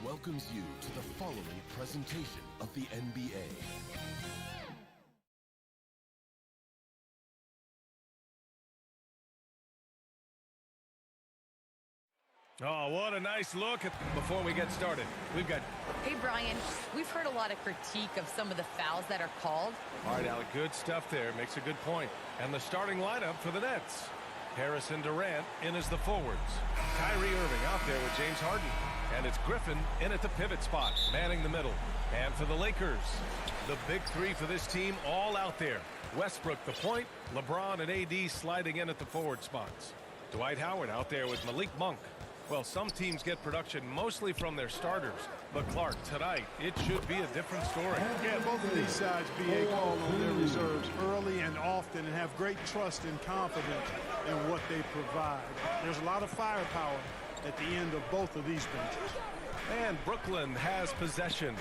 welcomes you to the following presentation of the NBA. Oh, what a nice look. Before we get started, we've got... Hey, Brian, we've heard a lot of critique of some of the fouls that are called. All right, Alec, good stuff there. Makes a good point. And the starting lineup for the Nets. Harris and Durant in as the forwards. Kyrie Irving out there with James Harden. And it's Griffin in at the pivot spot, manning the middle. And for the Lakers, the big three for this team all out there. Westbrook the point, LeBron and AD sliding in at the forward spots. Dwight Howard out there with Malik Monk. Well, some teams get production mostly from their starters. But, Clark, tonight, it should be a different story. Yeah, both of these sides, BA, call on their reserves early and often and have great trust and confidence in what they provide. There's a lot of firepower at the end of both of these benches. And Brooklyn has possession,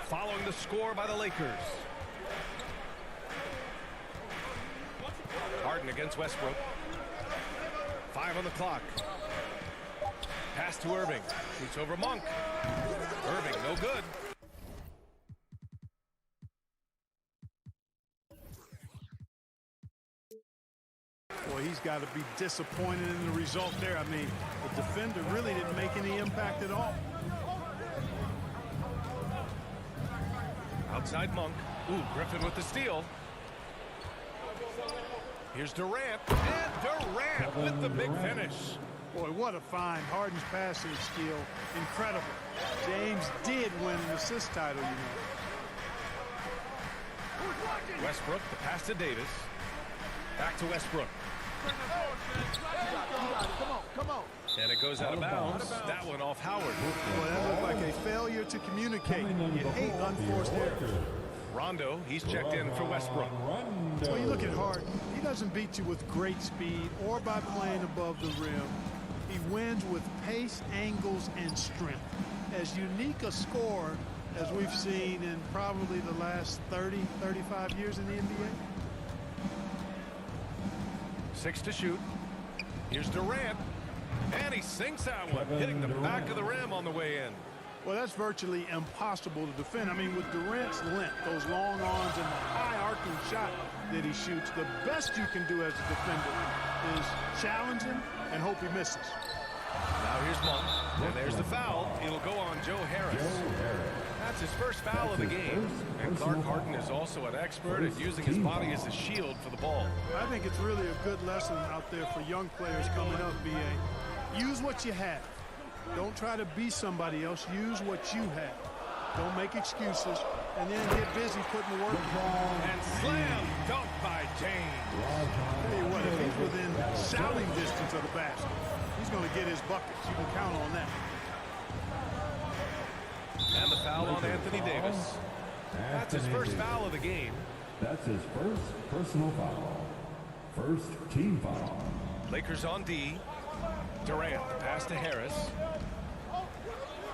following the score by the Lakers. Harden against Westbrook. 5 on the clock. Pass to Irving. Shoots over Monk. Irving, no good. Boy, he's got to be disappointed in the result there. I mean, the defender really didn't make any impact at all. Outside Monk. Ooh, Griffin with the steal. Here's Durant. And Durant with the big finish. Boy, what a find. Harden's passing skill, incredible. James did win an assist title, you know. Westbrook, the pass to Davis. Back to Westbrook. Come on. And it goes out of bounds. That one off Howard. Boy, that looked like a failure to communicate. You hate unforced errors. Rondo, he's checked in for Westbrook. Well, you look at Harden. He doesn't beat you with great speed or by playing above the rim. He wins with pace, angles, and strength. As unique a scorer as we've seen in probably the last 30, 35 years in the NBA. 6 to shoot. Here's Durant. And he sinks that one, hitting the back of the rim on the way in. Well, that's virtually impossible to defend. I mean, with Durant's length, those long arms, and the high arcing shot that he shoots, the best you can do as a defender is challenge him and hope he misses. Now here's Monk, and there's the foul. It'll go on Joe Harris. That's his first foul of the game. And Clark Harden is also an expert at using his body as a shield for the ball. I think it's really a good lesson out there for young players coming up, BA. Use what you have. Don't try to be somebody else. Use what you have. Don't make excuses. And then get busy putting the work in. And slam dunk by James. Tell you what, if he's within shouting distance of the basket, he's going to get his buckets. You can count on that. And the foul on Anthony Davis. That's his first foul of the game. That's his first personal foul. First team foul. Lakers on D. Durant, the pass to Harris.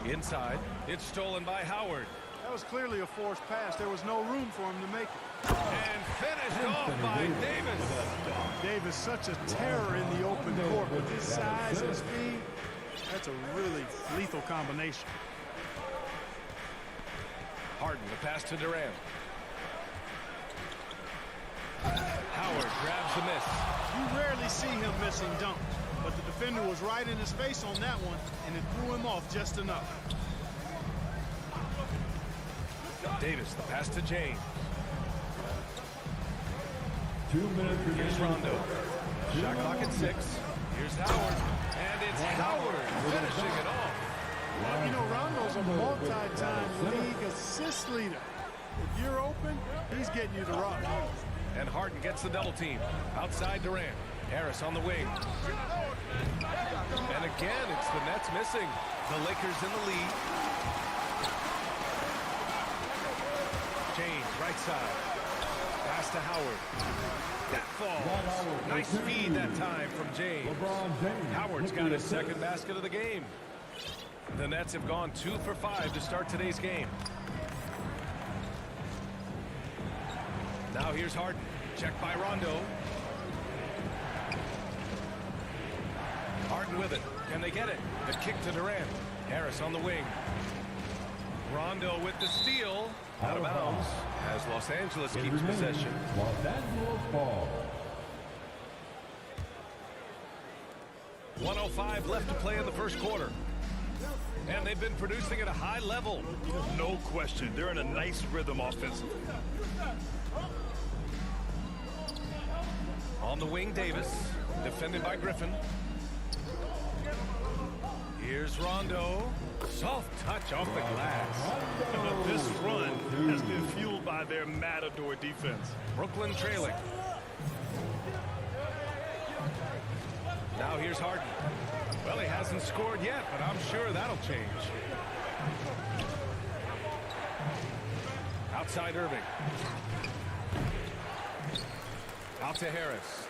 Inside, it's stolen by Howard. That was clearly a forced pass. There was no room for him to make it. And finished off by Davis. Davis, such a terror in the open court. With his size and speed, that's a really lethal combination. Harden, the pass to Durant. Howard grabs the miss. You rarely see him missing dunks. But the defender was right in his face on that one, and it threw him off just enough. Davis, the pass to James. 2 minutes. Here's Rondo. Shot clock at 6. Here's Howard. And it's Howard finishing it off. Well, you know, Rondo's a multi-time league assist leader. If you're open, he's getting you to rock. And Harden gets the double team. Outside Durant. Harris on the wing. And again, it's the Nets missing. The Lakers in the lead. James, right side. Pass to Howard. That falls. Nice feed that time from James. Howard's got his second basket of the game. The Nets have gone 2 for 5 to start today's game. Now here's Harden. Checked by Rondo. Harden with it. Can they get it? The kick to Durant. Harris on the wing. Rondo with the steal. Out of bounds as Los Angeles keeps possession. Los Angeles ball. 1:05 left to play in the first quarter. And they've been producing at a high level. No question. They're in a nice rhythm offensively. On the wing, Davis. Defended by Griffin. Here's Rondo. Soft touch off the glass. This run has been fueled by their Matador defense. Brooklyn trailing. Now here's Harden. Well, he hasn't scored yet, but I'm sure that'll change. Outside Irving. Out to Harris.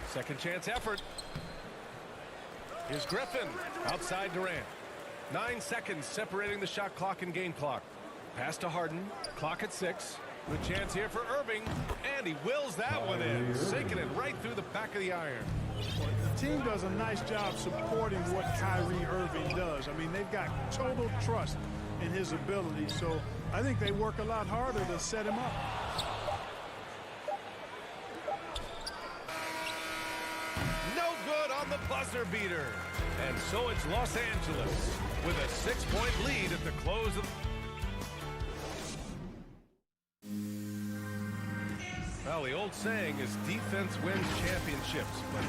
Second chance effort. Here's Griffin. Outside Durant. 9 seconds separating the shot clock and game clock. Pass to Harden. Clock at 6. Good chance here for Irving. And he wills that one in. Sinking it right through the back of the iron. The team does a nice job supporting what Kyrie Irving does. I mean, they've got total trust in his ability. So I think they work a lot harder to set him up. No good on the buzzer beater. And so it's Los Angeles with a 6-point lead at the close of... Well, the old saying is defense wins championships. But...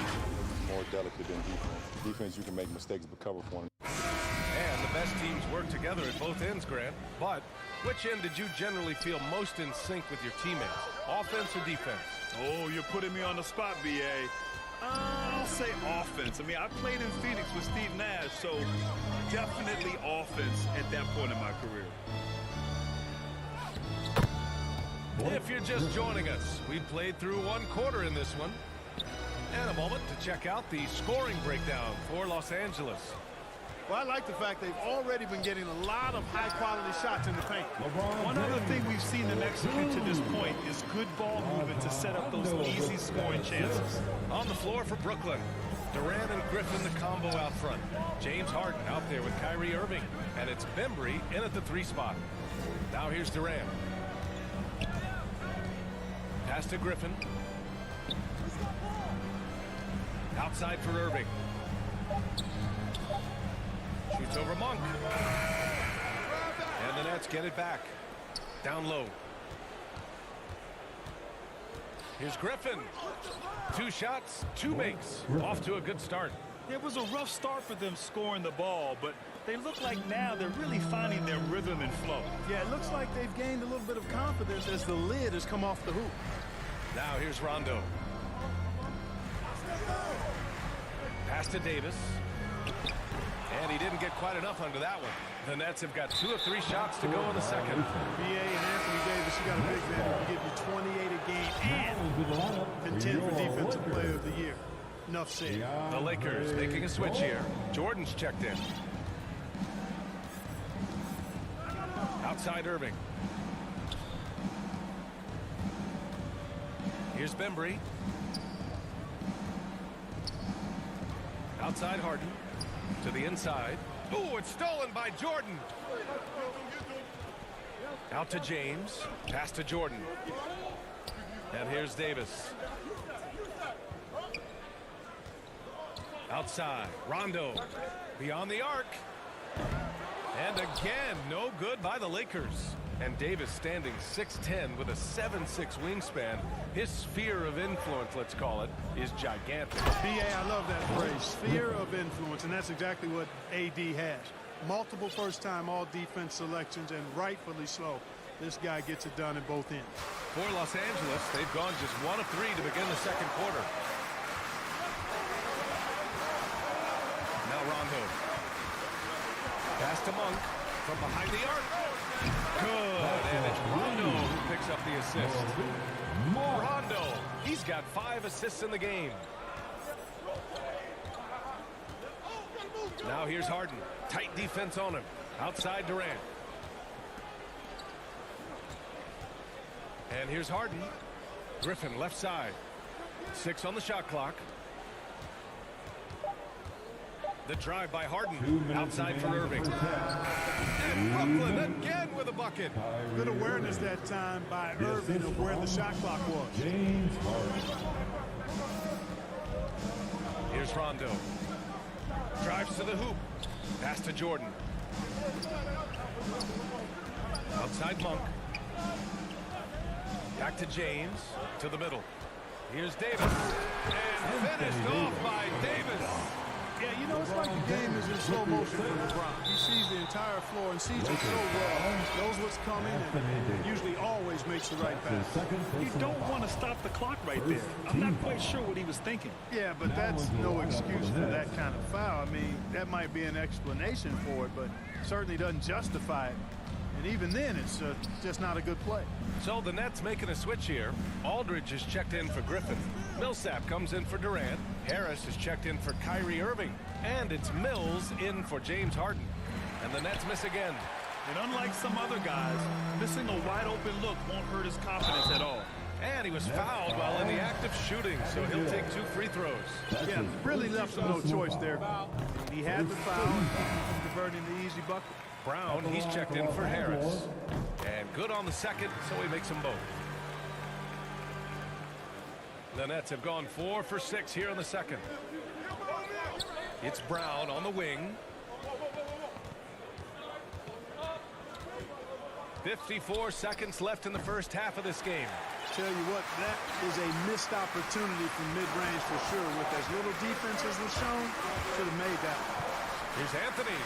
more delicate than defense. Defense, you can make mistakes but cover for them. And the best teams work together at both ends, Grant. But which end did you generally feel most in sync with your teammates? Offense or defense? Oh, you're putting me on the spot, B.A. I'll say offense. I mean, I played in Phoenix with Steve Nash, so definitely offense at that point in my career. If you're just joining us, we played through one quarter in this one. And a moment to check out the scoring breakdown for Los Angeles. Well, I like the fact they've already been getting a lot of high-quality shots in the paint. One other thing we've seen them execute to this point is good ball movement to set up those easy scoring chances. On the floor for Brooklyn, Durant and Griffin the combo out front. James Harden out there with Kyrie Irving. And it's Bembry in at the 3 spot. Now here's Durant. Pass to Griffin. Outside for Irving. Shoots over Monk. And the Nets get it back. Down low. Here's Griffin. 2 shots, 2 makes. Off to a good start. It was a rough start for them scoring the ball, but they look like now they're really finding their rhythm and flow. Yeah, it looks like they've gained a little bit of confidence as the lid has come off the hoop. Now here's Rondo. Pass to Davis. And he didn't get quite enough under that one. The Nets have got 2 of 3 shots to go in the second. B.A. and Anthony Davis, you got a big man who can give you 28 a game and contend for Defensive Player of the Year. Enough said. The Lakers making a switch here. Jordan's checked in. Outside Irving. Here's Bembry. Outside Harden. To the inside. Ooh, it's stolen by Jordan. Out to James. Pass to Jordan. And here's Davis. Outside. Rondo. Beyond the arc. And again, no good by the Lakers. And Davis standing 6'10" with a 7'6" wingspan. His sphere of influence, let's call it, is gigantic. B.A., I love that phrase, sphere of influence, and that's exactly what A.D. has. Multiple first-time all-defense selections, and rightfully so. This guy gets it done in both ends. For Los Angeles, they've gone just 1 of 3 to begin the second quarter. Now Rondo. Pass to Monk from behind the arc. Good, and it's Rondo who picks up the assist. Rondo, he's got 5 assists in the game. Now here's Harden. Tight defense on him. Outside Durant. And here's Harden. Griffin left side. 6 on the shot clock. The drive by Harden. Outside for Irving. And Brooklyn again with a bucket. Good awareness that time by Irving of where the shot clock was. James Harden. Here's Rondo. Drives to the hoop. Pass to Jordan. Outside Monk. Back to James. To the middle. Here's Davis. And finished off by Davis. Yeah, you know, it's like the game is in slow motion for LeBron. He sees the entire floor and sees it so well. Knows what's coming and usually always makes the right pass. You don't want to stop the clock right there. I'm not quite sure what he was thinking. Yeah, but that's no excuse for that kind of foul. I mean, that might be an explanation for it, but certainly doesn't justify it. And even then, it's just not a good play. So the Nets making a switch here. Aldridge is checked in for Griffin. Millsap comes in for Durant. Harris is checked in for Kyrie Irving. And it's Mills in for James Harden. And the Nets miss again. And unlike some other guys, missing a wide open look won't hurt his confidence at all. And he was fouled while in the act of shooting, so he'll take 2 free throws. Yeah, really left him no choice there. He had the foul, converting the easy bucket. Brown, he's checked in for Harris. And good on the second, so he makes them both. The Nets have gone 4 for 6 here in the second. It's Brown on the wing. 54 seconds left in the first half of this game. Tell you what, that is a missed opportunity from mid-range for sure. With as little defense as was shown, should have made that. Here's Anthony.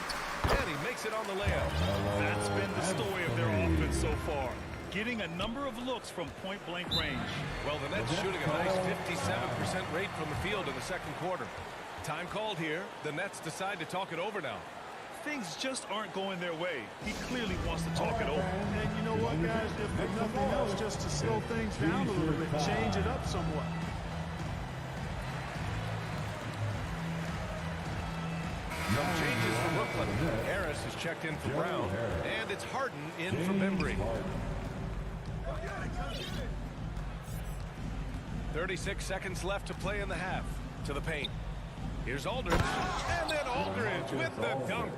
And he makes it on the layup. That's been the story of their offense so far. Getting a number of looks from point-blank range. Well, the Nets shooting a nice 57% rate from the field in the second quarter. Time called here. The Nets decide to talk it over now. Things just aren't going their way. He clearly wants to talk it over. And you know what, guys? If for nothing else, just to slow things down a little bit, change it up somewhat. Some changes for Brooklyn. Harris is checked in for Brown. And it's Harden in for Bembry. 36 seconds left to play in the half. To the paint. Here's Aldridge. And then Aldridge with the dunk.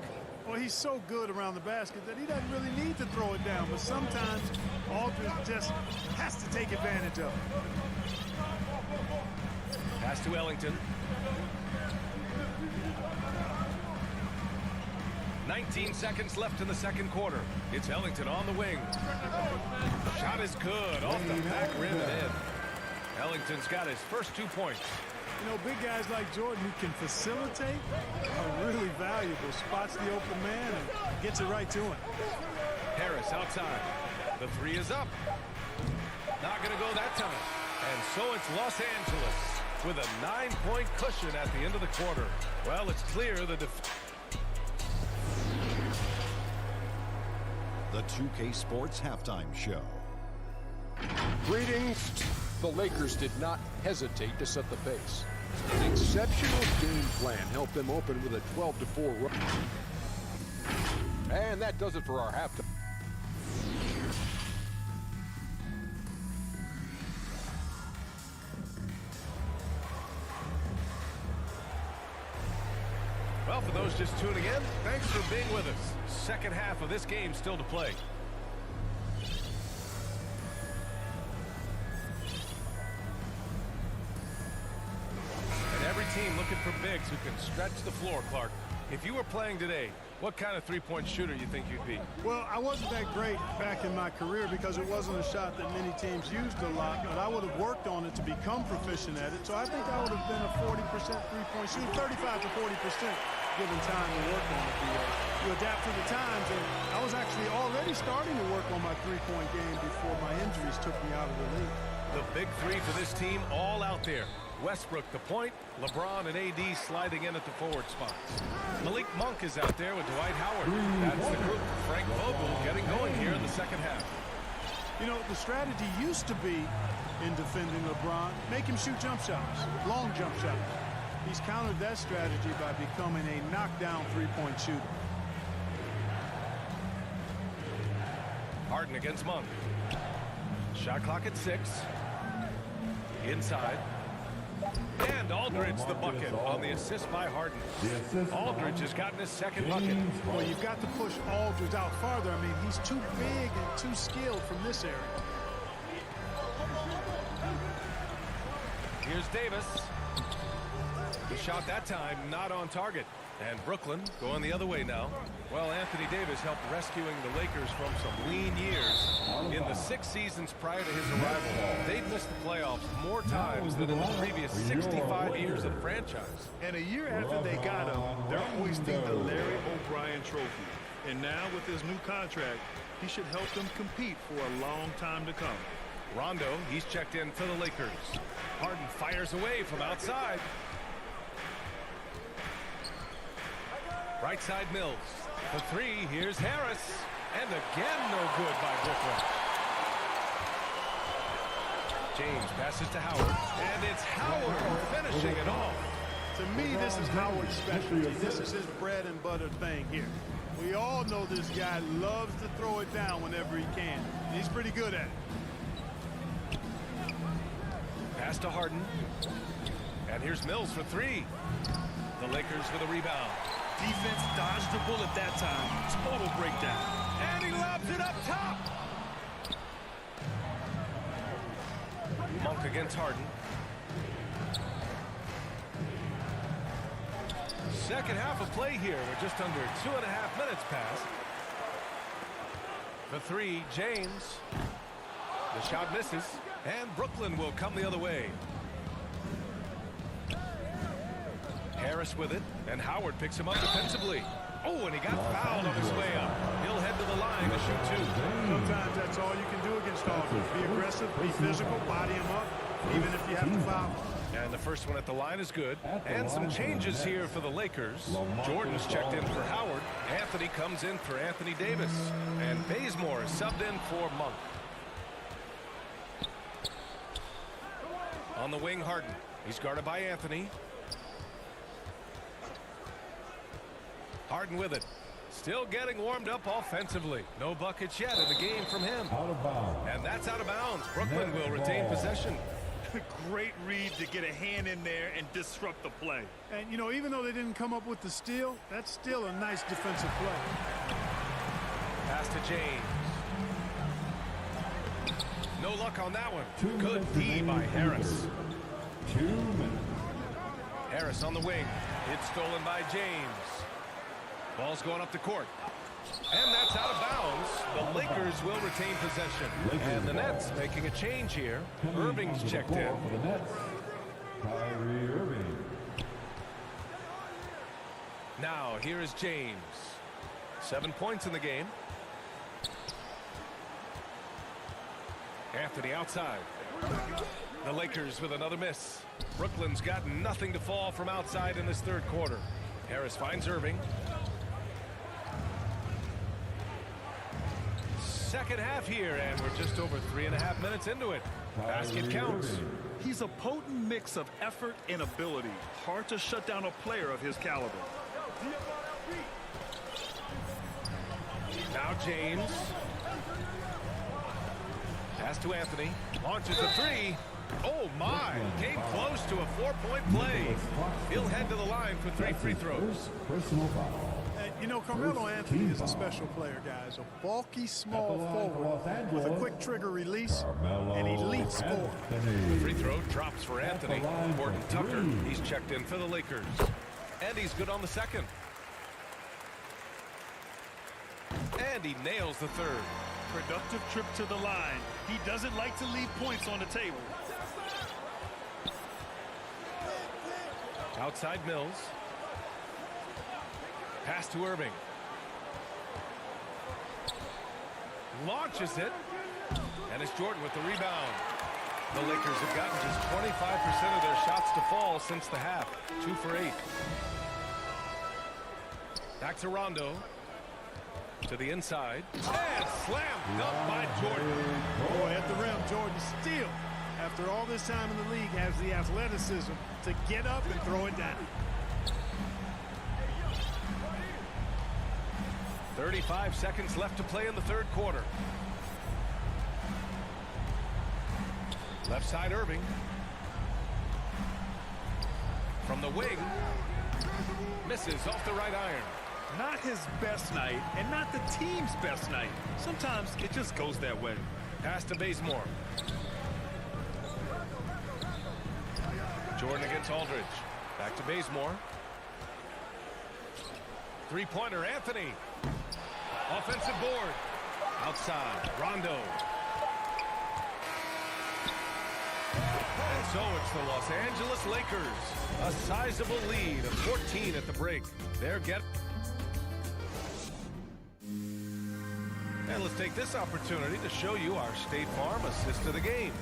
Well, he's so good around the basket that he doesn't really need to throw it down. But sometimes Aldridge just has to take advantage of it. Pass to Ellington. 19 seconds left in the second quarter. It's Ellington on the wing. Shot is good off the back rim and in. Ellington's got his first 2 points. You know, big guys like Jordan who can facilitate are really valuable. Spots the open man and gets it right to him. Harris outside. The 3 is up. Not going to go that time. And so it's Los Angeles with a 9-point cushion at the end of the quarter. Well, it's clear the The 2K Sports Halftime Show. Greetings. The Lakers did not hesitate to set the pace. An exceptional game plan helped them open with a 12-4 run. And that does it for our halftime. Well, for those just tuning in, thanks for being with us. Second half of this game still to play. And every team looking for bigs who can stretch the floor, Clark. If you were playing today, what kind of three-point shooter you think you'd be? Well, I wasn't that great back in my career because it wasn't a shot that many teams used a lot, but I would have worked on it to become proficient at it. So I think I would have been a 40% three-point shooter, 35 to 40% given time to work on it. You adapt to the times, and I was actually already starting to work on my three-point game before my injuries took me out of the league. The big three for this team all out there. Westbrook the point, LeBron and AD sliding in at the forward spots. Malik Monk is out there with Dwight Howard. That's the group. Frank Vogel getting going here in the second half. You know, the strategy used to be in defending LeBron, make him shoot jump shots, long jump shots. He's countered that strategy by becoming a knockdown three-point shooter. Harden against Monk. Shot clock at 6. Inside. And Aldridge the bucket on the assist by Harden. Aldridge has gotten his second bucket. Well, you've got to push Aldridge out farther. I mean, he's too big and too skilled from this area. Here's Davis. The shot that time not on target. And Brooklyn going the other way now. Well, Anthony Davis helped rescuing the Lakers from some lean years. In the 6 seasons prior to his arrival, they'd missed the playoffs more times than in the previous 65 years of the franchise. And a year after they got him, they're hoisting the Larry O'Brien trophy. And now with his new contract, he should help them compete for a long time to come. Rondo, he's checked in for the Lakers. Harden fires away from outside. Right side Mills. For three, here's Harris. And again, no good by Brooklyn. James passes to Howard. And it's Howard finishing it off. To me, this is Howard's specialty. This is his bread and butter thing here. We all know this guy loves to throw it down whenever he can. He's pretty good at it. Pass to Harden. And here's Mills for three. The Lakers with a rebound. Defense dodged the bullet that time. Total breakdown. And he lobs it up top. Monk against Harden. Second half of play here. We're just under 2.5 minutes past. For three, James. The shot misses. And Brooklyn will come the other way. Harris with it, and Howard picks him up defensively. Oh, and he got fouled on his way up. He'll head to the line to shoot two. Sometimes that's all you can do against offense. Be aggressive, be physical, body him up, even if you have to foul. And the first one at the line is good. And some changes here for the Lakers. Jordan's checked in for Howard. Anthony comes in for Anthony Davis. And Bazemore is subbed in for Monk. On the wing, Harden. He's guarded by Anthony. Harden with it. Still getting warmed up offensively. No buckets yet in the game from him. Out of bounds. And that's out of bounds. Brooklyn will retain possession. Great read to get a hand in there and disrupt the play. And, you know, even though they didn't come up with the steal, that's still a nice defensive play. Pass to James. No luck on that one. Good D by Harris. 2 minutes. Harris on the wing. It's stolen by James. Ball's going up the court. And that's out of bounds. The Lakers will retain possession. And the Nets making a change here. Irving's checked in. For the Nets, Kyrie Irving. Now here is James. 7 points in the game. Anthony outside. The Lakers with another miss. Brooklyn's got nothing to fall from outside in this third quarter. Harris finds Irving. Second half here, and we're just over 3.5 minutes into it. Basket counts. He's a potent mix of effort and ability. Hard to shut down a player of his caliber. Now James. Pass to Anthony. Launches a three. Oh my! Came close to a 4-point play. He'll head to the line for 3 free throws. Personal foul. You know, Carmelo Anthony is a special player, guys. A bulky, small forward with a quick trigger release and elite score. The free throw drops for Anthony. Gordon Tucker, he's checked in for the Lakers. And he's good on the second. And he nails the third. Productive trip to the line. He doesn't like to leave points on the table. Outside Mills. Pass to Irving. Launches it. And it's Jordan with the rebound. The Lakers have gotten just 25% of their shots to fall since the half. 2 for 8. Back to Rondo. To the inside. And slam dunk by Jordan. Boy, at the rim, Jordan still, after all this time in the league, has the athleticism to get up and throw it down. 35 seconds left to play in the third quarter. Left side Irving. From the wing. Misses off the right iron. Not his best night, and not the team's best night. Sometimes it just goes that way. Pass to Bazemore. Jordan against Aldridge. Back to Bazemore. Three-pointer, Anthony. Offensive board. Outside, Rondo. And so it's the Los Angeles Lakers. A sizable lead of 14 at the break. They're getting... And let's take this opportunity to show you our State Farm assist of the game.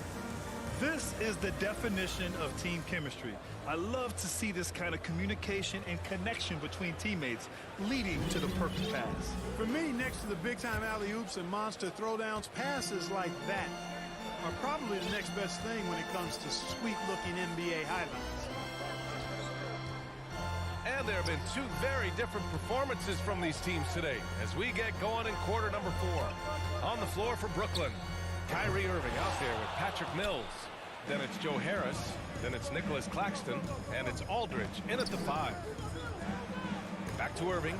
This is the definition of team chemistry. I love to see this kind of communication and connection between teammates leading to the perfect pass. For me, next to the big-time alley-oops and monster throwdowns, passes like that are probably the next best thing when it comes to sweet-looking NBA highlights. And there have been two very different performances from these teams today as we get going in quarter number 4. On the floor for Brooklyn, Kyrie Irving out there with Patrick Mills. Then it's Joe Harris. Then it's Nicholas Claxton. And it's Aldridge in at the 5. Back to Irving.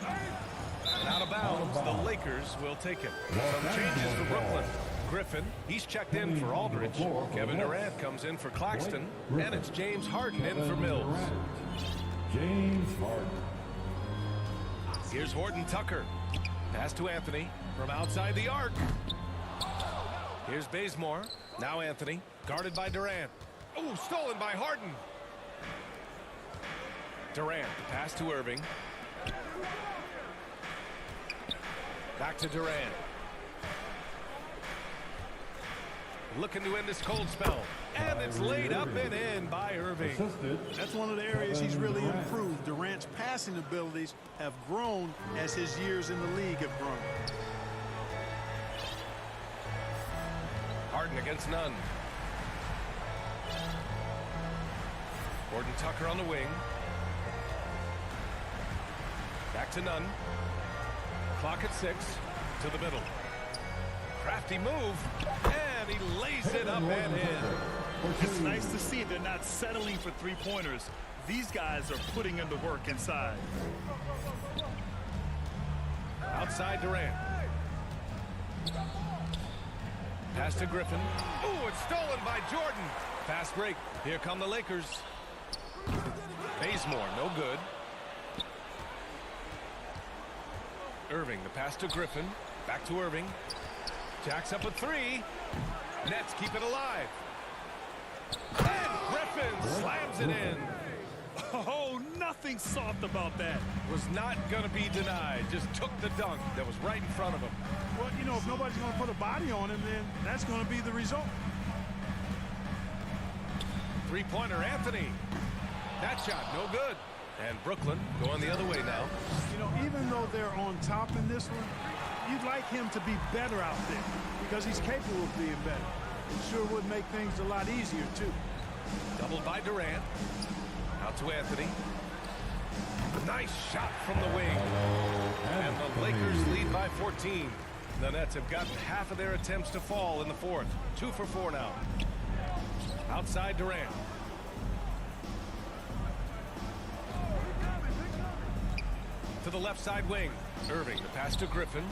And out of bounds, the Lakers will take it. Some changes for Brooklyn. Griffin, he's checked in for Aldridge. Kevin Durant comes in for Claxton. And it's James Harden in for Mills. James Harden. Here's Horton Tucker. Pass to Anthony from outside the arc. Here's Bazemore. Now Anthony, guarded by Durant. Oh, stolen by Harden. Durant, the pass to Irving. Back to Durant. Looking to end this cold spell. And it's laid up and in by Irving. That's one of the areas he's really improved. Durant's passing abilities have grown as his years in the league have grown. Harden against Nunn. Horton Tucker on the wing. Back to Nunn. Clock at 6. To the middle. Crafty move. And he lays it up and in. It's nice to see they're not settling for three-pointers. These guys are putting in the work inside. Outside Durant. Pass to Griffin. Ooh, it's stolen by Jordan. Fast break. Here come the Lakers. Bazemore, no good. Irving, the pass to Griffin. Back to Irving. Jacks up a 3. Nets keep it alive. And Griffin slams it in. Oh, nothing soft about that. Was not going to be denied. Just took the dunk that was right in front of him. Well, you know, if nobody's going to put a body on him, then that's going to be the result. Three-pointer, Anthony. That shot, no good. And Brooklyn going the other way now. You know, even though they're on top in this one, you'd like him to be better out there because he's capable of being better. It sure would make things a lot easier, too. Doubled by Durant. Out to Anthony. Nice shot from the wing. And the Lakers lead by 14. The Nets have gotten half of their attempts to fall in the fourth. 2 for 4 now. Outside Durant. To the left side wing. Irving, the pass to Griffin.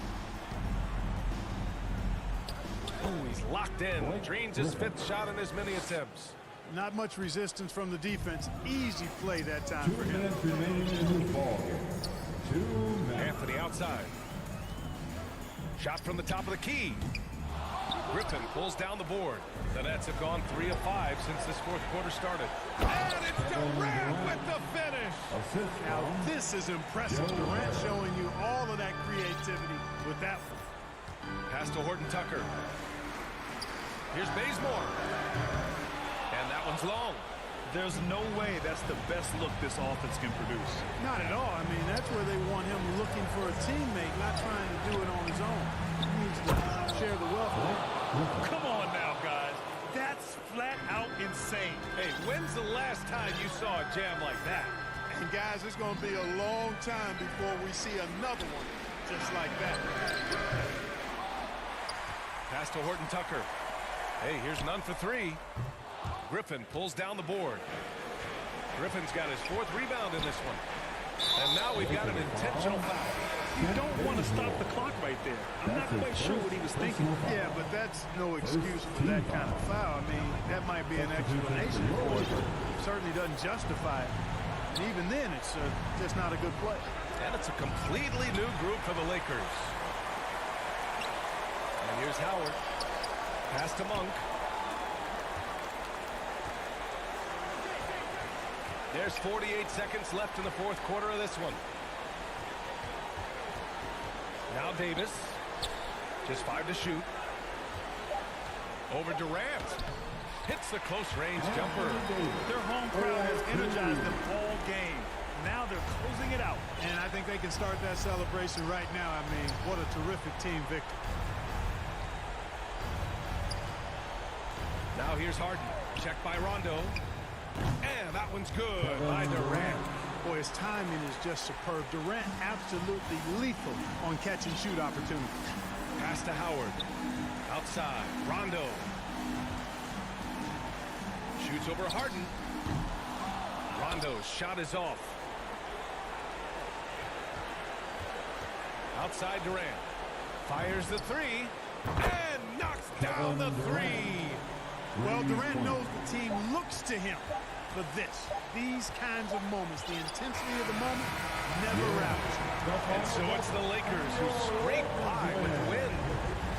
Oh, he's locked in. Drains his 5th shot in as many attempts. Not much resistance from the defense. Easy play that time for 2 him. minutes remaining in the ball game. 2 minutes. Anthony outside. Shot from the top of the key. Griffin pulls down the board. The Nets have gone 3 of 5 since this fourth quarter started. And it's Durant with the finish. Assist Now, from this is impressive. Durant showing you all of that creativity with that one. Pass to Horton Tucker. Here's Bazemore. And that one's long. There's no way that's the best look this offense can produce. Not at all. I mean, that's where they want him looking for a teammate, not trying to do it on his own. He needs to share the wealth. Come on now, guys. That's flat out insane. Hey, when's the last time you saw a jam like that? And, guys, it's going to be a long time before we see another one just like that. Pass to Horton Tucker. Hey, here's none for 3. Griffin pulls down the board. Griffin's got his 4th rebound in this one. And now we've got an intentional foul. You don't want to stop the clock right there. I'm not quite sure what he was thinking. Yeah, but that's no excuse for that kind of foul. I mean, that might be an explanation for it, but certainly doesn't justify it. And even then, it's just not a good play. And it's a completely new group for the Lakers. And here's Howard. Pass to Monk. There's 48 seconds left in the 4th quarter of this one. Now Davis. Just 5 to shoot. Over Durant. Hits the close range jumper. Their home crowd has energized them all game. Now they're closing it out. And I think they can start that celebration right now. I mean, what a terrific team victory. Now here's Harden. Checked by Rondo. And that one's good by Durant. Boy, his timing is just superb. Durant absolutely lethal on catch-and-shoot opportunities. Pass to Howard. Outside. Rondo. Shoots over Harden. Rondo's shot is off. Outside Durant. Fires the 3. And knocks down the 3. Well, Durant knows the team looks to him for this. These kinds of moments, the intensity of the moment, never rallies. And so it's the Lakers who scrape by with the win.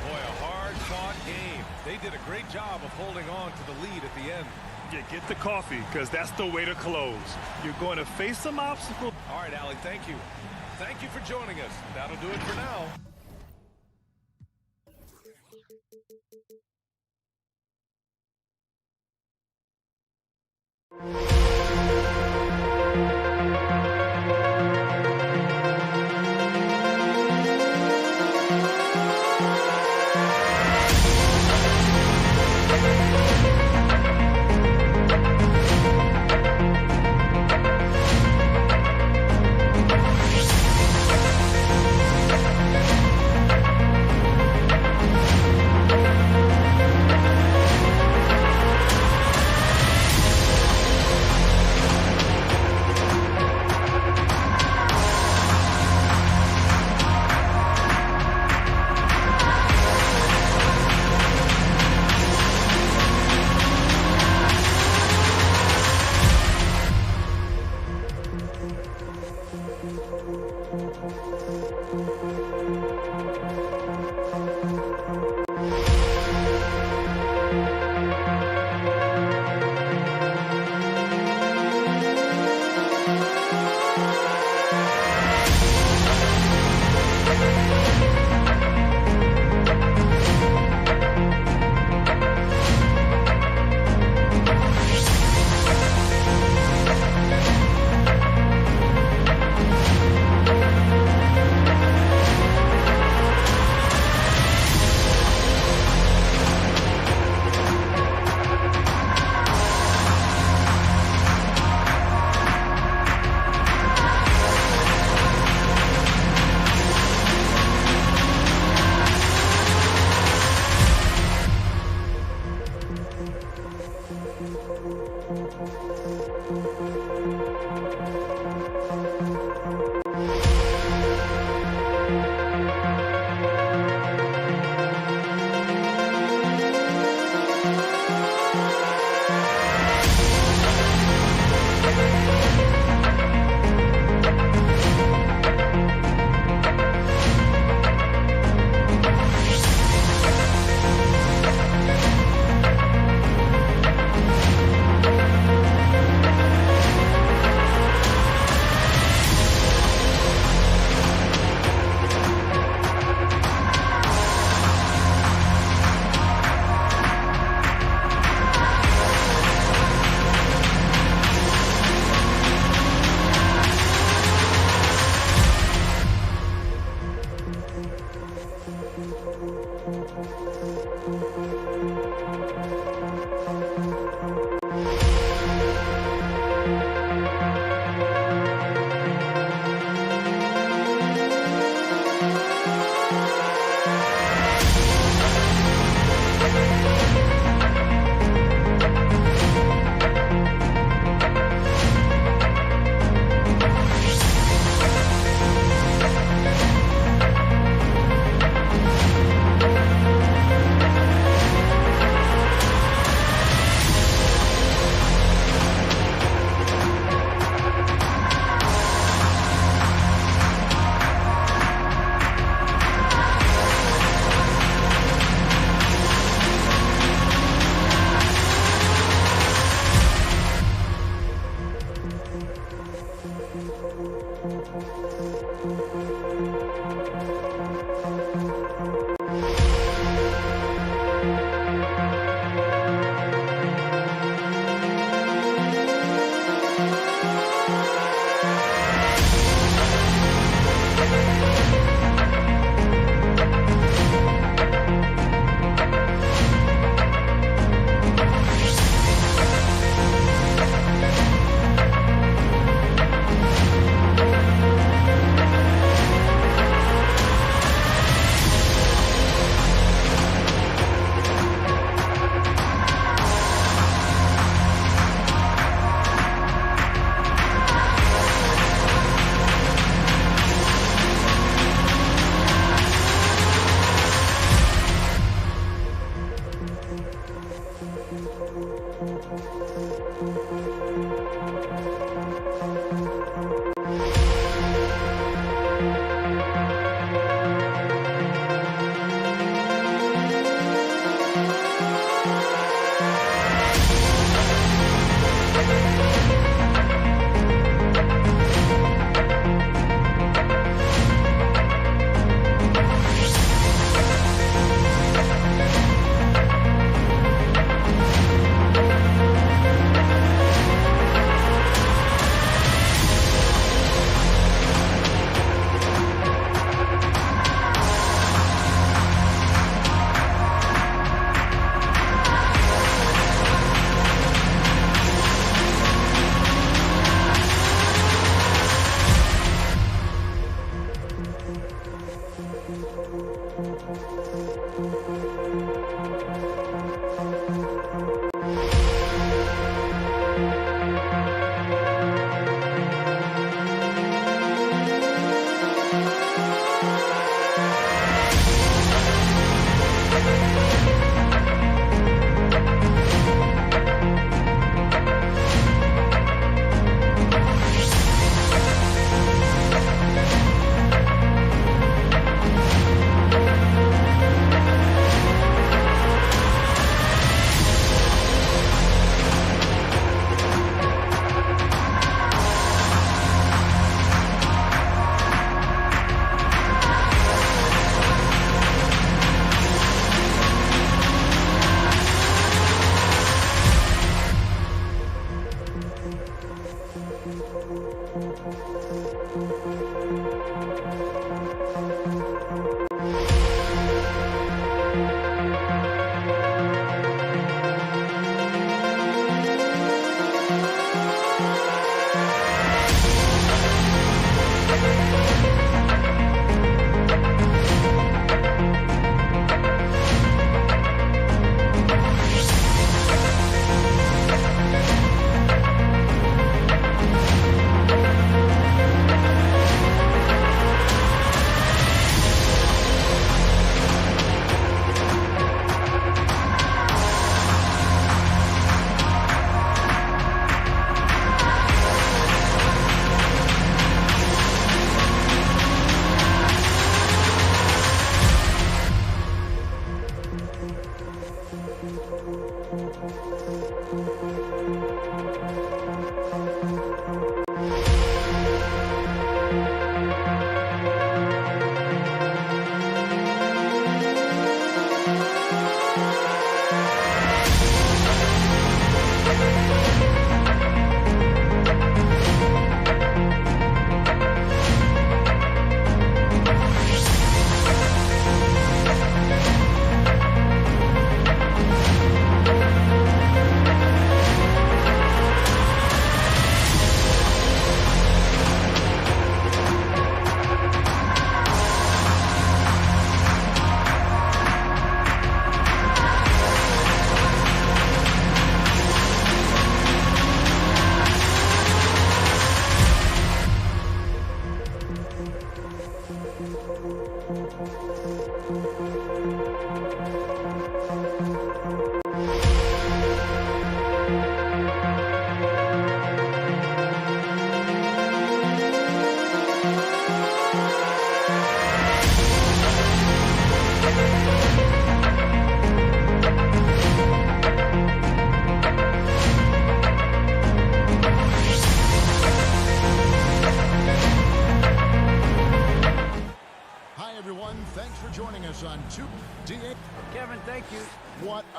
Boy, a hard-fought game. They did a great job of holding on to the lead at the end. Yeah, get the coffee, because that's the way to close. You're going to face some obstacles. All right, Allie, thank you. Thank you for joining us. That'll do it for now.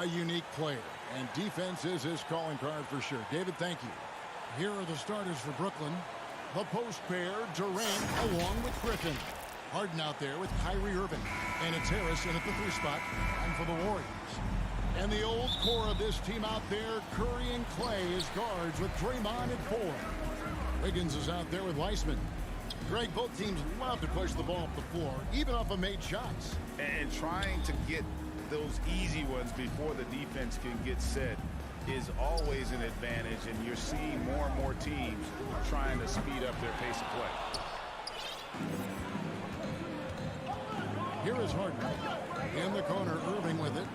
A unique player, and defense is his calling card for sure. David, thank you. Here are the starters for Brooklyn. The post pair, Durant along with Griffin. Harden out there with Kyrie Irving. And it's Harris in at the 3 spot. And for the Warriors. And the old core of this team out there, Curry and Clay as guards with Draymond at 4. Wiggins is out there with Weissman. Greg, both teams love to push the ball up the floor, even off of made shots. And trying to get those easy ones before the defense can get set is always an advantage, and you're seeing more and more teams trying to speed up their pace of play. Here is Harden. In the corner, Irving with it.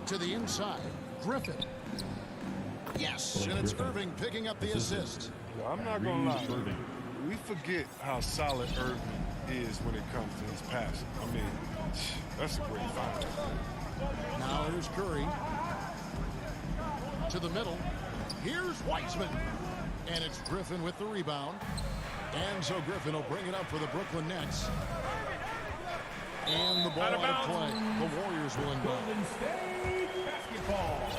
To the inside, Griffin. Yes, and it's Irving picking up the assist. I'm not going to lie. We forget how solid Irving is when it comes to his passing. I mean, that's a great find. Now here's Curry. To the middle. Here's Wiseman. And it's Griffin with the rebound. And so Griffin will bring it up for the Brooklyn Nets. And the ball out of play. The Warriors will inbound. Golden State basketball.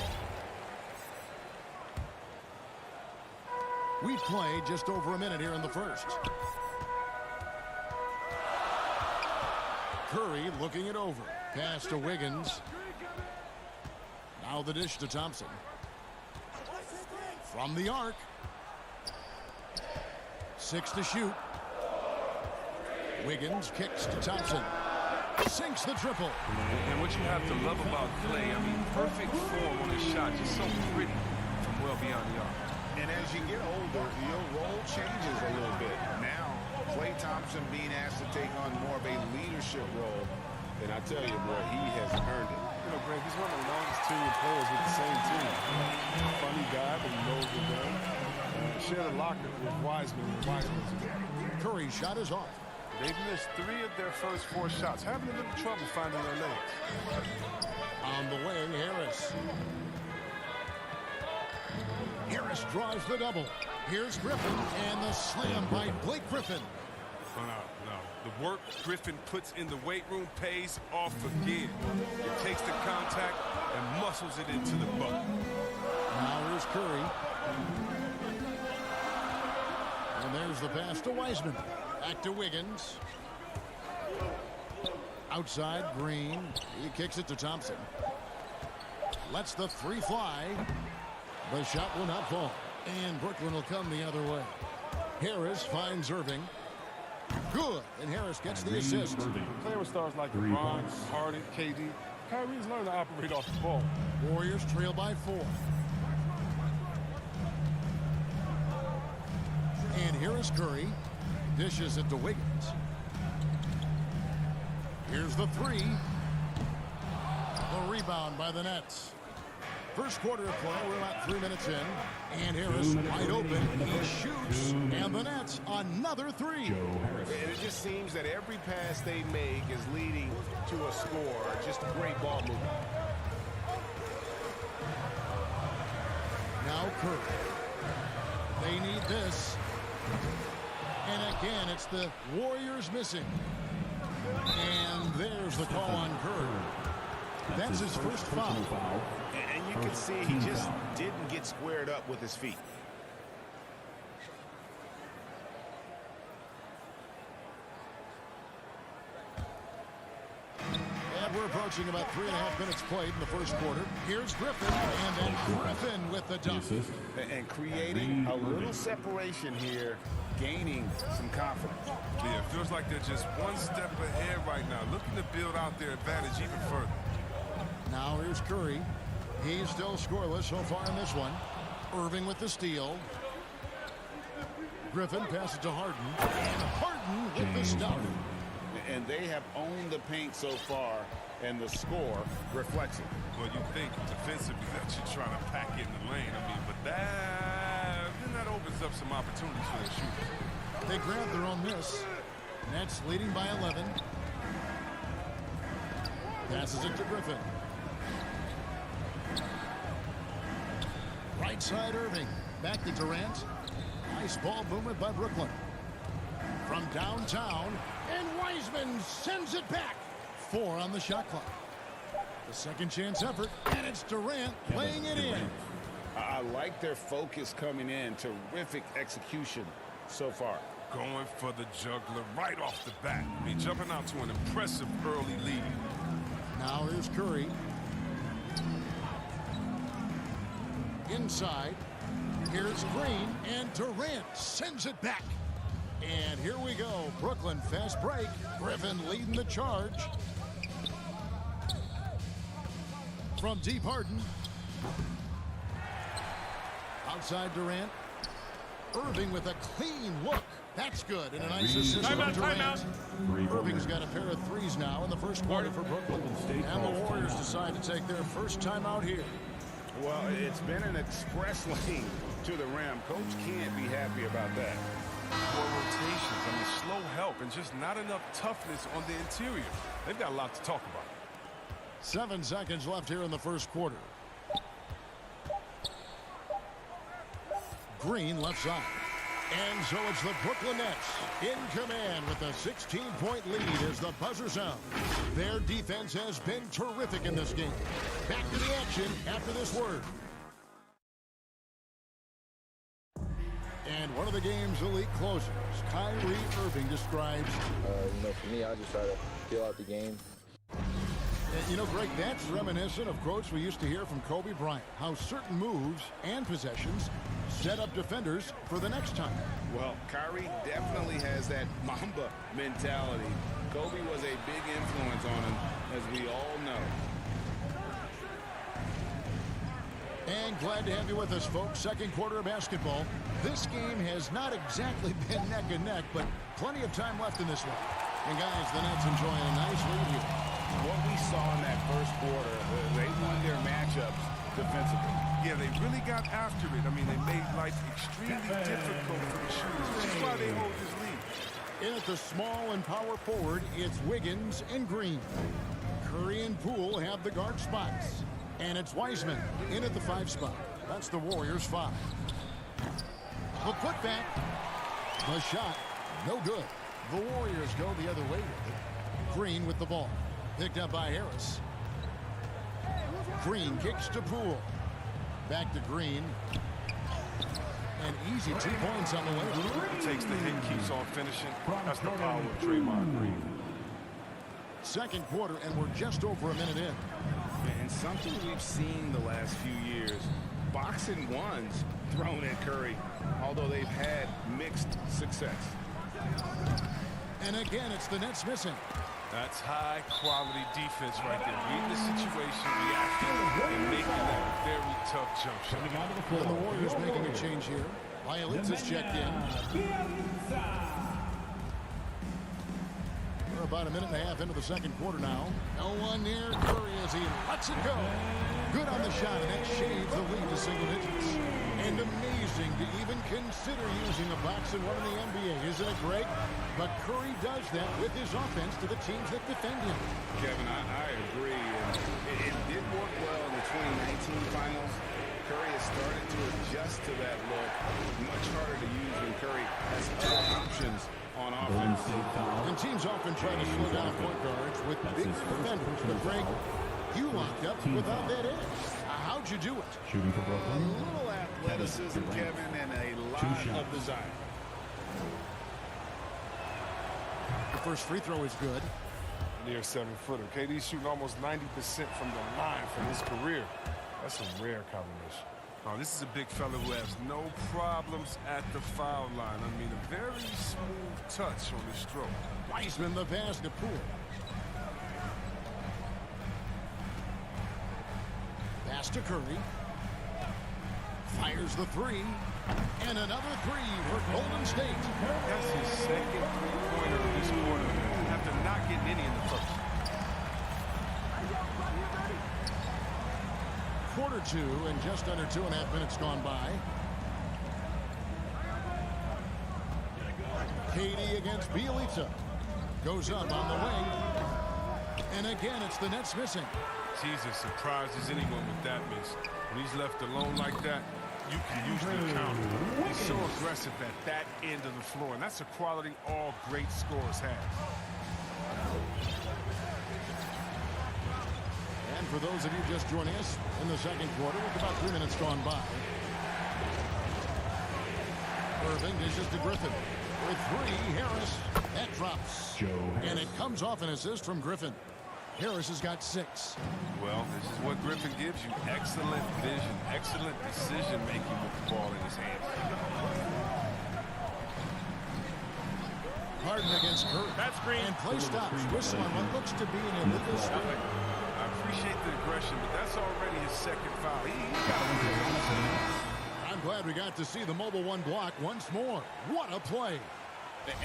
We've played just over a minute here in the first. Curry looking it over. Pass to Wiggins. Now the dish to Thompson. From the arc. 6 to shoot. Wiggins kicks to Thompson. Sinks the triple. And what you have to love about Clay, I mean, perfect form on his shot. Just so pretty from well beyond the arc. And as you get older, your role changes a little bit. Now, Klay Thompson being asked to take on more of a leadership role. And I tell you, boy, he has earned it. You know, Greg, he's one of the longest tenured players with the same team. Funny guy, but he knows the game. Shared a locker with Wiseman when Wiseman was there. Curry's shot is off. They've missed 3 of their first 4 shots, having a little trouble finding their legs. On the wing, Harris. Harris drives the double. Here's Griffin, and the slam by Blake Griffin. No. The work Griffin puts in the weight room pays off again. It takes the contact and muscles it into the bucket. Now here's Curry. And there's the pass to Wiseman. Back to Wiggins. Outside, Green. He kicks it to Thompson. Lets the 3 fly. The shot will not fall. And Brooklyn will come the other way. Harris finds Irving. Good. And Harris gets the assist. Playing with stars like LeBron, Harden, KD. Kyrie's learned to operate off the ball. Warriors trail by 4. And here is Curry. Dishes it to Wiggins. Here's the 3. The rebound by the Nets. First quarter of play, we're about 3 minutes in. And Harris wide open. He shoots. And the Nets another 3. And it just seems that every pass they make is leading to a score. Just great ball movement. Now Curry. They need this. And again, it's the Warriors missing. And there's the call on Curry. That's his first foul. And you can see he just didn't get squared up with his feet. And we're approaching about 3.5 minutes played in the first quarter. Here's Griffin, and then Griffin with the dunk. And creating a little separation here, gaining some confidence. Yeah, it feels like they're just one step ahead right now, looking to build out their advantage even further. Now here's Curry. He's still scoreless so far in this one. Irving with the steal. Griffin passes to Harden. And Harden with the stop. And they have owned the paint so far, and the score reflects it. Well, you think defensively that you're trying to pack in the lane. I mean, but that opens up some opportunities for their shooters. They grab their own miss. Nets leading by 11. Passes it to Griffin. Right side Irving. Back to Durant. Nice ball movement by Brooklyn. From downtown. And Wiseman sends it back. 4 on the shot clock. The second chance effort. And it's Durant laying it in. I like their focus coming in. Terrific execution so far. Going for the juggler right off the bat. I mean, jumping out to an impressive early lead. Now here's Curry. Inside. Here's Green. And Durant sends it back. And here we go. Brooklyn fast break. Griffin leading the charge. From deep Harden. Outside Durant. Irving with a clean look. That's good, and a nice assist from Durant. Irving's got a pair of threes now in the first quarter for Brooklyn. And the Warriors decide to take their first timeout here. Well, it's been an express lane to the rim. Coach can't be happy about that. Poor rotations, I mean, slow help, and just not enough toughness on the interior. They've got a lot to talk about. 7 seconds left here in the first quarter. Green left side. And so it's the Brooklyn Nets in command with a 16-point lead as the buzzer sounds. Their defense has been terrific in this game. Back to the action after this word. And one of the game's elite closers, Kyrie Irving, describes... for me, I just try to feel out the game. You know, Greg, that's reminiscent of quotes we used to hear from Kobe Bryant, how certain moves and possessions set up defenders for the next time. Well, Kyrie definitely has that Mamba mentality. Kobe was a big influence on him, as we all know. And glad to have you with us, folks. Second quarter of basketball. This game has not exactly been neck and neck, but plenty of time left in this one. And guys, the Nets enjoying a nice lead here. What we saw in that first quarter, they won their matchups defensively. Yeah, they really got after it. I mean, they made life extremely difficult for the shooters, which is why they hold this lead. In at the small and power forward, it's Wiggins and Green. Curry and Poole have the guard spots. And it's Wiseman in at the 5 spot. That's the Warriors' 5. The putback. The shot. No good. The Warriors go the other way with it. Green with the ball. Picked up by Harris. Green kicks to Poole. Back to Green. An easy 2 points on the way. Takes the hit, keeps on finishing. That's the power of Draymond Green. Second quarter, and we're just over a minute in. And something we've seen the last few years, boxing ones thrown at Curry, although they've had mixed success. And again, it's the Nets missing. That's high-quality defense right there. Reading the situation, reacting, and making that very tough jump shot. And the Warriors making a change here. Bielitsa's checked in. We're about a minute and a half into the second quarter now. No one near Curry as he lets it go. Good on the shot, and that shaves the lead to single digits. And amazing to even consider using a boxing one in the NBA, isn't it, Greg? But Curry does that with his offense to the teams that defend him. Kevin, I agree. And it did work well in the 2019 finals. Curry has started to adjust to that look. Much harder to use when Curry has other options on offense. And teams often try to slow down point guards with big defenders. But Greg, you locked up without that edge. How'd you do it? Shooting for Brooklyn. A little athleticism, Kevin, and a lot of desire. The first free throw is good. Near 7-footer. KD's shooting almost 90% from the line for his career. That's a rare combination. Oh, this is a big fella who has no problems at the foul line. I mean, a very smooth touch on his stroke. Wiseman the pass to Poole. Pass to Curry. Fires the 3. And another 3 for Golden State. That's his second three-pointer of this quarter after not getting any in the first. Quarter 2 and just under 2.5 minutes gone by. KD against Bielitsa. Goes up on the wing. And again, it's the Nets missing. Jesus surprises anyone with that miss. When he's left alone like that, you can usually count him. He's so aggressive at that end of the floor, and that's a quality all great scorers have. And for those of you just joining us in the second quarter, with about 3 minutes gone by. Irving dishes to Griffin. For 3, Harris. That drops. And it comes off an assist from Griffin. Harris has got 6. Well, this is what Griffin gives you. Excellent vision, excellent decision-making with the ball in his hands. Harden against Curry. That's green. And play stops. Whistle on what looks to be an illegal swing. I appreciate the aggression, but that's already his second foul. I'm glad we got to see the mobile 1 block once more. What a play.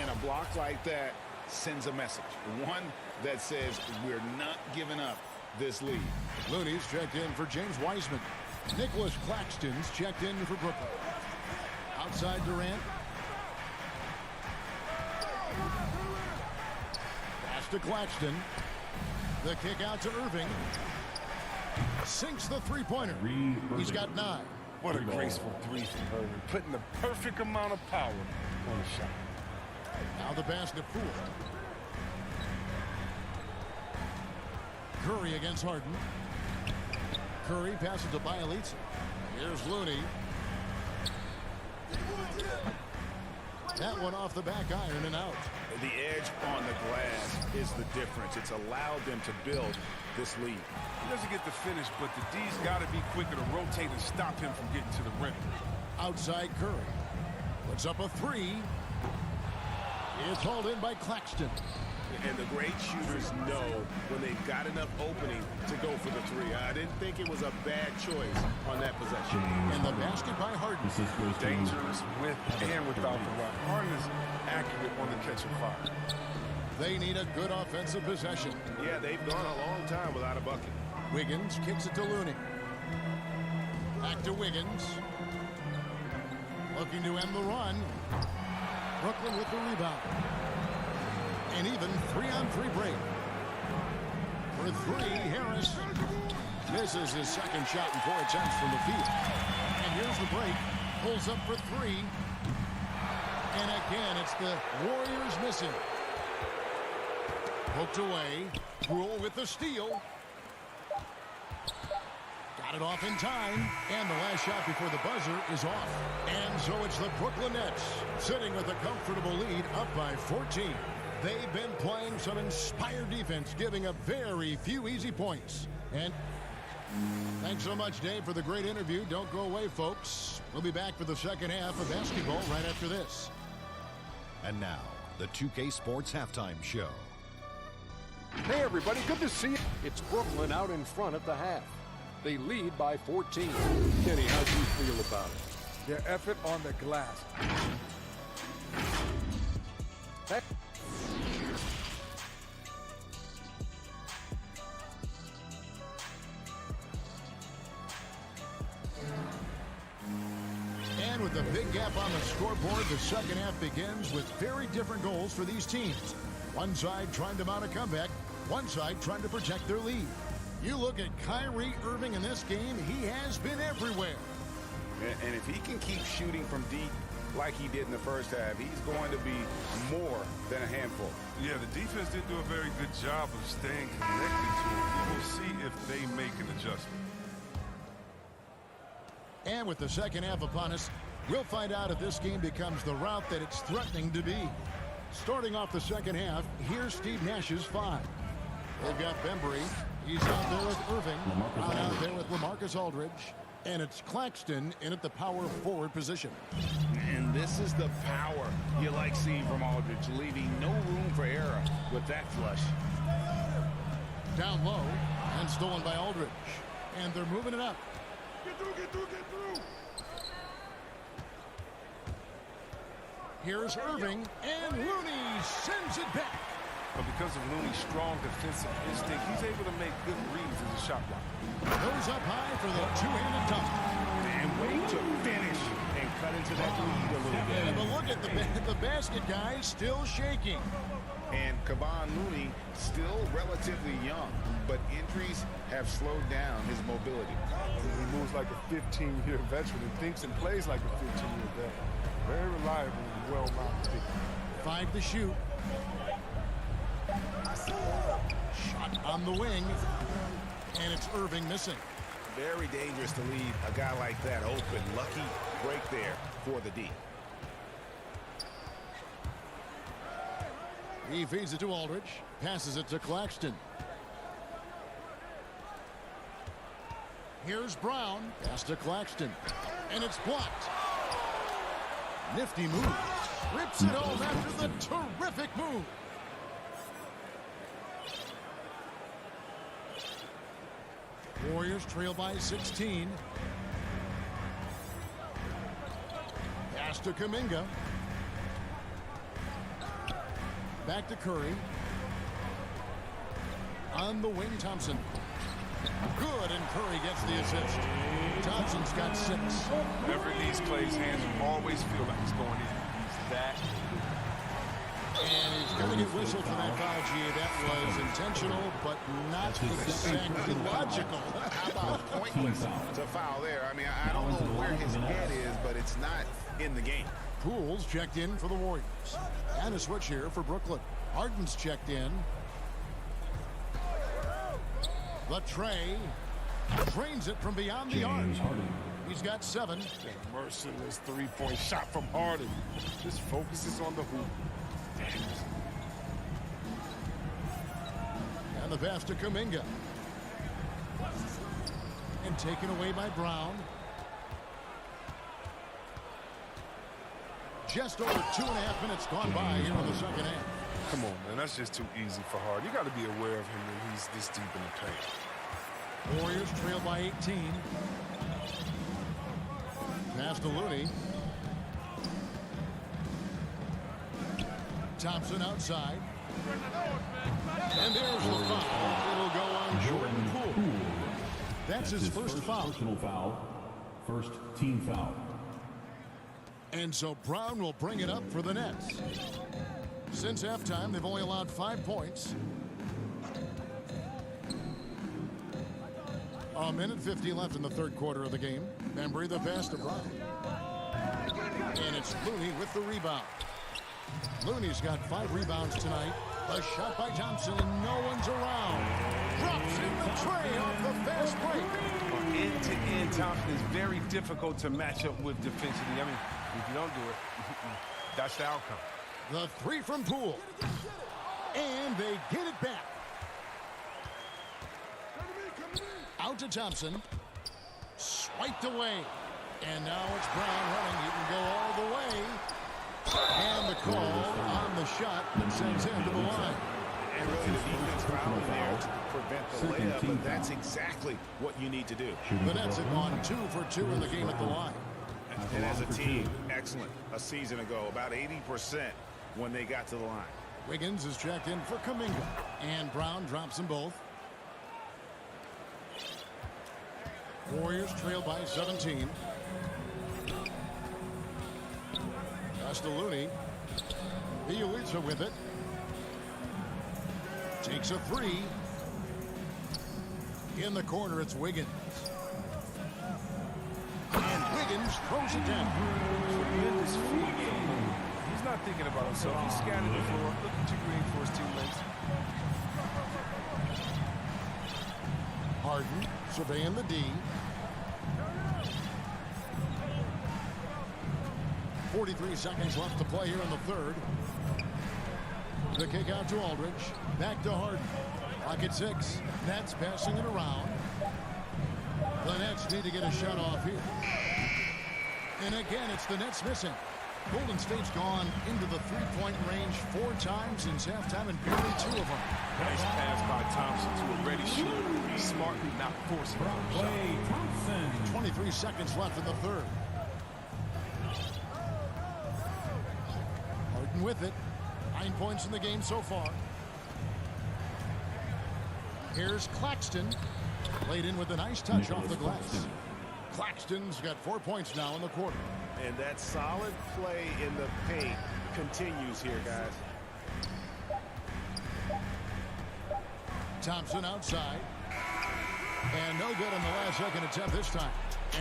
And a block like that sends a message. One that says we're not giving up this lead. Looney's checked in for James Wiseman. Nicholas Claxton's checked in for Brooklyn. Outside Durant. Pass to Claxton. The kick out to Irving. Sinks the three-pointer. He's got 9. What a graceful three from Irving, putting the perfect amount of power on the shot. Now the pass to Poole. Curry against Harden. Curry passes to Bielitsa. Here's Looney. That one off the back iron and out. The edge on the glass is the difference. It's allowed them to build this lead. He doesn't get the finish, but the D's got to be quicker to rotate and stop him from getting to the rim. Outside Curry. Puts up a 3. It's hauled in by Claxton. And the great shooters know when they've got enough opening to go for the 3. I didn't think it was a bad choice on that possession. And the basket by Harden. Dangerous with and without the rock. Harden is accurate on the catch and fire. They need a good offensive possession. Yeah, they've gone a long time without a bucket. Wiggins kicks it to Looney. Back to Wiggins. Looking to end the run. Brooklyn with the rebound. An even 3-on-3 break. For 3, Harris misses his second shot in 4 attempts from the field. And here's the break. Pulls up for 3. And again, it's the Warriors missing. Poked away. Rule with the steal. Got it off in time. And the last shot before the buzzer is off. And so it's the Brooklyn Nets sitting with a comfortable lead up by 14. They've been playing some inspired defense, giving up very few easy points. And thanks so much, Dave, for the great interview. Don't go away, folks. We'll be back for the second half of basketball right after this. And now, the 2K Sports Halftime Show. Hey, everybody, good to see you. It's Brooklyn out in front at the half. They lead by 14. Kenny, how do you feel about it? Their effort on the glass. Heck. And with a big gap on the scoreboard, the second half begins with very different goals for these teams. One side trying to mount a comeback, one side trying to protect their lead. You look at Kyrie Irving in this game, he has been everywhere. And if he can keep shooting from deep like he did in the first half, he's going to be more than a handful. Yeah, the defense didn't do a very good job of staying connected to him. We'll see if they make an adjustment. And with the second half upon us, we'll find out if this game becomes the route that it's threatening to be. Starting off the second half, here's Steve Nash's 5. They've got Bembry. He's out there with Irving. Out there with LaMarcus Aldridge. And it's Claxton in at the power forward position. And this is the power you like seeing from Aldridge, leaving no room for error with that flush. Down low and stolen by Aldridge. And they're moving it up. Get through, get through, get through. Here's Irving, and Looney sends it back. But because of Looney's strong defensive instinct, he's able to make good reads as a shot blocker. Goes up high for the two-handed dunk. And wait to finish and cut into that lead a little bit. Yeah, but look at the basket guy still shaking. And Kevon Looney still relatively young, but injuries have slowed down his mobility. He moves like a 15-year veteran and thinks and plays like a 15-year veteran. Very reliable and well-rounded. 5 to shoot. Shot on the wing. And it's Irving missing. Very dangerous to leave a guy like that open. Lucky break there for the D. He feeds it to Aldridge. Passes it to Claxton. Here's Brown. Pass to Claxton. And it's blocked. Nifty move. Rips it home after the terrific move. Warriors trail by 16. Pass to Kuminga. Back to Curry. On the wing, Thompson. Good, and Curry gets the assist. Thompson's got 6. Whenever these plays, hands always feel like he's going in. He's that. And he's going to get whistled for that foul, G. That was intentional, but not exactly logical. How about pointless to foul there? I mean, I don't know where his head is, but it's not in the game. Poole's checked in for the Warriors. And a switch here for Brooklyn. Harden's checked in. The tray drains it from beyond the arc. He's got 7. Merciless three-point shot from Harden. Just focuses on the hoop. And the pass to Kuminga. And taken away by Brown. Just over 2.5 minutes gone by here in the second half. Come on, man. That's just too easy for Harden. You got to be aware of him when he's this deep in the paint. Warriors trail by 18. Pass to Looney. Thompson outside. And there's the foul. It'll go on Jordan Poole. That's his first foul. Personal foul. First team foul. And so Brown will bring it up for the Nets. Since halftime, they've only allowed 5 points. A minute 50 left in the third quarter of the game. Membry the pass to Brown. And it's Looney with the rebound. Looney's got 5 rebounds tonight. A shot by Thompson, and no one's around. Drops in the tray off the fast break. End-to-end, Thompson is very difficult to match up with defensively. I mean, if you don't do it, that's the outcome. The 3 from Poole. And they get it back. Out to Thompson. Swiped away. And now it's Brown running. He can go all the way. And the call on the shot that sends him to the line. And really the defense foul in there to prevent the layup, but that's exactly what you need to do. The Nets have gone 2 for 2 in the game at the line. And as a team, excellent. A season ago, about 80% when they got to the line. Wiggins is checked in for Kuminga. And Brown drops them both. Warriors trail by 17. Pass to Looney. Bielitsa with it. Takes a 3. In the corner, it's Wiggins. And Wiggins throws it down. Tremendous feed game. He's not thinking about himself. He's scanning the floor, looking too green for his teammates. Harden surveying the D. 43 seconds left to play here in the third. The kick out to Aldridge. Back to Harden. Clock at 6. Nets passing it around. The Nets need to get a shot off here. And again, it's the Nets missing. Golden State's gone into the three-point range 4 times since halftime and barely 2 of them. Nice pass by Thompson to a ready shooter. Smart, not forcing a shot. 23 seconds left in the third. Harden with it. 9 points in the game so far. Here's Claxton. Laid in with a nice touch off the glass. Claxton's got 4 points now in the quarter. And that solid play in the paint continues here, guys. Thompson outside. And no good on the last second attempt this time.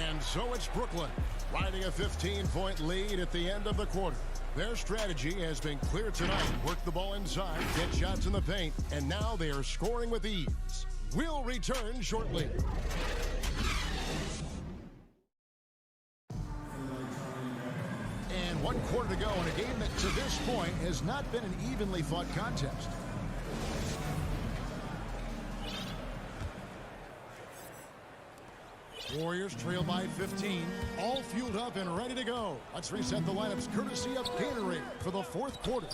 And so it's Brooklyn riding a 15-point lead at the end of the quarter. Their strategy has been clear tonight. Work the ball inside, get shots in the paint, and now they are scoring with ease. We'll return shortly. And 1 quarter to go in a game that to this point has not been an evenly fought contest. Warriors trail by 15. All fueled up and ready to go. Let's reset the lineups courtesy of Gatorade for the 4th quarter.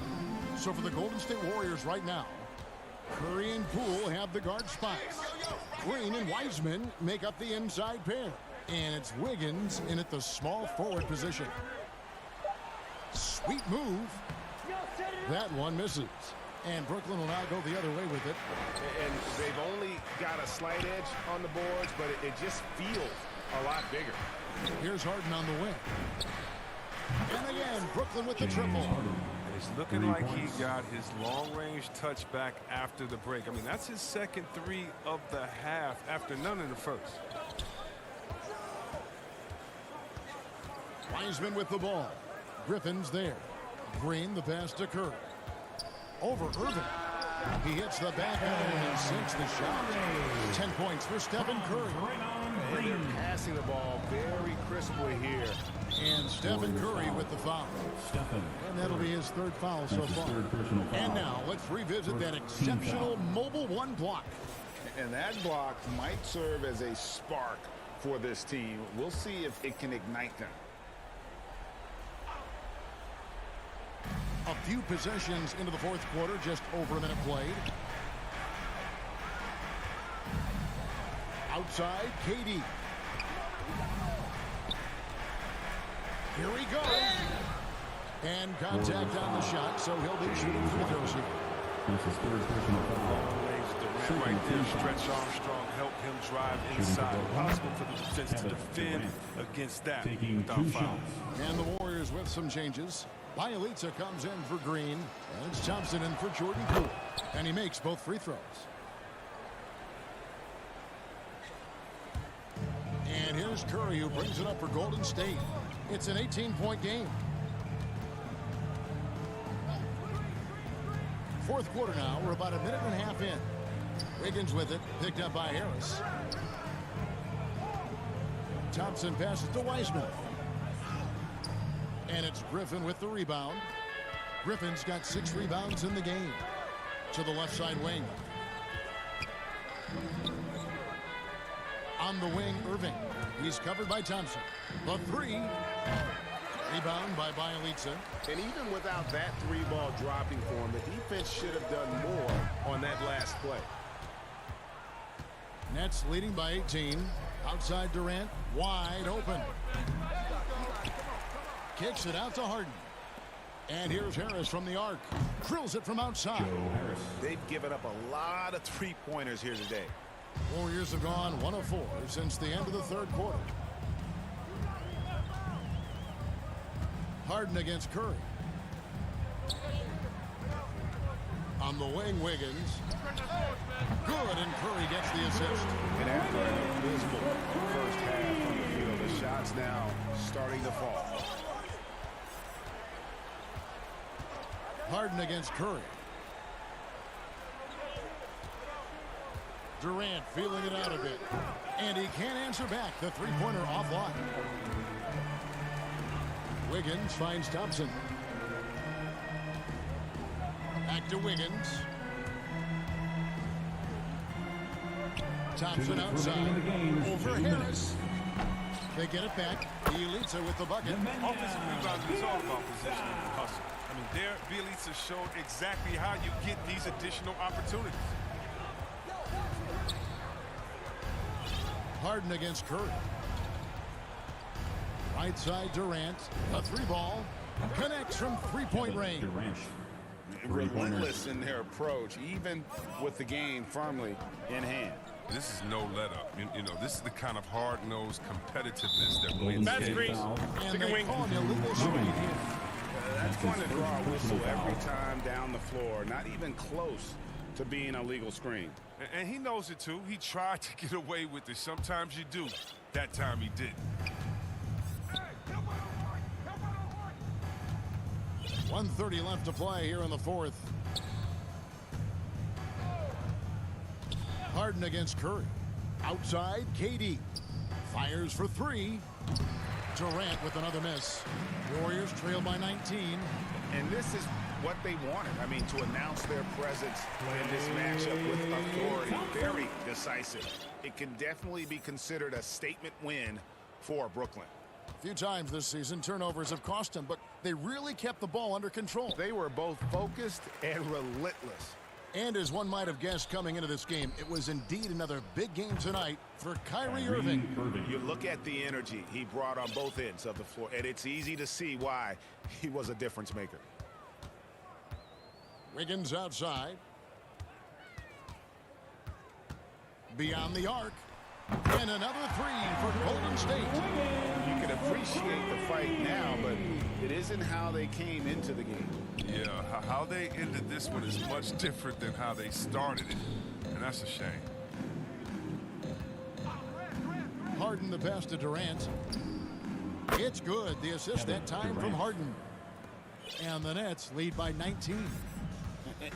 So for the Golden State Warriors right now, Curry and Poole have the guard spots. Green and Wiseman make up the inside pair. And it's Wiggins in at the small forward position. Sweet move. That one misses. And Brooklyn will now go the other way with it. And they've only got a slight edge on the boards, but it just feels a lot bigger. Here's Harden on the wing. And again, Brooklyn with the triple. It's looking like he got his long-range touchback after the break. I mean, that's his second three of the half after none in the first. Wiseman with the ball. Griffin's there. Green, the pass to Curry. Over Irving. He hits the back iron and sinks the shot. 10 points for Stephen Curry. And they're passing the ball very crisply here. And Stephen Curry with the foul. And that'll be his third foul so far. And now let's revisit that exceptional mobile one block. And that block might serve as a spark for this team. We'll see if it can ignite them. A few possessions into the fourth quarter, just over a minute played. Outside, KD. Here he goes. And contact on the shot, so he'll be shooting free throws here. That's his third personal foul. Right there, Stretch Armstrong helped him drive inside. Impossible for the defense to defend against that without fouls. And the Warriors with some changes. Bielitsa comes in for Green. And it's Thompson in for Jordan Poole. And he makes both free throws. And here's Curry, who brings it up for Golden State. It's an 18-point game. Fourth quarter now. We're about a minute and a half in. Wiggins with it, picked up by Harris. Thompson passes to Wiseman. And it's Griffin with the rebound. Griffin's got 6 rebounds in the game. To the left side wing. On the wing, Irving. He's covered by Thompson. The three. Rebound by Bielitsa. And even without that three-ball dropping for him, the defense should have done more on that last play. Nets leading by 18. Outside Durant, wide open. Kicks it out to Harden. And here's Harris from the arc. Drills it from outside. They've given up a lot of three-pointers here today. Warriors have gone 1 of 4 since the end of the third quarter. Harden against Curry. On the wing, Wiggins. Good, and Curry gets the assist. And after an abysmal first half on the field, the shots now starting to fall. Harden against Curry. Durant feeling it out a bit. And he can't answer back. The three-pointer offline. Wiggins finds Thompson. Back to Wiggins. Thompson outside. Over Harris. They get it back. Bielitsa with the bucket. Offensive rebounding is all about position and hustle. I mean, there, Bielitsa showed exactly how you get these additional opportunities. Harden against Curry. Right side Durant. A three ball. Connects from three-point range. Relentless in their approach, even with the game firmly in hand. This is no let-up. You know, this is the kind of hard-nosed competitiveness that wins. Bad screens. And they call an illegal screen here. That's going to draw a whistle every time down the floor. Not even close to being a legal screen. And he knows it, too. He tried to get away with it. Sometimes you do. That time he didn't. 1:30 left to play here in the fourth. Harden against Curry. Outside, KD. Fires for three. Durant with another miss. Warriors trail by 19. And this is what they wanted. I mean, to announce their presence in this matchup with authority. Very decisive. It can definitely be considered a statement win for Brooklyn. A few times this season, turnovers have cost them, but they really kept the ball under control. They were both focused and relentless. And as one might have guessed coming into this game, it was indeed another big game tonight for Kyrie Irving. You look at the energy he brought on both ends of the floor, and it's easy to see why he was a difference maker. Wiggins outside. Beyond the arc. And another three for Golden State. You can appreciate the fight now, but it isn't how they came into the game. Yeah, how they ended this one is much different than how they started it. And that's a shame. Harden the pass to Durant. It's good. The assist that time from Harden. And the Nets lead by 19.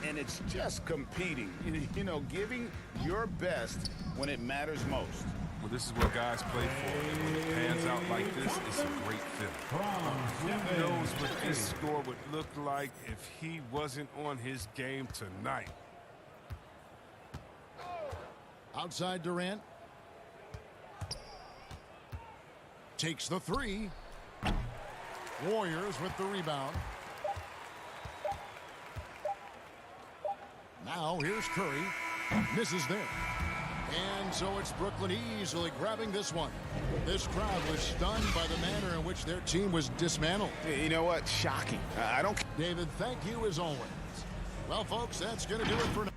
And it's just competing, you know, giving your best when it matters most. Well, this is what guys play for. And when it pans out like this, it's a great feeling. Who knows what this score would look like if he wasn't on his game tonight? Outside Durant. Takes the three. Warriors with the rebound. Now here's Curry. Misses there. And so it's Brooklyn easily grabbing this one. This crowd was stunned by the manner in which their team was dismantled. You know what? Shocking. I don't... David, thank you as always. Well, folks, that's going to do it for now.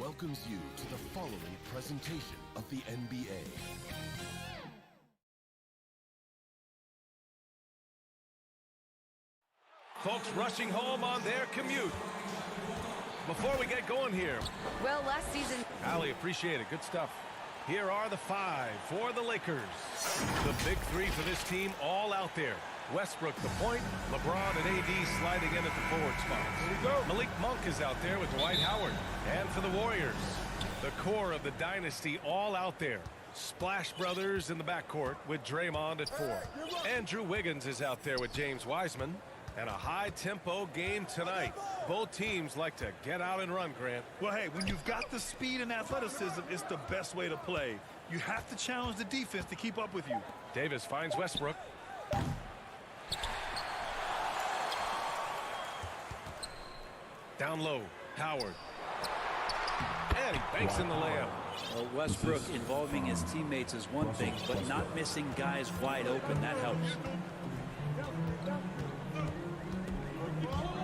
welcomes you to the following presentation of the NBA. Folks rushing home on their commute. Before we get going here. Well, last season... Allie, appreciate it. Good stuff. Here are the 5 for the Lakers. The big 3 for this team all out there. Westbrook the point, LeBron and AD sliding in at the forward spots. Malik Monk is out there with Dwight Howard. And for the Warriors, the core of the dynasty all out there. Splash Brothers in the backcourt with Draymond at 4. Andrew Wiggins is out there with James Wiseman. And a high-tempo game tonight. Both teams like to get out and run, Grant. Well, hey, when you've got the speed and athleticism, it's the best way to play. You have to challenge the defense to keep up with you. Davis finds Westbrook. Down low, Howard. And he banks in the layup. Well, Westbrook involving his teammates is one thing, but not missing guys wide open, that helps.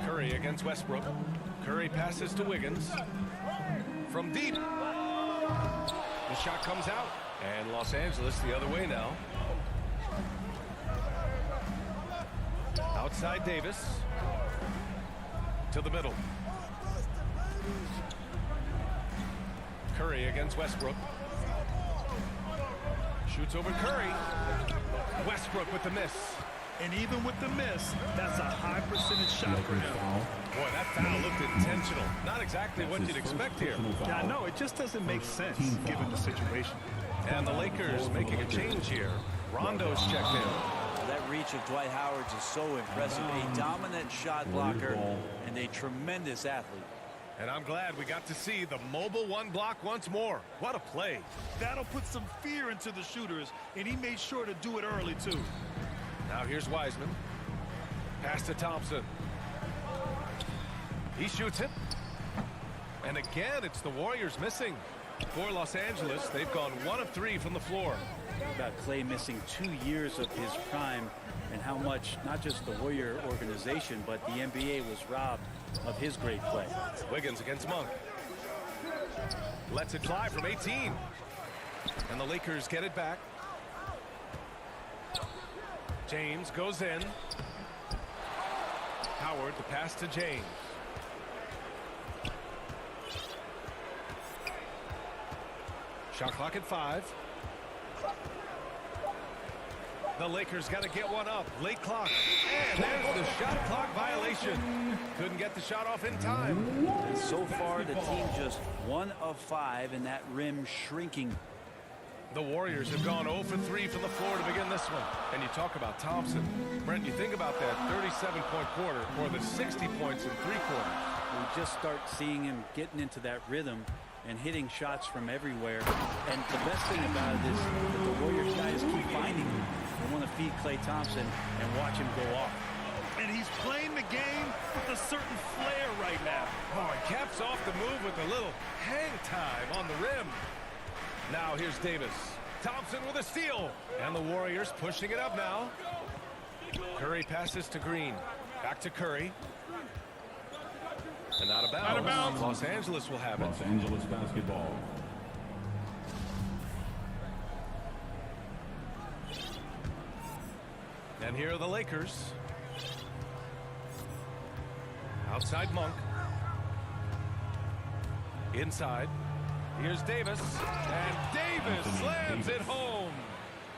Curry against Westbrook. Curry passes to Wiggins. From deep. The shot comes out. And Los Angeles the other way now. Outside Davis. To the middle. Curry against Westbrook. Shoots over Curry. Westbrook with the miss. And even with the miss, that's a high percentage shot for him. Boy, that foul looked intentional. Not exactly what you'd expect here. Yeah, I know. It just doesn't make sense given the situation. And the Lakers making a change here. Rondo's checked in. That reach of Dwight Howard is so impressive. A dominant shot blocker and a tremendous athlete. And I'm glad we got to see the mobile one block once more. What a play. That'll put some fear into the shooters, and he made sure to do it early, too. Now here's Wiseman. Pass to Thompson. He shoots it. And again, it's the Warriors missing. For Los Angeles, they've gone 1 of 3 from the floor. About Clay missing 2 years of his prime and how much not just the Warrior organization, but the NBA was robbed of his great play. Wiggins against Monk. Lets it fly from 18. And the Lakers get it back. James goes in. Howard, the pass to James. Shot clock at 5. The Lakers got to get one up. Late clock. And there's the shot clock violation. Couldn't get the shot off in time. And so far, the team just 1 of 5 and that rim shrinking. The Warriors have gone 0 for 3 from the floor to begin this one. And you talk about Thompson. Brent, you think about that 37-point quarter or the 60 points in 3 quarters. We just start seeing him getting into that rhythm and hitting shots from everywhere. And the best thing about it is that the Warriors guys keep finding him. They want to feed Klay Thompson and watch him go off. And he's playing the game with a certain flair right now. Oh, and caps off the move with a little hang time on the rim. Now here's Davis. Thompson with a steal. And the Warriors pushing it up now. Curry passes to Green. Back to Curry. And out of bounds. Out of bounds. Los Angeles will have it. Los Angeles basketball. And here are the Lakers. Outside Monk. Inside. Here's Davis. And Davis slams it home.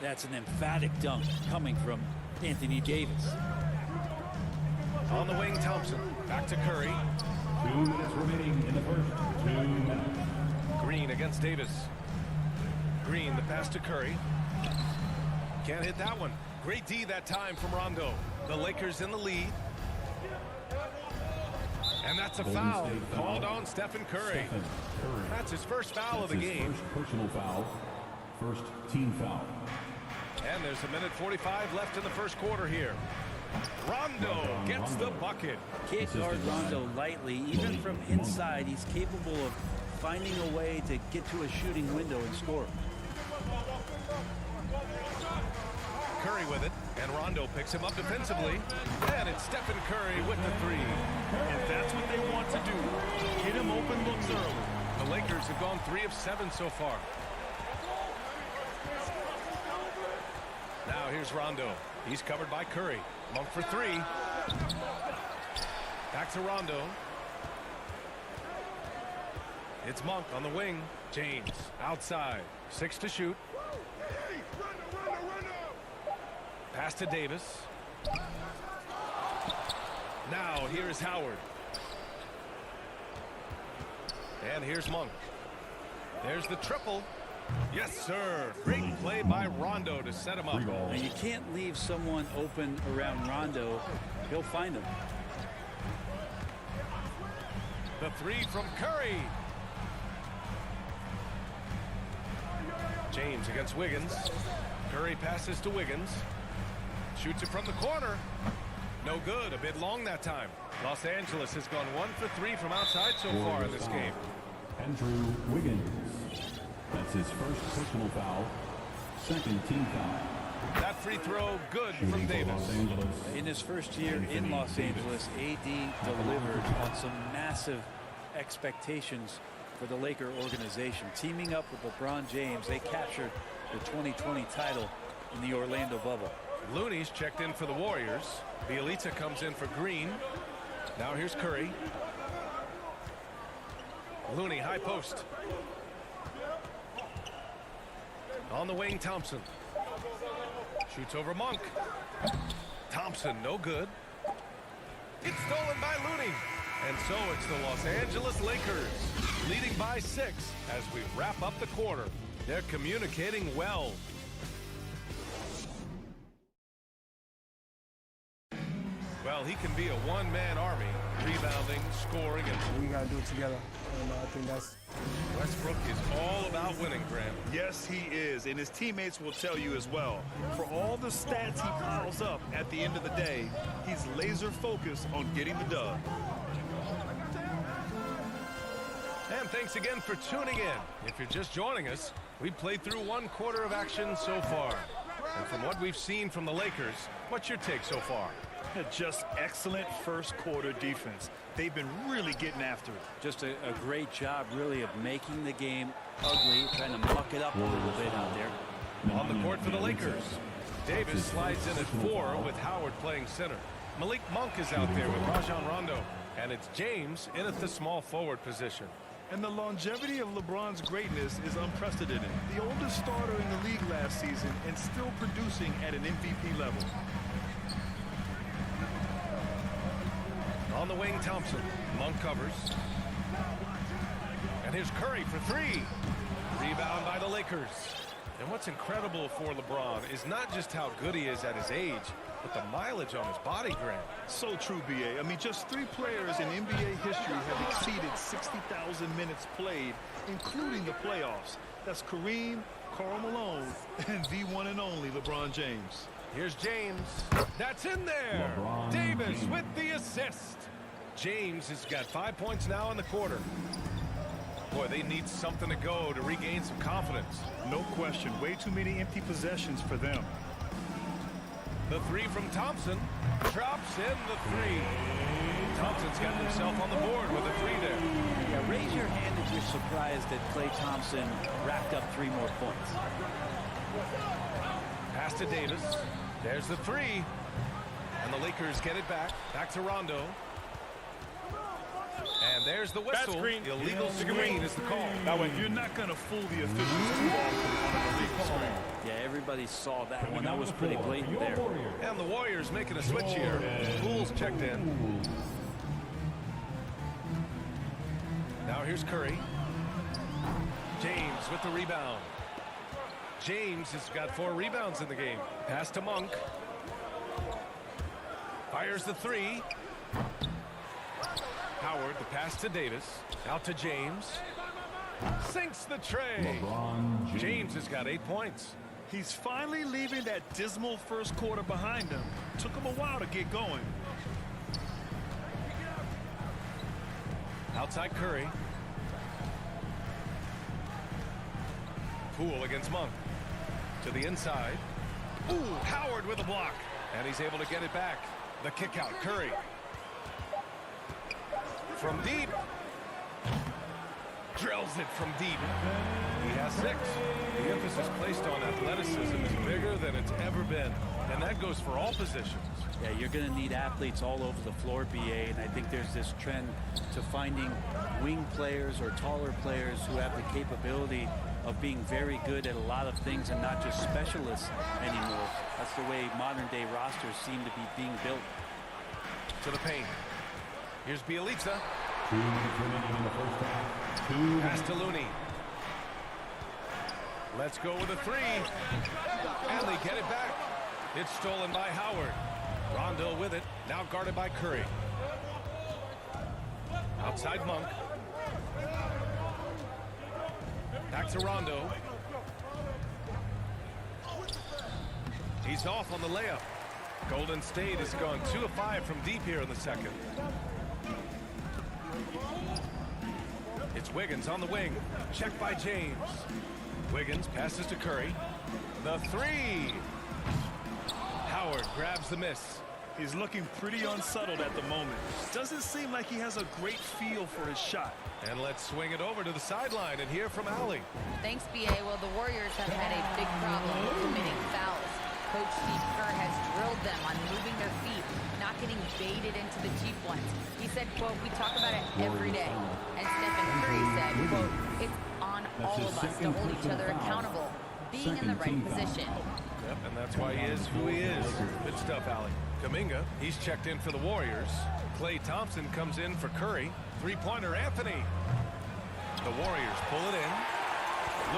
That's an emphatic dunk coming from Anthony Davis. On the wing, Thompson. Back to Curry. 2 minutes remaining in the first. 2 minutes. Green against Davis. Green, the pass to Curry. Can't hit that one. Great D that time from Rondo. The Lakers in the lead. And that's a foul called on Stephen Curry. That's his first foul of the game. First personal foul. First team foul. And there's 1:45 left in the first quarter here. Rondo gets the bucket. Can't guard Rondo lightly. Even from inside, he's capable of finding a way to get to a shooting window and score. Curry with it, and Rondo picks him up defensively. And it's Stephen Curry with the 3. And that's what they want to do. Get him open looks early. The Lakers have gone 3 of 7 so far. Now here's Rondo. He's covered by Curry. Monk for 3. Back to Rondo. It's Monk on the wing. James outside. 6 to shoot. Pass to Davis. Now here's Howard. And here's Monk. There's the triple. Yes, sir. Great play by Rondo to set him up. Now, you can't leave someone open around Rondo. He'll find him. The 3 from Curry. James against Wiggins. Curry passes to Wiggins. Shoots it from the corner. No good. A bit long that time. Los Angeles has gone 1 for 3 from outside so far in this game. Andrew Wiggins. That's his first personal foul. Second team foul. That free throw good from Davis. In his first year in Los Angeles, AD delivered on some massive expectations for the Laker organization. Teaming up with LeBron James, they captured the 2020 title in the Orlando bubble. Looney's checked in for the Warriors. Bielitsa comes in for Green. Now here's Curry. Looney, high post. On the wing, Thompson. Shoots over Monk. Thompson, no good. It's stolen by Looney. And so it's the Los Angeles Lakers leading by 6 as we wrap up the quarter. They're communicating well. Well, he can be a one-man army, rebounding, scoring, and we got to do it together. And I think that's... Westbrook is all about winning, Grant. Yes, he is, and his teammates will tell you as well. For all the stats he piles up at the end of the day, he's laser focused on getting the dub. And thanks again for tuning in. If you're just joining us, we've played through 1 quarter of action so far. And from what we've seen from the Lakers, what's your take so far? Just excellent first quarter defense. They've been really getting after it. Just a great job, really, of making the game ugly, trying to muck it up a little bit out there. On the court for the Lakers, Davis slides in at 4 with Howard playing center. Malik Monk is out there with Rajon Rondo. And it's James in at the small forward position. And the longevity of LeBron's greatness is unprecedented. The oldest starter in the league last season and still producing at an MVP level. On the wing, Thompson. Monk covers. And here's Curry for 3. Rebound by the Lakers. And what's incredible for LeBron is not just how good he is at his age, but the mileage on his body, Grant. So true, B.A. I mean, just 3 players in NBA history have exceeded 60,000 minutes played, including the playoffs. That's Kareem, Karl Malone, and the one and only LeBron James. Here's James. That's in there. LeBron Davis James. with the assist. James has got 5 points now in the quarter. Boy, they need something to go to regain some confidence. No question. Way too many empty possessions for them. The 3 from Thompson. Drops in the 3. Thompson's got himself on the board with a 3 there. Yeah, raise your hand if you're surprised that Klay Thompson racked up 3 more points. Pass to Davis. There's the 3. And the Lakers get it back. Back to Rondo. And there's the whistle. Illegal screen is the call. That way, you're not going to fool the officials too often on an illegal screen. Yeah, everybody saw that one. That was pretty blatant there. And the Warriors making a switch here. Poole's checked in. Now here's Curry. James with the rebound. James has got 4 rebounds in the game. Pass to Monk. Fires the 3. Howard, the pass to Davis. Out to James. Sinks the tray. James has got 8 points. He's finally leaving that dismal first quarter behind him. Took him a while to get going. Outside Curry. Poole against Monk. To the inside. Ooh, Howard with a block. And he's able to get it back. The kick out, Curry. From deep. Drills it from deep. He has 6. The emphasis placed on athleticism is bigger than it's ever been, and that goes for all positions. Yeah, you're going to need athletes all over the floor, BA, and I think there's this trend to finding wing players or taller players who have the capability of being very good at a lot of things and not just specialists anymore. That's the way modern-day rosters seem to be being built. To the paint. Here's Bielitsa. Pass to Looney. Let's go with a 3. And they get it back. It's stolen by Howard. Rondo with it. Now guarded by Curry. Outside Monk. Back to Rondo. He's off on the layup. Golden State has gone 2 of 5 from deep here in the second. It's Wiggins on the wing. Checked by James. Wiggins passes to Curry. The 3. Howard grabs the miss. He's looking pretty unsettled at the moment. Doesn't seem like he has a great feel for his shot. And let's swing it over to the sideline and hear from Allie. Thanks, BA. Well, the Warriors have had a big problem with committing fouls. Coach Steve Kerr has drilled them on moving their feet, not getting baited into the cheap ones. He said, quote, "We talk about it every day." And Stephen Curry said, quote, "It's on all of us to hold each other accountable, being in the right position." Yep, and that's why he is who he is. Good stuff, Allie. Kuminga, he's checked in for the Warriors. Klay Thompson comes in for Curry. Three-pointer, Anthony. The Warriors pull it in.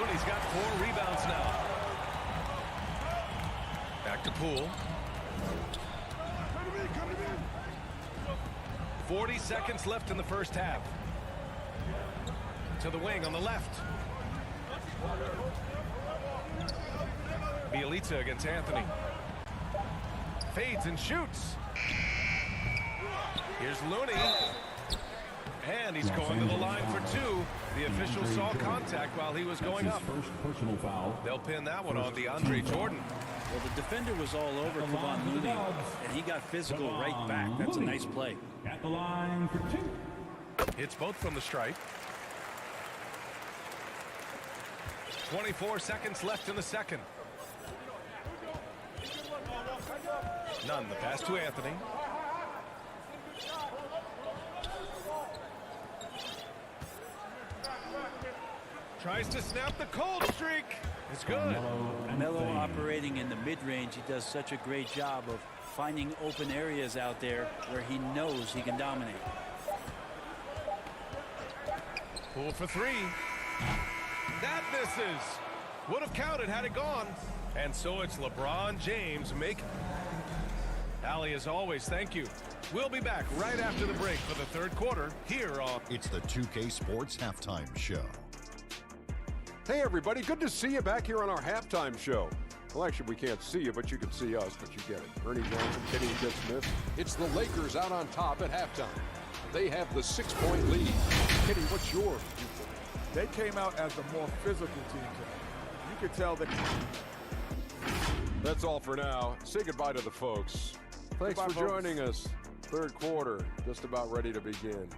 Looney's got 4 rebounds now. Back to Poole. 40 seconds left in the first half. To the wing on the left. Bielitsa against Anthony. Fades and shoots. Here's Looney. And he's going to the line for 2. The official saw contact while he was going up. They'll pin that one on DeAndre Jordan. Well, the defender was all over Kevon Looney, and he got physical right back. That's a nice play. At the line for 2. Hits both from the stripe. 24 seconds left in the second. None. The pass to Anthony. Tries to snap the cold streak. It's good. Melo operating in the mid-range. He does such a great job of finding open areas out there where he knows he can dominate. Poole for 3. That misses. Would have counted had it gone. And so it's LeBron James making. Allie, as always, thank you. We'll be back right after the break for the third quarter here on... It's the 2K Sports Halftime Show. Hey, everybody. Good to see you back here on our halftime show. Well, actually, we can't see you, but you can see us, but you get it. Ernie Johnson, Kenny Smith. It's the Lakers out on top at halftime. They have the 6-point lead. Kenny, what's your viewpoint? They came out as the more physical team today. You could tell that. That's all for now. Say goodbye to the folks. Thanks for joining us. Third quarter, just about ready to begin.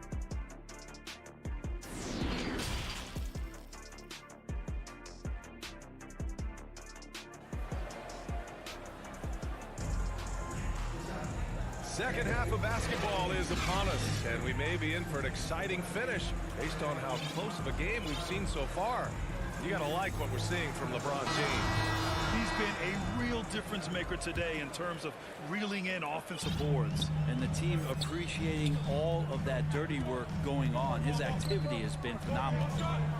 Second half of basketball is upon us, and we may be in for an exciting finish based on how close of a game we've seen so far. You gotta like what we're seeing from LeBron James. He's been a real difference maker today in terms of reeling in offensive boards. And the team appreciating all of that dirty work going on. His activity has been phenomenal.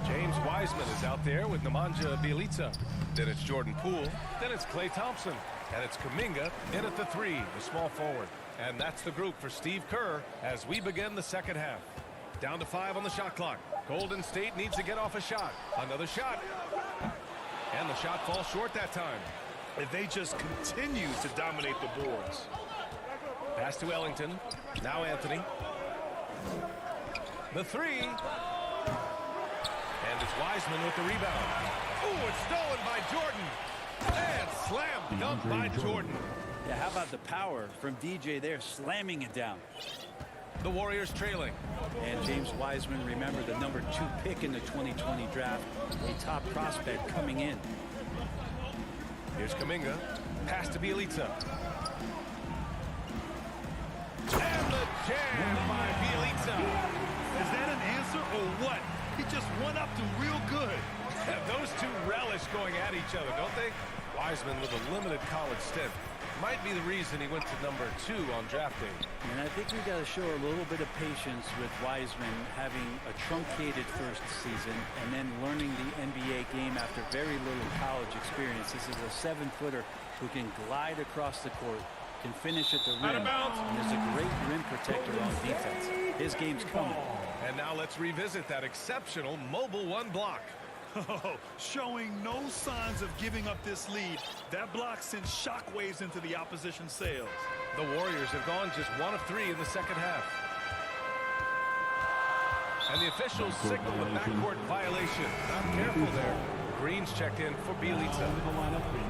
James Wiseman is out there with Nemanja Bjelica. Then it's Jordan Poole. Then it's Klay Thompson. And it's Kuminga in at the 3, the small forward. And that's the group for Steve Kerr as we begin the second half. Down to 5 on the shot clock. Golden State needs to get off a shot. Another shot. And the shot falls short that time. And they just continue to dominate the boards. Pass to Ellington. Now Anthony. The 3. And it's Wiseman with the rebound. Ooh, it's stolen by Jordan. And slam dunk by Jordan. Yeah, how about the power from DJ there slamming it down? The Warriors trailing. And James Wiseman, remember, the #2 pick in the 2020 draft, a top prospect coming in. Here's Kuminga. Pass to Bielitsa. And the jam by Bielitsa. Is that an answer or what? He just went up to real good. Those two relish going at each other, don't they? Wiseman with a limited college stint. Might be the reason he went to #2 on draft day. And I think we got to show a little bit of patience with Wiseman having a truncated first season and then learning the NBA game after very little college experience. This is a 7-footer who can glide across the court, can finish at the rim, and is a great rim protector on defense. His game's coming. And now let's revisit that exceptional mobile 1 block. Oh, showing no signs of giving up this lead. That block sends shockwaves into the opposition sails. The Warriors have gone just 1 of 3 in the second half. And the officials signal the backcourt violation. Not careful there. Green's checked in for Bielitsa.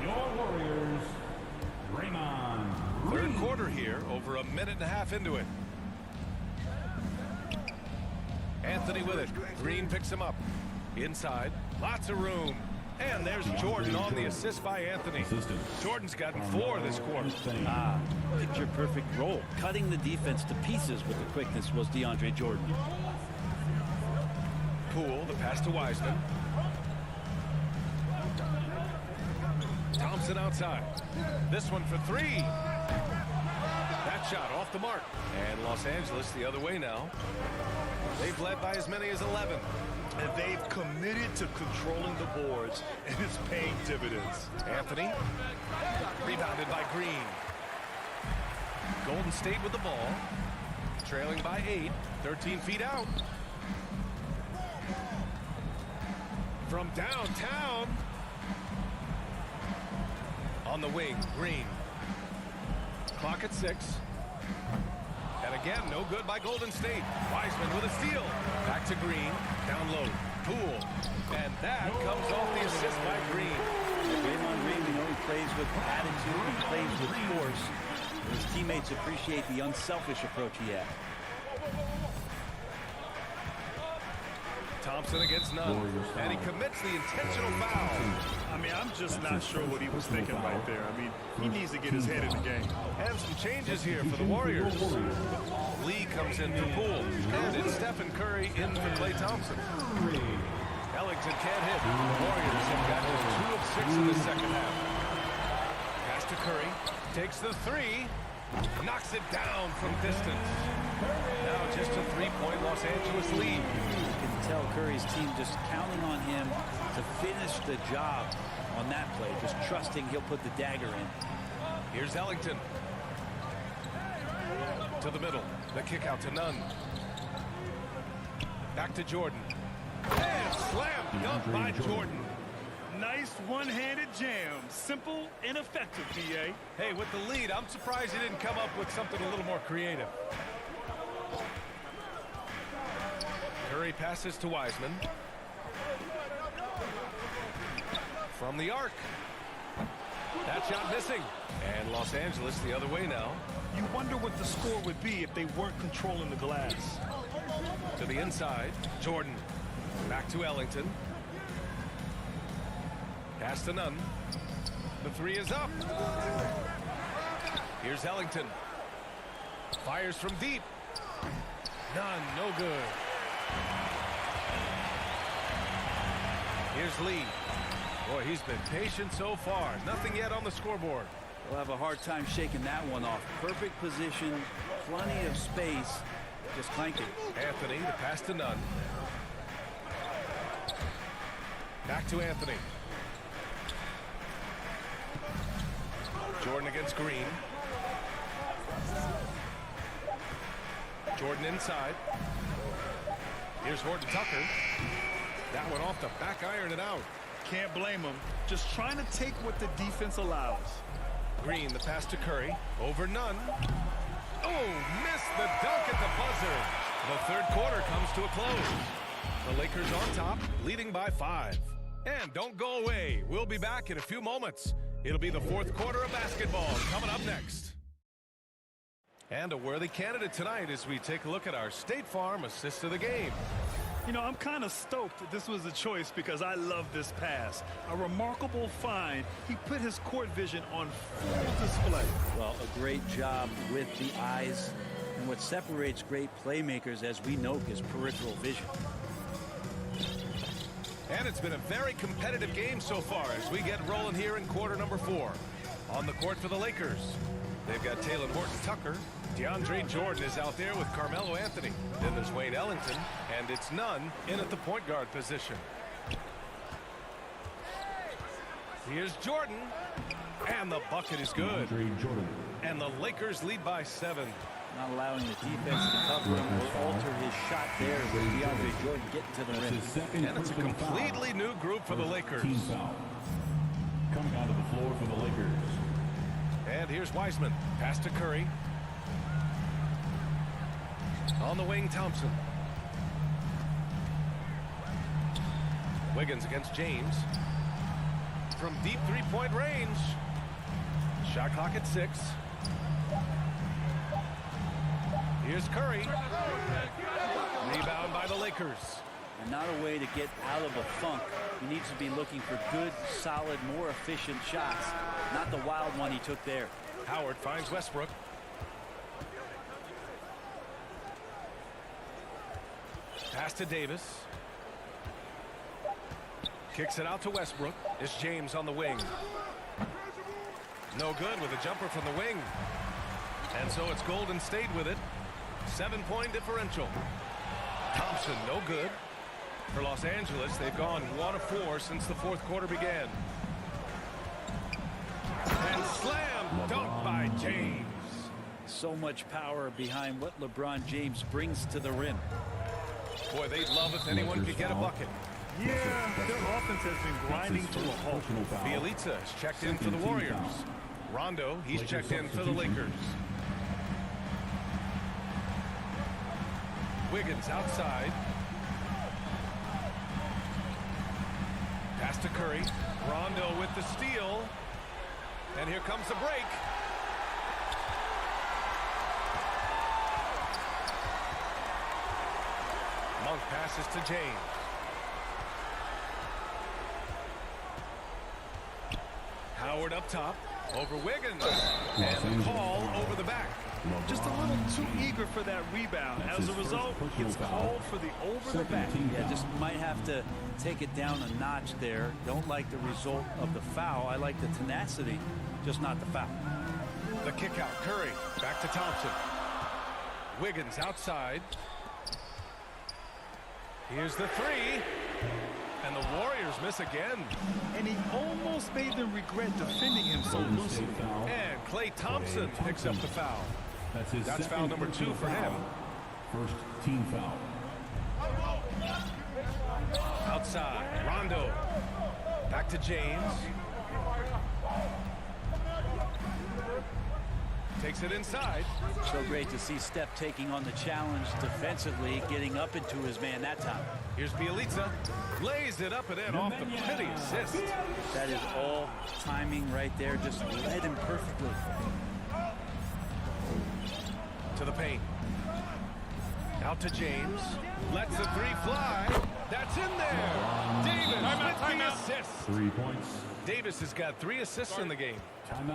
Your Warriors, Raymond Green. Third quarter here, over a minute and a half into it. Anthony with it. Green picks him up. Inside, lots of room. And there's Jordan on the assist by Anthony. Jordan's gotten 4 this quarter. Picture perfect roll. Cutting the defense to pieces with the quickness was DeAndre Jordan. Poole, the pass to Wiseman. Thompson outside. This one for 3. That shot off the mark. And Los Angeles the other way now. They've led by as many as 11. And they've committed to controlling the boards, and it's paying dividends. Anthony, rebounded by Green. Golden State with the ball, trailing by 8, 13 feet out. From downtown. On the wing, Green. Clock at 6. And again, no good by Golden State. Wiseman with a steal. Back to Green. Down low. Poole. And that comes off the assist by Green. Draymond Green, he plays with attitude and plays with force. His teammates appreciate the unselfish approach he has. Thompson against Nunn. And he commits the intentional foul. I mean, I'm just not sure what he was thinking right there. I mean, he needs to get his head in the game. And some changes here for the Warriors. Lee comes in for Poole. And it's Stephen Curry in for Klay Thompson. Ellington can't hit. The Warriors have got just 2 of 6 in the second half. Pass to Curry. Takes the 3. Knocks it down from distance. Now just a 3-point Los Angeles lead. You can tell Curry's team just counting on him to finish the job on that play. Just trusting he'll put the dagger in. Here's Ellington. To the middle. The kick out to Nunn. Back to Jordan. And slam dunk by Jordan. Nice one-handed jam. Simple and effective, PA. Hey, with the lead, I'm surprised he didn't come up with something a little more creative. Curry passes to Wiseman. From the arc. That shot missing. And Los Angeles the other way now. You wonder what the score would be if they weren't controlling the glass. To the inside. Jordan. Back to Ellington. Pass to Nunn. The 3 is up. Here's Ellington. Fires from deep. Nunn, no good. Here's Lee. Boy, he's been patient so far. Nothing yet on the scoreboard. We'll have a hard time shaking that one off. Perfect position, plenty of space. Just clank it. Anthony, the pass to Nunn. Back to Anthony. Jordan against Green. Jordan inside. Here's Horton Tucker. That one off the back iron and out. Can't blame him. Just trying to take what the defense allows. Green, the pass to Curry. Over Nunn. Oh, missed the dunk at the buzzer. The third quarter comes to a close. The Lakers on top, leading by 5. And don't go away. We'll be back in a few moments. It'll be the fourth quarter of basketball coming up next. And a worthy candidate tonight as we take a look at our State Farm assist of the game. You know, I'm kind of stoked that this was a choice because I love this pass. A remarkable find. He put his court vision on full display. Well, a great job with the eyes. And what separates great playmakers, as we know, is peripheral vision. And it's been a very competitive game so far as we get rolling here in quarter number 4. On the court for the Lakers, they've got Taylor Horton-Tucker. DeAndre Jordan is out there with Carmelo Anthony. Then there's Wayne Ellington, and it's Nunn in at the point guard position. Here's Jordan, and the bucket is good. And the Lakers lead by 7. Not allowing the defense to cover him will alter his shot there with DeAndre Jordan getting to the rim. And it's a completely new group for the Lakers. Team foul. Coming out of the floor for the Lakers. And here's Wiseman. Pass to Curry. On the wing, Thompson. Wiggins against James. From deep three-point range. Shot clock at 6. Here's Curry. Rebound by the Lakers. And not a way to get out of a funk. He needs to be looking for good, solid, more efficient shots. Not the wild one he took there. Howard finds Westbrook. Pass to Davis. Kicks it out to Westbrook. It's James on the wing. No good with a jumper from the wing. And so it's Golden State with it. 7-point differential. Thompson, no good. For Los Angeles, they've gone 1 of 4 since the fourth quarter began. And slam dunk by James. So much power behind what LeBron James brings to the rim. Boy, they'd love if anyone could get a bucket. Yeah, their offense has been grinding to a halt. Bielitsa has checked in for the Warriors. Rondo, he's checked in for the Lakers. Wiggins outside. Pass to Curry. Rondo with the steal. And here comes the break. Monk passes to James. Howard up top. Over Wiggins. And the call over the back. Just a little too eager for that rebound. As a result, it's called for the over the back. Yeah, just might have to take it down a notch there. Don't like the result of the foul. I like the tenacity, just not the foul. The kick out. Curry back to Thompson. Wiggins outside. Here's the 3. And the Warriors miss again. And he almost made them regret defending him so loosely. And Klay Thompson picks up the foul. That's foul number 2 for him. First team foul. Outside, Rondo. Back to James. Takes it inside. So great to see Steph taking on the challenge defensively, getting up into his man that time. Here's Bielitsa. Lays it up and in off the pretty assist. That is all timing right there. Just led him perfectly. To the paint. Out to James. Lets the 3 fly. That's in there. Davis with the assist. 3 points. Davis has got 3 assists in the game.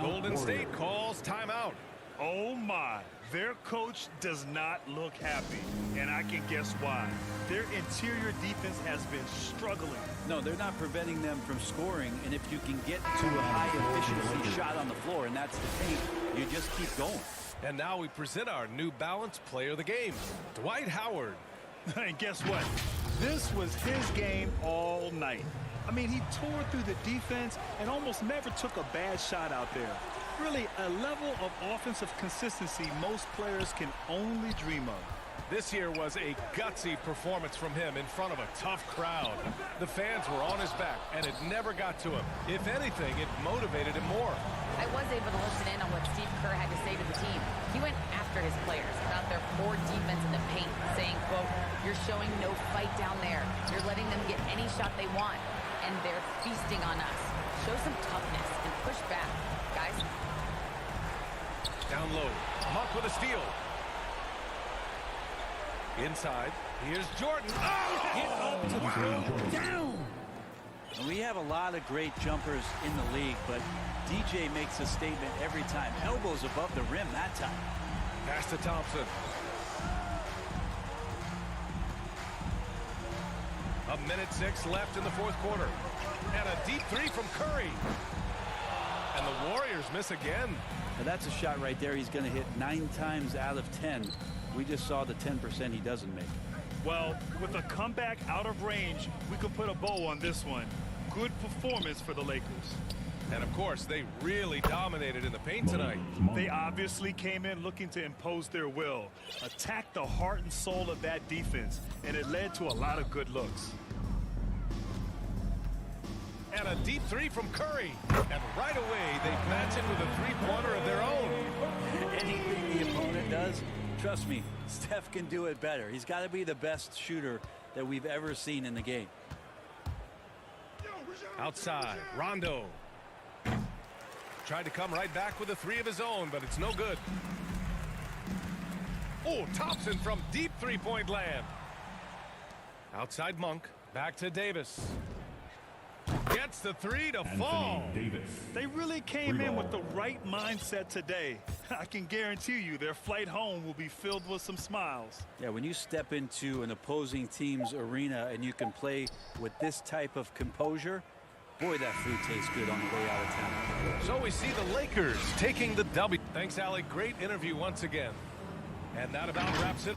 Golden State calls timeout. Oh my, their coach does not look happy, and I can guess why. Their interior defense has been struggling. No, they're not preventing them from scoring, and if you can get to a high efficiency shot on the floor, and that's the paint, you just keep going. And now we present our New Balance player of the game, Dwight Howard. And guess what? This was his game all night. I mean, he tore through the defense and almost never took a bad shot out there. Really, a level of offensive consistency most players can only dream of. This here was a gutsy performance from him in front of a tough crowd. The fans were on his back, and it never got to him. If anything, it motivated him more. I was able to listen in on what Steve Kerr had to say to the team. He went after his players about their poor defense in the paint, saying, quote, "You're showing no fight down there. You're letting them get any shot they want, and they're feasting on us. Show some toughness and push back, guys." Down low. Monk with a steal. Inside. Here's Jordan. Oh! Get up to throw down. We have a lot of great jumpers in the league, but DJ makes a statement every time. Elbows above the rim that time. Pass to Thompson. A minute 6 left in the fourth quarter. And a deep three from Curry. And the Warriors miss again. Now that's a shot right there. He's going to hit 9 times out of 10. We just saw the 10% he doesn't make. Well, with a comeback out of range, we could put a bow on this one. Good performance for the Lakers. And of course, they really dominated in the paint tonight. They obviously came in looking to impose their will, attack the heart and soul of that defense, and it led to a lot of good looks. And a deep three from Curry. And right away, they match it with a three-pointer of their own. Anything the opponent does, trust me, Steph can do it better. He's got to be the best shooter that we've ever seen in the game. Outside, Rondo. Tried to come right back with a three of his own, but it's no good. Oh, Thompson from deep three-point land. Outside Monk, back to Davis. Gets the three to fall. They really came in with the right mindset today. I can guarantee you their flight home will be filled with some smiles. Yeah, when you step into an opposing team's arena and you can play with this type of composure, boy, that food tastes good on the way out of town. So we see the Lakers taking the W. Thanks, Alec. Great interview once again. And that about wraps it.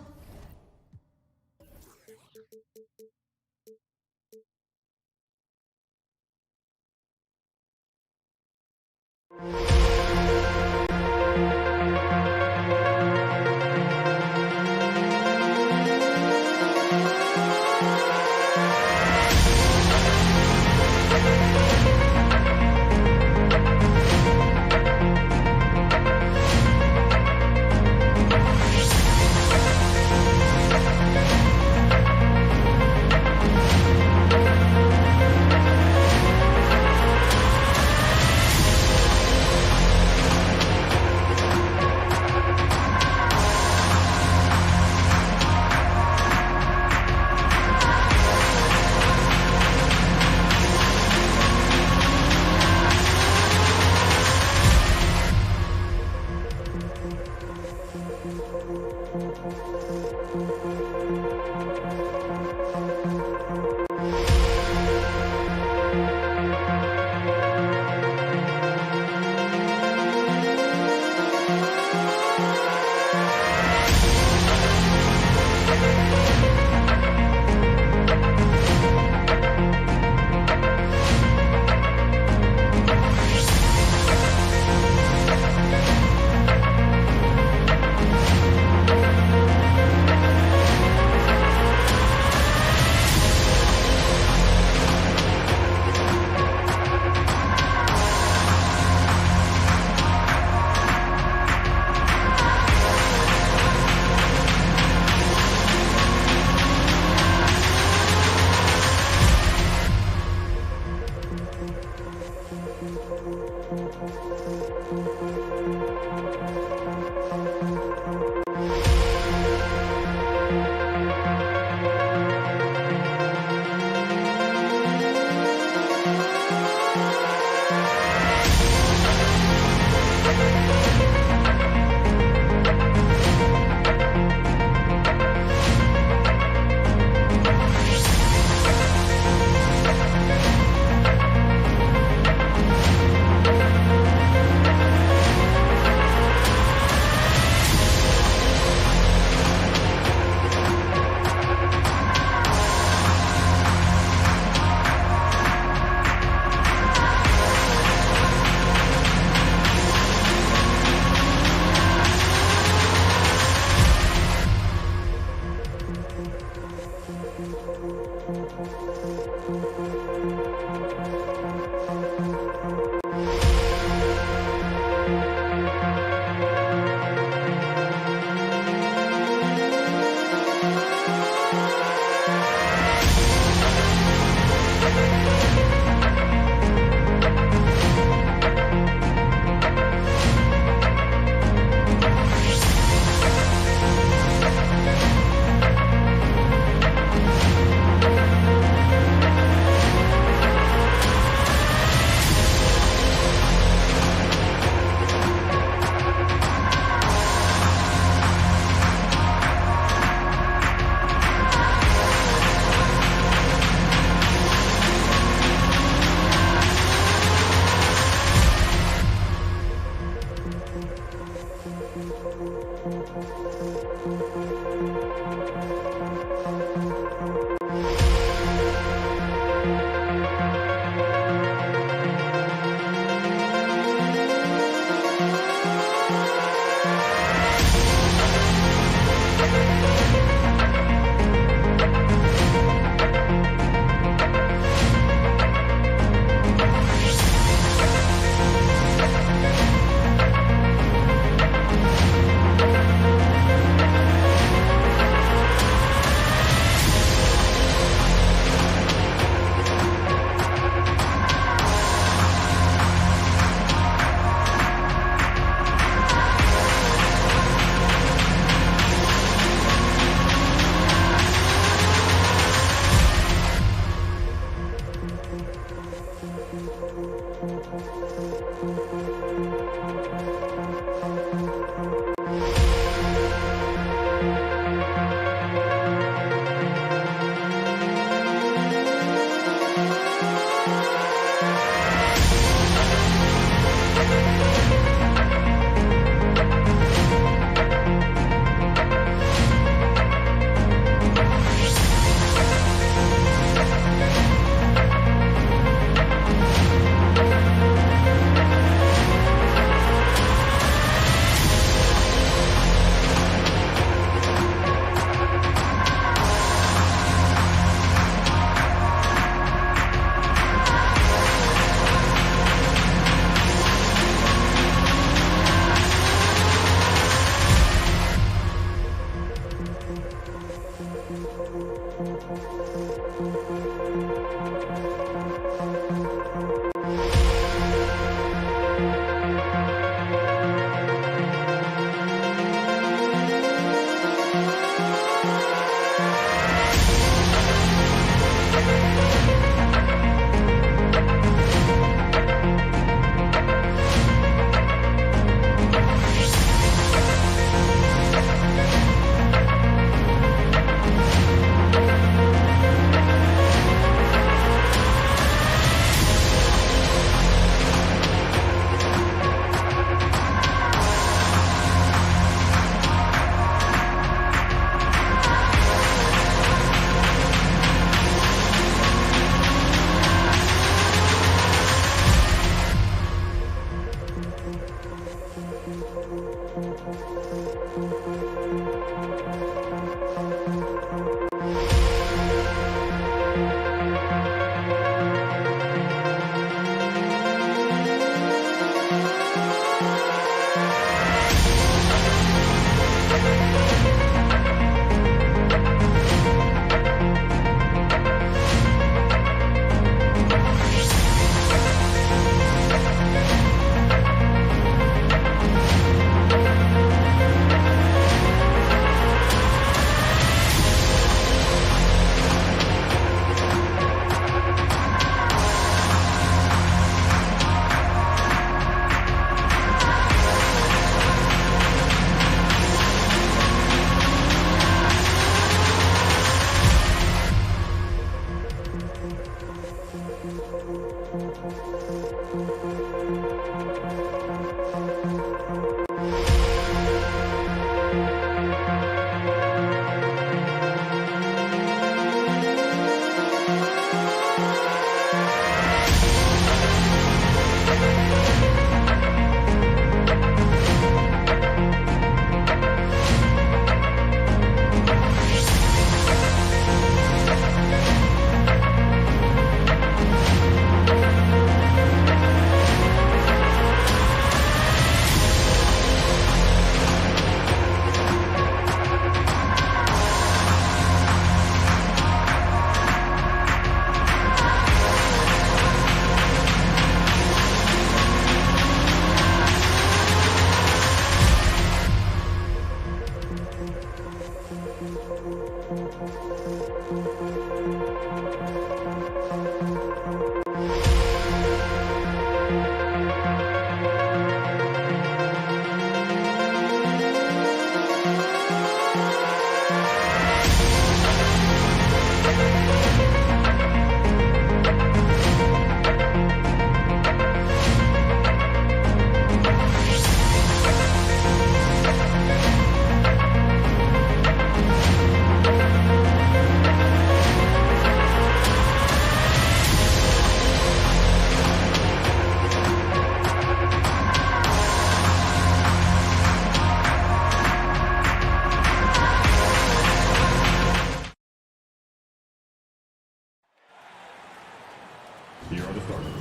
Here are the starters.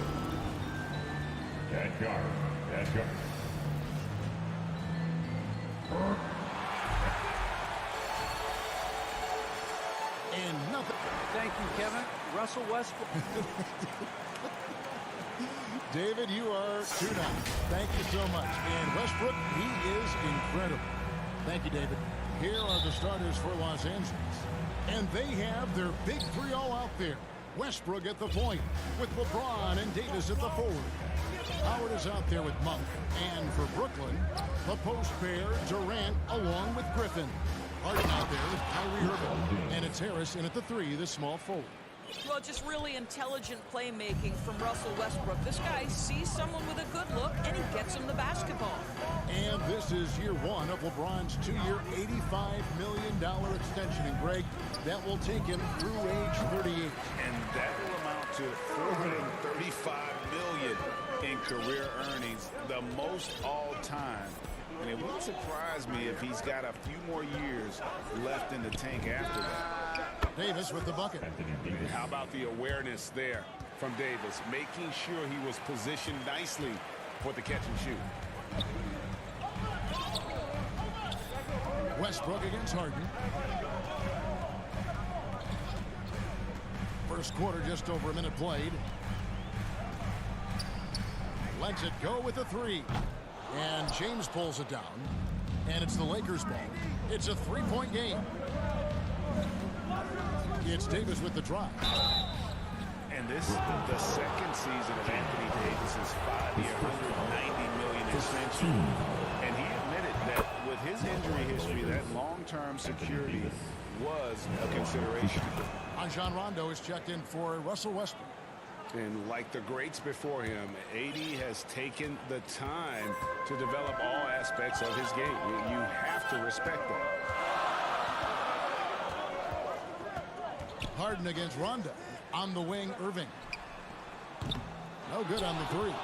At guard. And nothing. Thank you, Kevin. Russell Westbrook. David, you are 2-0. Thank you so much. And Westbrook, he is incredible. Thank you, David. Here are the starters for Los Angeles. And they have their big three all out there. Westbrook at the point with LeBron and Davis at the forward. Howard is out there with Monk. And for Brooklyn, the post pair, Durant along with Griffin. Harden out there with Kyrie Irving. And it's Harris in at the 3, the small forward. Well, just really intelligent playmaking from Russell Westbrook. This guy sees someone with a good look, and he gets him the basketball. And this is year 1 of LeBron's 2-year, $85 million extension. And, Greg, that will take him through age 38. And that will amount to $435 million in career earnings, the most all time. And it wouldn't surprise me if he's got a few more years left in the tank after that. Davis with the bucket. How about the awareness there from Davis, making sure he was positioned nicely for the catch and shoot. Westbrook against Harden. First quarter, just over a minute played. Lets it go with a 3. And James pulls it down. And it's the Lakers' ball. It's a 3-point game. It's Davis with the drive. And this is the second season of Anthony Davis's 5-year, $190 million extension. And he admitted that with his injury history, that long-term security was a consideration. Rajon Rondo is checked in for Russell Westbrook. And like the greats before him, AD has taken the time to develop all aspects of his game. You have to respect that. Harden against Rondo. On the wing, Irving. No good on the 3.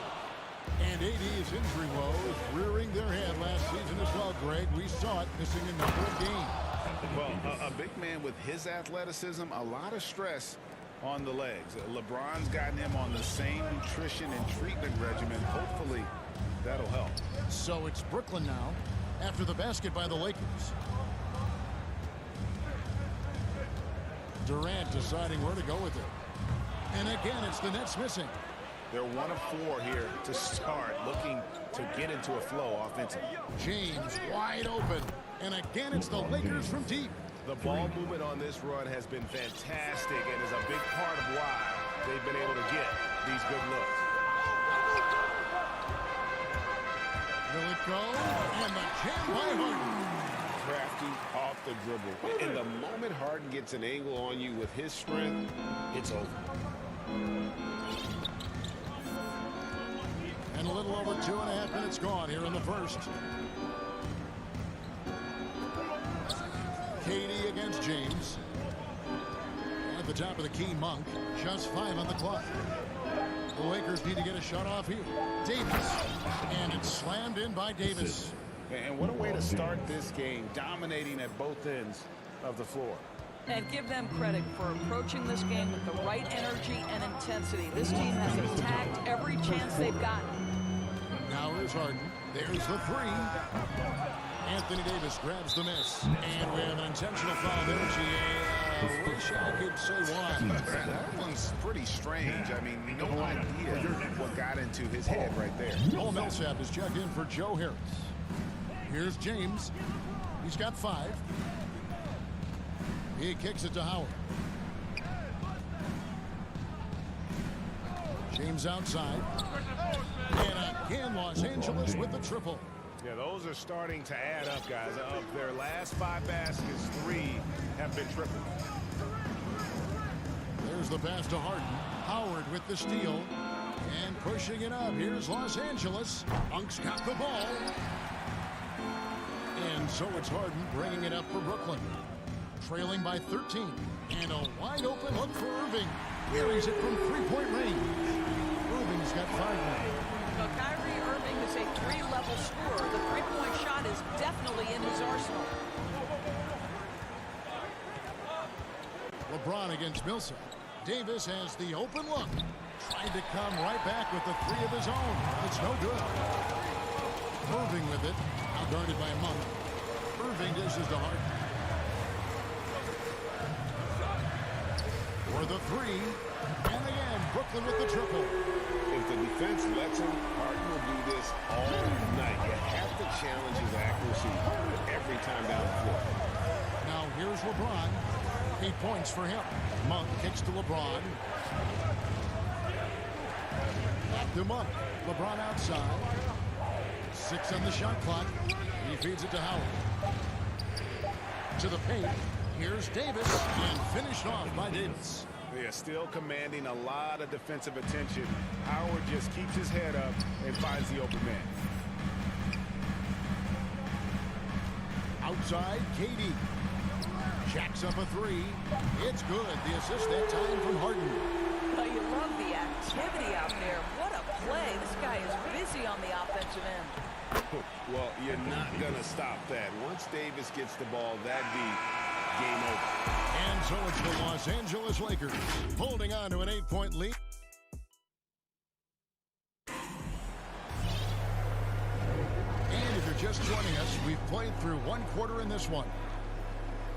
And AD's injury woes rearing their head last season as well, Greg. We saw it missing a number of games. Well, a big man with his athleticism, a lot of stress on the legs. LeBron's gotten him on the same nutrition and treatment regimen. Hopefully, that'll help. So it's Brooklyn now after the basket by the Lakers. Durant deciding where to go with it. And again, it's the Nets missing. They're 1 of 4 here to start, looking to get into a flow offensively. James wide open. And again, it's the Lakers from deep. The ball movement on this run has been fantastic and is a big part of why they've been able to get these good looks. Will it go? And the jam by Harden. Crafty off the dribble. And the moment Harden gets an angle on you with his strength, it's over. And a little over 2.5 minutes gone here in the first. KD against James. At the top of the key, Monk. Just 5 on the clock. The Lakers need to get a shot off here. Davis. And it's slammed in by Davis. And what a way to start this game, dominating at both ends of the floor. And give them credit for approaching this game with the right energy and intensity. This team has attacked every chance they've gotten. Now here's Harden. There's the 3. Anthony Davis grabs the miss. And we have an intentional foul there. I wish I could say why. That one's pretty strange. I mean, no idea what got into his head right there. Paul Millsap is checked in for Joe Harris. Here's James. He's got 5. He kicks it to Howard. James outside. And again, Los Angeles with the triple. Yeah, those are starting to add up, guys. Of their last 5 baskets, 3 have been tripled. There's the pass to Harden. Howard with the steal. And pushing it up. Here's Los Angeles. Unk's got the ball. And so it's Harden bringing it up for Brooklyn. Trailing by 13. And a wide open look for Irving. Carries it from 3-point range. Irving's got 5 now. Well, Kyrie Irving is a 3-level scorer. The 3-point shot is definitely in his arsenal. LeBron against Millsap. Davis has the open look. Trying to come right back with the 3 of his own. It's no good. Irving with it. Now guarded by Monk. Irving dishes to Harden. For the 3. And again, Brooklyn with the triple. If the defense lets him, Harden will do this all night. You have to challenge his accuracy every time down the floor. Now here's LeBron. 8 points for him. Monk kicks to LeBron. Locked him up. LeBron outside. 6 on the shot clock. He feeds it to Howard. To the paint. Here's Davis. And finished off by Davis. They are still commanding a lot of defensive attention. Howard just keeps his head up and finds the open man. Outside, KD. Jacks up a 3. It's good. The assist that time from Harden. Well, you love the activity out there. What a play. This guy is busy on the offensive end. Well, you're not going to stop that. Once Davis gets the ball, that'd be game over. And so it's the Los Angeles Lakers holding on to an 8-point lead. And if you're just joining us, we've played through 1 quarter in this one.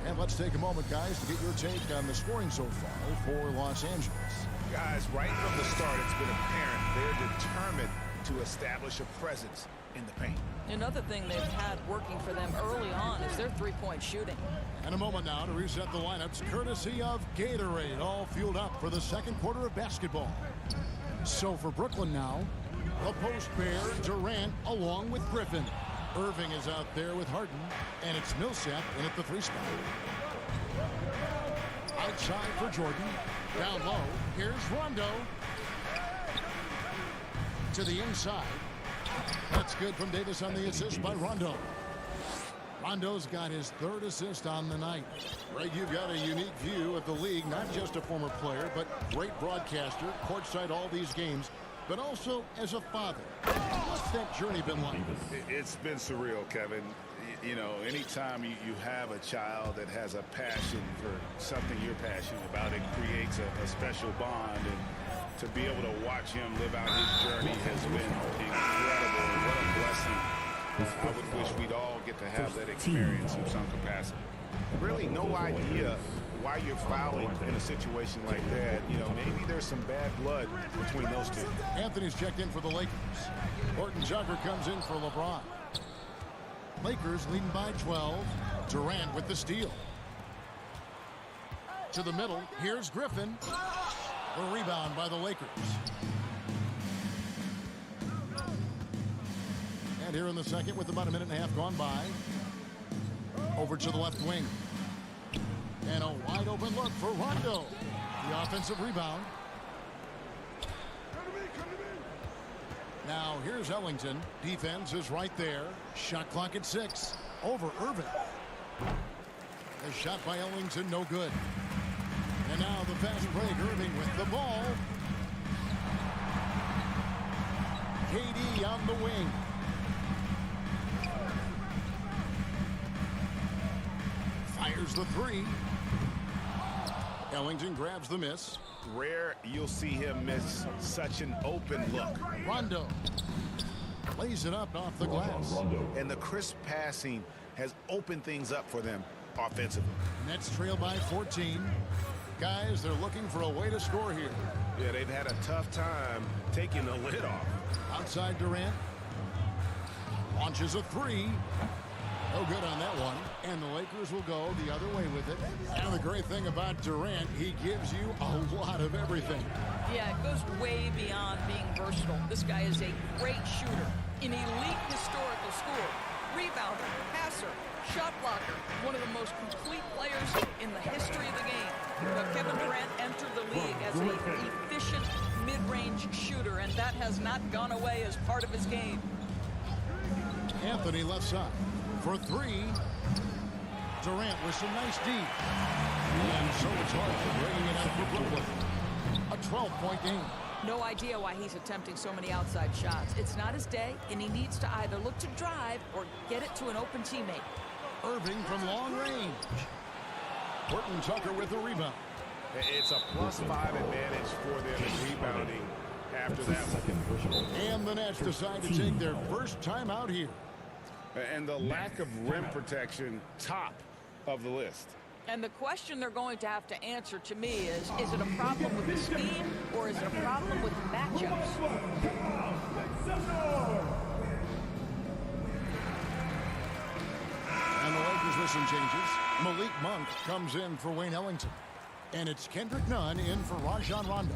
And let's take a moment, guys, to get your take on the scoring so far for Los Angeles. Guys, right from the start, it's been apparent they're determined to establish a presence in the paint. Another thing they've had working for them early on is their three-point shooting. And a moment now to reset the lineups, courtesy of Gatorade, all fueled up for the second quarter of basketball. So for Brooklyn now, the post pair, Durant along with Griffin. Irving is out there with Harden, and it's Millsap in at the 3 spot. Outside for Jordan, down low, here's Rondo. To the inside. That's good from Davis on the assist by Rondo. Rondo's got his 3rd assist on the night. Right, you've got a unique view of the league, not just a former player, but great broadcaster, courtside all these games, but also as a father. What's that journey been like? It's been surreal, Kevin. You know, anytime you have a child that has a passion for something you're passionate about, it creates a special bond. And to be able to watch him live out his journey has been incredible. And what a blessing. I would wish we'd all get to have that experience in some capacity. Really no idea why you're fouling in a situation like that. You know, maybe there's some bad blood between those two. Anthony's checked in for the Lakers. Horton Tucker comes in for LeBron. Lakers leading by 12. Durant with the steal. To the middle, here's Griffin. The rebound by the Lakers. And here in the second with about a minute and a half gone by. Over to the left wing. And a wide open look for Rondo. The offensive rebound. Now here's Ellington. Defense is right there. Shot clock at 6. Over Irving. A shot by Ellington, no good. And now the fast break. Irving with the ball. KD on the wing. Fires the 3. Ellington grabs the miss. Rare you'll see him miss such an open look. Rondo lays it up off the glass. And the crisp passing has opened things up for them offensively. Nets trail by 14. Guys, they're looking for a way to score here. Yeah, they've had a tough time taking the lid off. Outside Durant. Launches a 3. No good on that one. And the Lakers will go the other way with it. And the great thing about Durant, he gives you a lot of everything. Yeah, it goes way beyond being versatile. This guy is a great shooter, an elite historical scorer, rebounder, passer, shot blocker, one of the most complete players in the history of the game. But Kevin Durant entered the league as an efficient mid-range shooter, and that has not gone away as part of his game. Anthony left side. For 3, Durant with some nice D. And so it's hard for bringing it out for Brooklyn. A 12-point game. No idea why he's attempting so many outside shots. It's not his day, and he needs to either look to drive or get it to an open teammate. Irving from long range. Horton Tucker with the rebound. It's a +5 advantage for them in rebounding after that one. And the Nets decide to take their first time out here. And the lack of rim protection, top of the list. And the question they're going to have to answer to me is it a problem with the speed or is it a problem with the matchups? And the Lakers with some changes. Malik Monk comes in for Wayne Ellington. And it's Kendrick Nunn in for Rajon Rondo.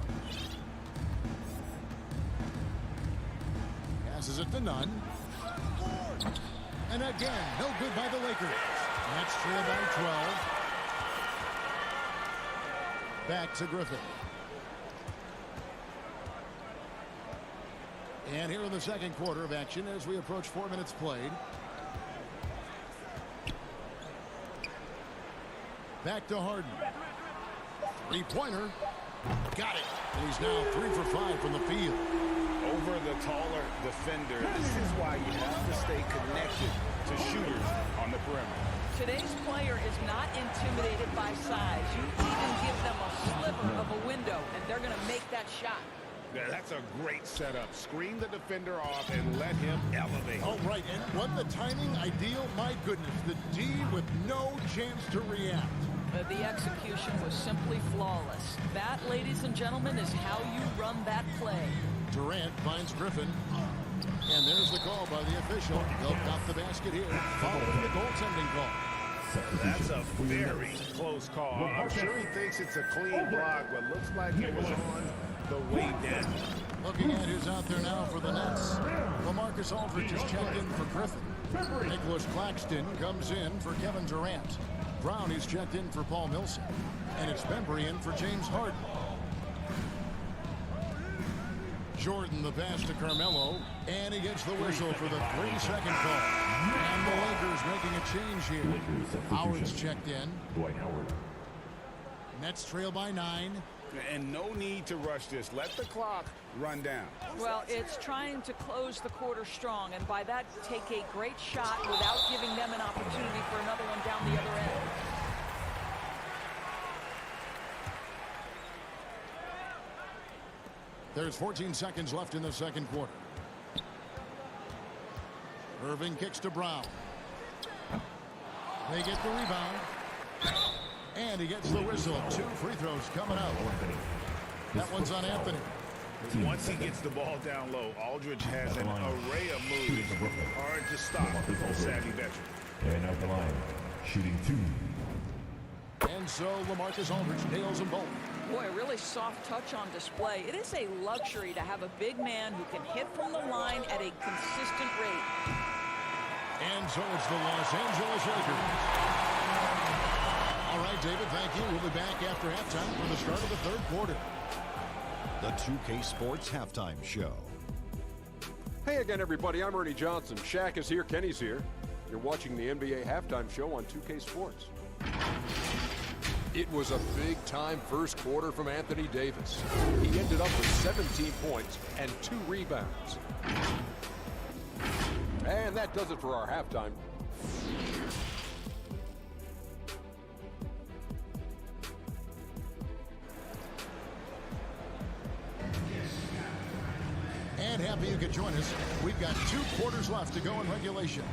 Passes it to Nunn. And again, no good by the Lakers. Nets trail by 12. Back to Griffin. And here in the second quarter of action as we approach 4 minutes played. Back to Harden. Three-pointer. Got it. And he's now 3 for 5 from the field. Over the taller defender, this is why you have to stay connected to shooters on the perimeter. Today's player is not intimidated by size. You even give them a sliver of a window, and they're going to make that shot. Yeah, that's a great setup. Screen the defender off and let him elevate. All right, and what the timing ideal. My goodness, the D with no chance to react. The execution was simply flawless. That, ladies and gentlemen, is how you run that play. Durant finds Griffin. And there's the call by the official. They'll count the basket here, following the goaltending call. That's a very close call. I'm sure he thinks it's a clean block, but looks like it was on the way down. Looking at who's out there now for the Nets. LaMarcus Aldridge is checked in for Griffin. Nicholas Claxton comes in for Kevin Durant. Brown is checked in for Paul Millsap. And it's Bembry in for James Harden. Jordan the pass to Carmelo. And he gets the whistle for the 3-second call. And the Lakers making a change here. Howard's checked in. Dwight Howard. Nets trail by 9. And no need to rush this. Let the clock run down. Well, it's trying to close the quarter strong, and by that, take a great shot without giving them an opportunity for another one down the other end. There's 14 seconds left in the second quarter. Irving kicks to Brown. They get the rebound. And he gets the whistle. 2 free throws coming out. That one's on Anthony. Once he gets the ball down low, Aldridge has an array of moves. Hard to stop for a savvy veteran. And out the line, shooting 2. And so LaMarcus Aldridge nails them both. Boy, a really soft touch on display. It is a luxury to have a big man who can hit from the line at a consistent rate. And so it's the Los Angeles Lakers. All right, David, thank you. We'll be back after halftime for the start of the third quarter. The 2K Sports Halftime Show. Hey again, everybody. I'm Ernie Johnson. Shaq is here. Kenny's here. You're watching the NBA Halftime Show on 2K Sports. It was a big-time first quarter from Anthony Davis. He ended up with 17 points and 2 rebounds. And that does it for our halftime. And happy you could join us. We've got 2 quarters left to go in regulation.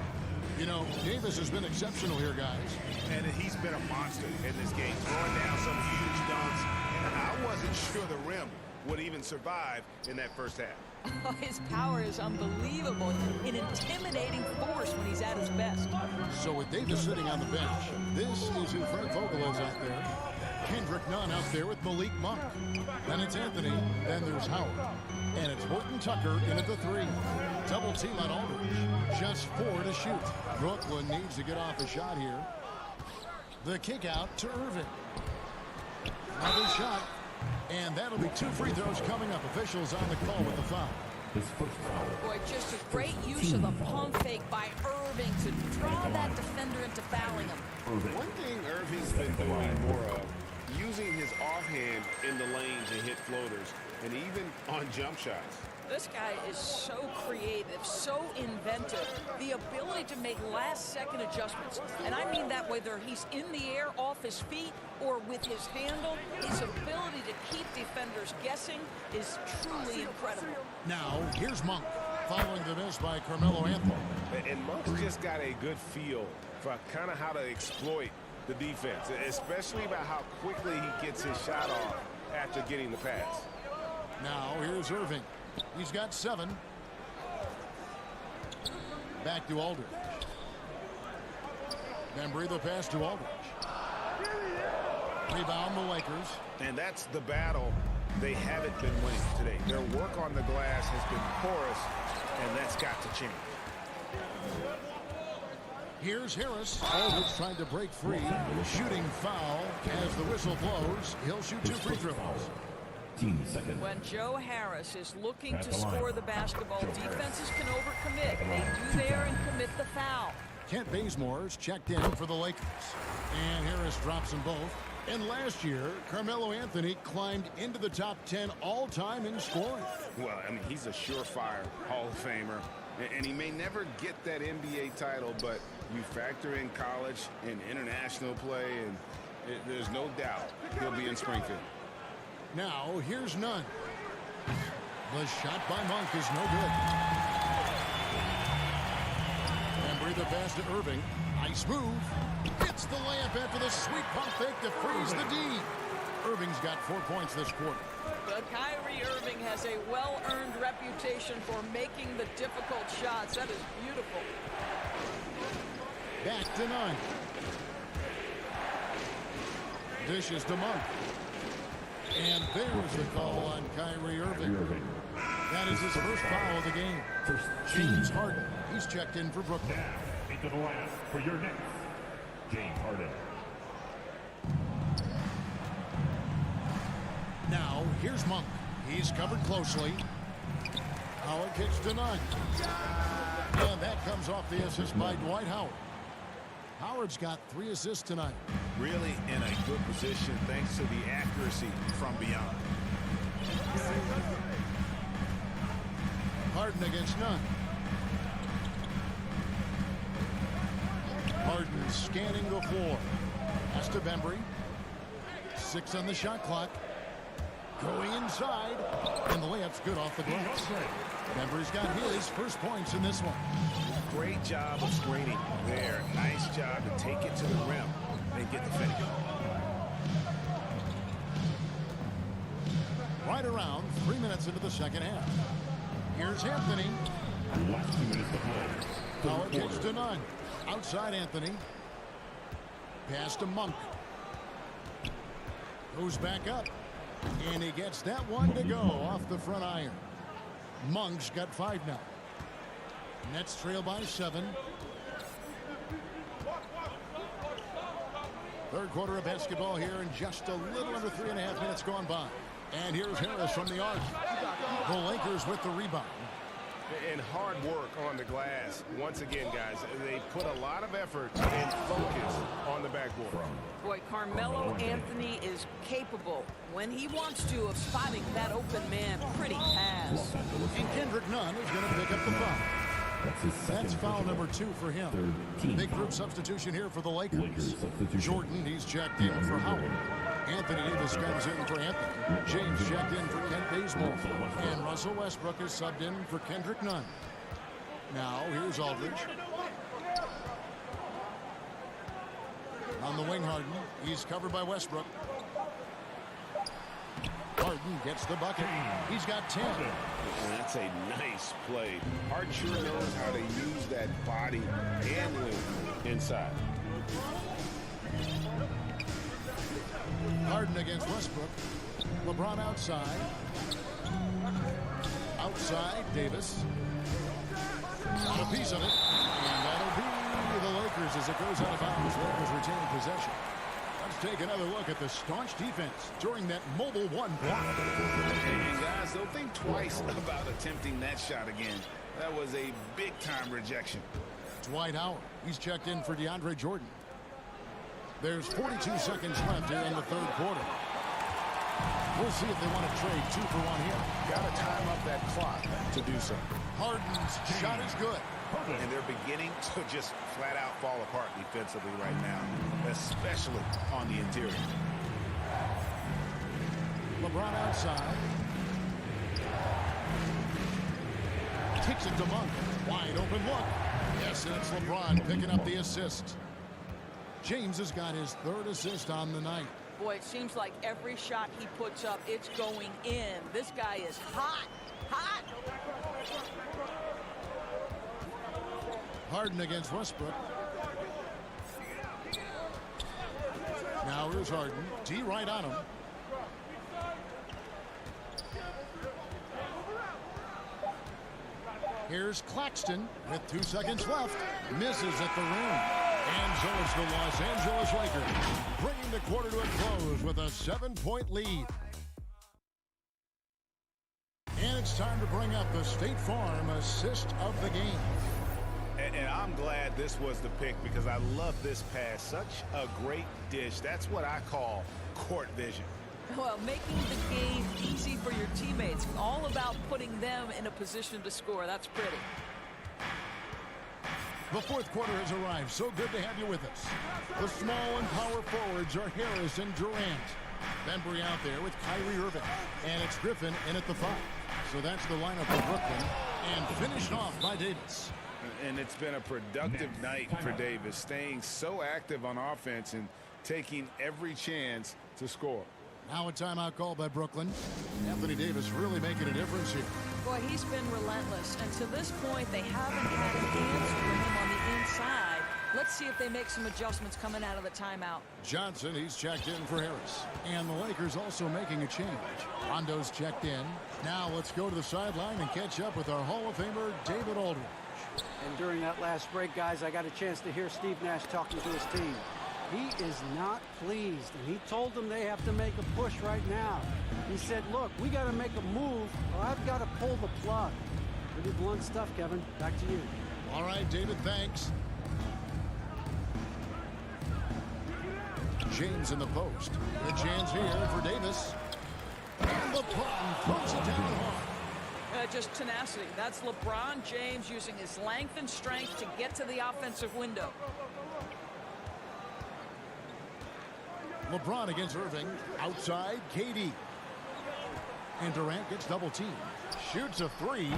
You know, Davis has been exceptional here, guys. And he's been a monster in this game, throwing down some huge dunks. And I wasn't sure the rim would even survive in that first half. His power is unbelievable, an intimidating force when he's at his best. So with Davis sitting on the bench, this is who Frank Vogel is out there. Kendrick Nunn out there with Malik Monk. Then it's Anthony. Then there's Howard. And it's Horton Tucker in at the 3. Double team on Aldridge. Just 4 to shoot. Brooklyn needs to get off a shot here. The kick out to Irving. Another shot. And that'll be 2 free throws coming up. Officials on the call with the foul. Boy, just a great use of the pump fake by Irving to draw that defender into fouling him. One thing Irving's been doing more of, using his offhand in the lanes and hit floaters, and even on jump shots. This guy is so creative, so inventive. The ability to make last-second adjustments. And I mean that whether he's in the air off his feet or with his handle, his ability to keep defenders guessing is truly incredible. Now, here's Monk, following the miss by Carmelo Anthony. And Monk's just got a good feel for kind of how to exploit the defense, especially about how quickly he gets his shot off after getting the pass. Now, here's Irving. He's got 7. Back to Aldridge. Bembry the pass to Aldridge. Rebound the Lakers. And that's the battle they haven't been winning today. Their work on the glass has been porous, and that's got to change. Here's Harris. Aldridge trying to break free. Shooting foul as the whistle blows. He'll shoot 2 free throws. When Joe Harris is looking to score the basketball, defenses can overcommit. They do there and commit the foul. Kent Bazemore's checked in for the Lakers. And Harris drops them both. And last year, Carmelo Anthony climbed into the top 10 all-time in scoring. Well, I mean, he's a surefire Hall of Famer. And he may never get that NBA title, but you factor in college and international play, and there's no doubt he'll be in Springfield. Now, here's Nunn. The shot by Monk is no good. And breather pass to Irving. Nice move. Gets the layup after the sweet pump fake to freeze the D. Irving's got 4 points this quarter. But Kyrie Irving has a well-earned reputation for making the difficult shots. That is beautiful. Back to Nunn. Dishes to Monk. And there's the call on Kyrie Irving. That is his first foul of the game. James Harden. He's checked in for Brooklyn. Into the lineup for your next, James Harden. Now, here's Monk. He's covered closely. Howard kicks to Nunn. And that comes off the assist by Dwight Howard. Howard's got 3 assists tonight. Really in a good position thanks to the accuracy from beyond. Harden against Nunn. Harden scanning the floor. Pass to Bembry. 6 on the shot clock. Going inside. And the layup's good off the glass. Bembry's got his first points in this one. Great job of screening there. Nice job to take it to the rim and get the finish. Right around 3 minutes into the second half. Here's Anthony. Last 2 minutes to play. Howard kicks to Nunn. Outside Anthony. Pass to Monk. Goes back up. And he gets that one to go off the front iron. Monk's got 5 now. Nets trail by 7. Third quarter of basketball here, and just a little under 3.5 minutes gone by. And here's Harris from the arc. The Lakers with the rebound. And hard work on the glass. Once again, guys, they put a lot of effort and focus on the backboard. Boy, Carmelo Anthony is capable, when he wants to, of spotting that open man pretty fast. And Kendrick Nunn is going to pick up the foul. That's foul number 2 for him. Big group substitution here for the Lakers. Jordan, he's checked in for Howard. Anthony Davis comes in for Anthony. James checked in for Kent Bazemore. And Russell Westbrook is subbed in for Kendrick Nunn. Now, here's Aldridge. On the wing, Harden. He's covered by Westbrook. Harden gets the bucket. He's got 10. That's a nice play. Harden sure knows how to use that body and length inside. Harden against Westbrook. LeBron outside. Outside, Davis. Got a piece of it. And that'll be the Lakers as it goes out of bounds. Lakers retain possession. Let's take another look at the staunch defense during that mobile 1 block. And guys, don't think twice about attempting that shot again. That was a big-time rejection. Dwight Howard. He's checked in for DeAndre Jordan. There's 42 seconds left here in the third quarter. We'll see if they want to trade 2 for 1 here. Got to time up that clock to do so. Harden's shot is good. And they're beginning to just flat-out fall apart defensively right now, especially on the interior. LeBron outside. Kicks it to Monk. Wide open look. Yes, and it's LeBron picking up the assist. James has got his 3rd assist on the night. Boy, it seems like every shot he puts up, it's going in. This guy is hot. Hot. Harden against Westbrook. Now Now here's Harden. D right on him. Here's Claxton with 2 seconds left. Misses at the rim. And so it's the Los Angeles Lakers, bringing the quarter to a close with a 7-point lead. And it's time to bring up the State Farm assist of the game. And I'm glad this was the pick because I love this pass. Such a great dish. That's what I call court vision. Well, making the game easy for your teammates. All about putting them in a position to score. That's pretty. The fourth quarter has arrived. So good to have you with us. The small and power forwards are Harris and Durant. Bembry out there with Kyrie Irving. And it's Griffin in at the 5. So that's the lineup for Brooklyn. And finished off by Davis. And it's been a productive night for Davis, staying so active on offense and taking every chance to score. Now a timeout call by Brooklyn. Anthony Davis really making a difference here. Boy, he's been relentless. And to this point, they haven't had an answer for him on the inside. Let's see if they make some adjustments coming out of the timeout. Johnson, he's checked in for Harris. And the Lakers also making a change. Rondo's checked in. Now let's go to the sideline and catch up with our Hall of Famer, David Aldridge. And during that last break, guys, I got a chance to hear Steve Nash talking to his team. He is not pleased, and he told them they have to make a push right now. He said, look, we got to make a move, or I've got to pull the plug. Pretty blunt stuff, Kevin. Back to you. All right, David, thanks. James in the post. The chance here for Davis. And LeBron throws it down hard. Just tenacity. That's LeBron James using his length and strength to get to the offensive window. LeBron against Irving. Outside, KD. And Durant gets double teamed. Shoots a 3.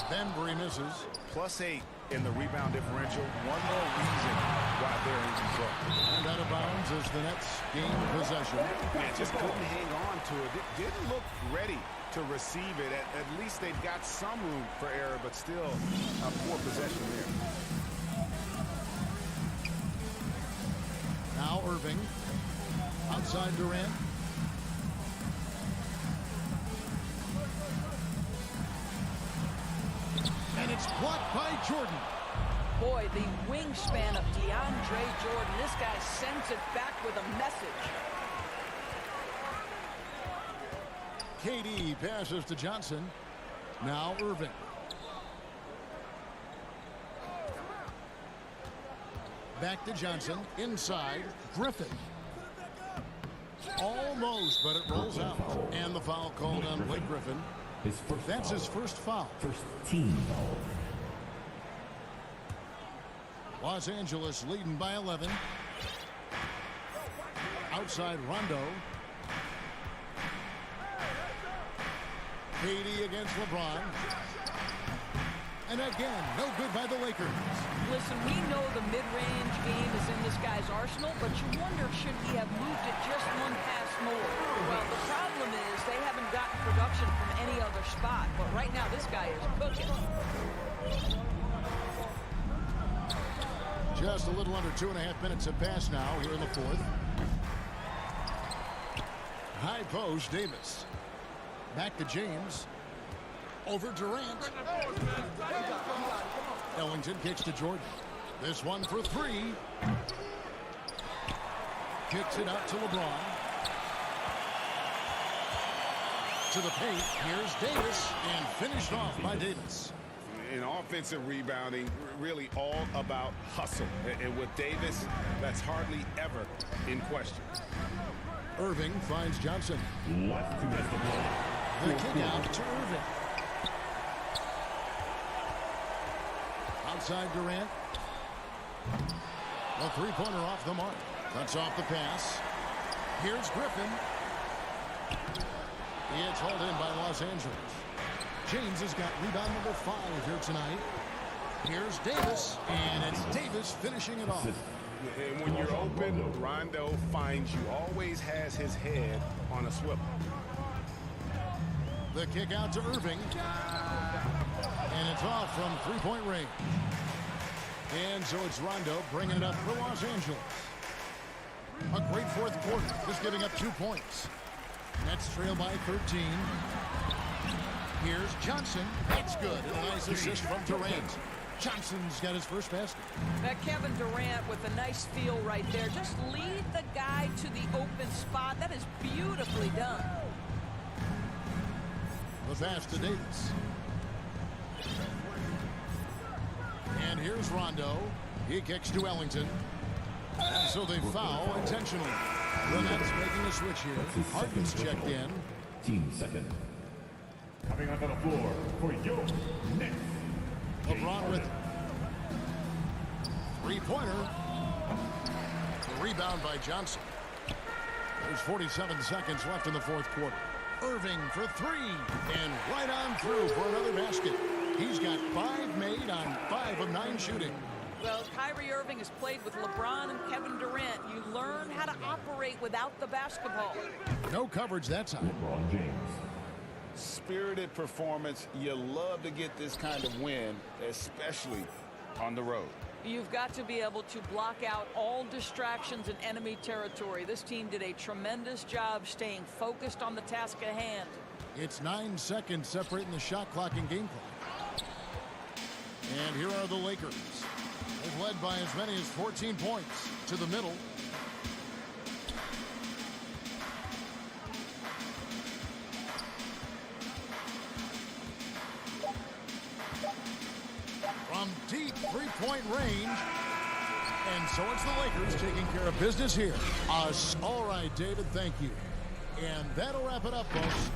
Bembry misses. +8 in the rebound differential. One more reason why they're in control. And out of bounds as the Nets gain possession. Yeah, just couldn't hang on to it. Didn't look ready to receive it. At least they've got some room for error, but still a poor possession there. Now Irving. Outside Durant. And it's blocked by Jordan. Boy, the wingspan of DeAndre Jordan. This guy sends it back with a message. KD passes to Johnson. Now Irving. Back to Johnson. Inside. Griffin. Almost, but it rolls out. And the foul called on Blake Griffin. That's his first foul. First team foul. Los Angeles leading by 11. Outside Rondo. KD against LeBron. And again, no good by the Lakers. Listen, we know the mid-range game is in this guy's arsenal, but you wonder, should he have moved it just one pass more? Well, the problem is they haven't gotten production from any other spot, but right now this guy is cooking. Just a little under 2.5 minutes have passed now here in the fourth. High post, Davis. Back to James. Over Durant. Ellington kicks to Jordan. This one for 3. Kicks it out to LeBron. To the paint. Here's Davis. And finished off by Davis. In offensive rebounding, really all about hustle. And with Davis, that's hardly ever in question. Irving finds Johnson. The kick out to Irving. Outside Durant. A three-pointer off the mark. Cuts off the pass. Here's Griffin. It's hauled in by Los Angeles. James has got rebound number 5 here tonight. Here's Davis, and it's Davis finishing it off. And when you're open, Rondo finds you. Always has his head on a swivel. The kick out to Irving. And it's off from three-point range. And so it's Rondo bringing it up for Los Angeles. A great fourth quarter, just giving up 2 points. Nets trail by 13. Here's Johnson. That's good. And a nice assist from Durant. Johnson's got his first basket. That Kevin Durant with a nice feel right there. Just lead the guy to the open spot. That is beautifully done. The pass to Davis. And here's Rondo. He kicks to Ellington. And so they foul intentionally. The Nets making a switch here. Harden's checked in. Team second. Coming onto the floor for your Nets. LeBron with three-pointer. The rebound by Johnson. There's 47 seconds left in the fourth quarter. Irving for three. And right on through for another basket. He's got 5 made on 5 of 9 shooting. Well, Kyrie Irving has played with LeBron and Kevin Durant. You learn how to operate without the basketball. No coverage that time. LeBron James. Spirited performance. You love to get this kind of win, especially on the road. You've got to be able to block out all distractions in enemy territory. This team did a tremendous job staying focused on the task at hand. It's 9 seconds separating the shot clock and game clock. And here are the Lakers. They've led by as many as 14 points to the middle. From deep three-point range. And so it's the Lakers taking care of business here. All right, David, thank you. And that'll wrap it up, folks.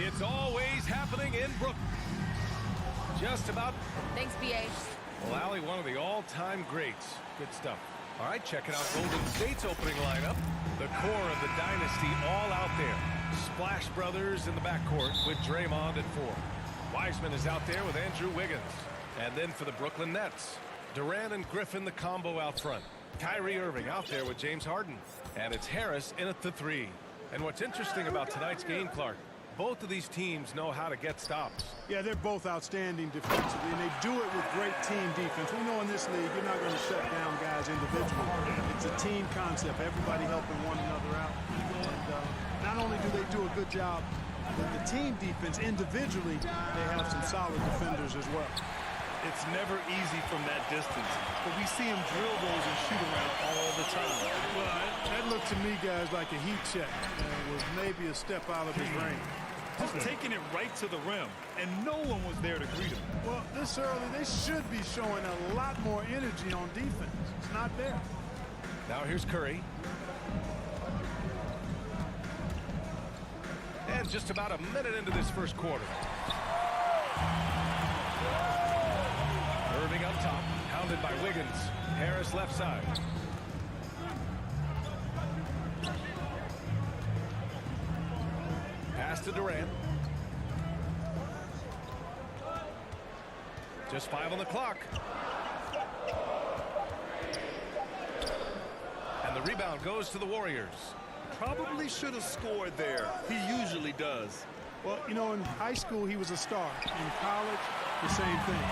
It's always happening in Brooklyn. Just about. Thanks, B.A. Well, Allie, one of the all-time greats. Good stuff. All right, checking out Golden State's opening lineup. The core of the dynasty all out there. Splash Brothers in the backcourt with Draymond at 4. Wiseman is out there with Andrew Wiggins. And then for the Brooklyn Nets, Durant and Griffin, the combo out front. Kyrie Irving out there with James Harden. And it's Harris in at the 3. And what's interesting about tonight's game, Clark, both of these teams know how to get stops. Yeah, they're both outstanding defensively, and they do it with great team defense. We know in this league, you're not going to shut down guys individually. It's a team concept, everybody helping one another out. And not only do they do a good job But the team defense, individually, they have some solid defenders as well. It's never easy from that distance, but we see him drill those and shoot around all the time. Well, that looked to me, guys, like a heat check. And it was maybe a step out of his range. Just taking it right to the rim, and no one was there to greet him. Well, this early, they should be showing a lot more energy on defense. It's not there. Now here's Curry. And just about a minute into this first quarter. Irving up top, hounded by Wiggins. Harris left side. Pass to Durant. Just 5 on the clock. And the rebound goes to the Warriors. Probably should have scored there. He usually does. Well, you know, in high school, he was a star. In college, the same thing.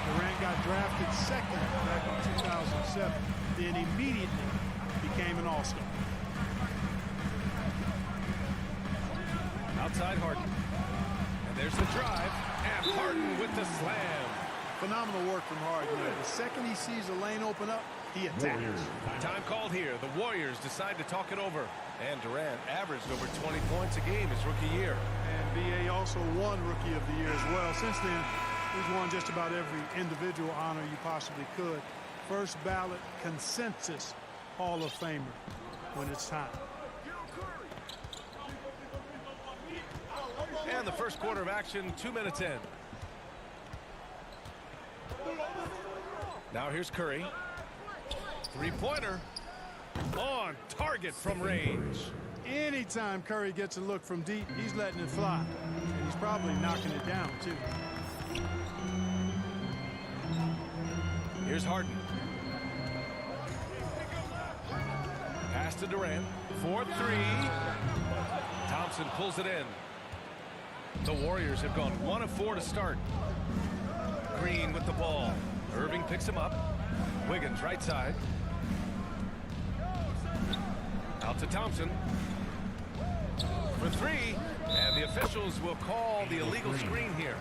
Durant got drafted second back in 2007, then immediately became an all-star. Outside Harden. And there's the drive. And Harden with the slam. Phenomenal work from Harden. The second he sees a lane open up, he attacks. Time called here. The Warriors decide to talk it over. And Durant averaged over 20 points a game his rookie year. And B.A. also won Rookie of the Year as well. Since then, he's won just about every individual honor you possibly could. First ballot consensus Hall of Famer when it's time. And the first quarter of action, 2 minutes in. Now here's Curry. Three-pointer. On target from range. Anytime Curry gets a look from deep, he's letting it fly. And he's probably knocking it down, too. Here's Harden. Pass to Durant. 4-3. Thompson pulls it in. The Warriors have gone 1 of 4 to start. Green with the ball. Irving picks him up. Wiggins right side. Out to Thompson. For 3. And the officials will call the illegal screen here.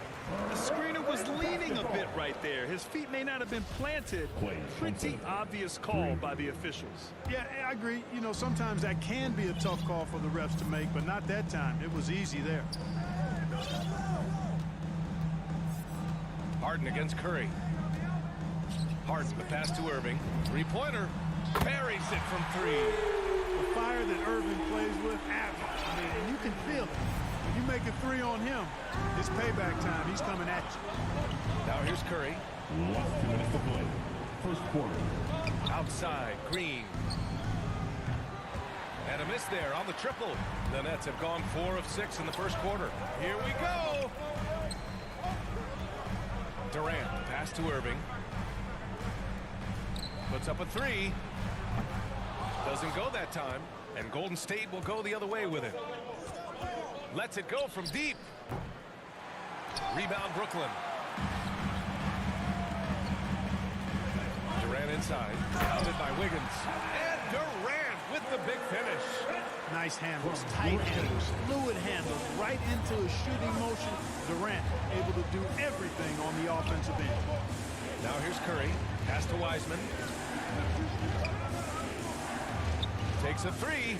The screener was leaning a bit right there. His feet may not have been planted. Pretty obvious call by the officials. Yeah, I agree. You know, sometimes that can be a tough call for the refs to make, but not that time. It was easy there. Harden against Curry. Harden, the pass to Irving. Three-pointer. Buries it from 3. The fire that Irving plays with, I mean, and you can feel it. When you make a 3 on him, it's payback time. He's coming at you. Now here's Curry. Last 2 minutes to play. First quarter. Outside, Green. And a miss there on the triple. The Nets have gone 4 of 6 in the first quarter. Here we go. Durant, pass to Irving. Puts up a 3. Doesn't go that time. And Golden State will go the other way with it. Lets it go from deep. Rebound Brooklyn. Durant inside. Pounded by Wiggins. And Durant with the big finish. Nice handles, tight handles, fluid handles, right into a shooting motion. Durant able to do everything on the offensive end. Now here's Curry. Pass to Wiseman. Takes a 3.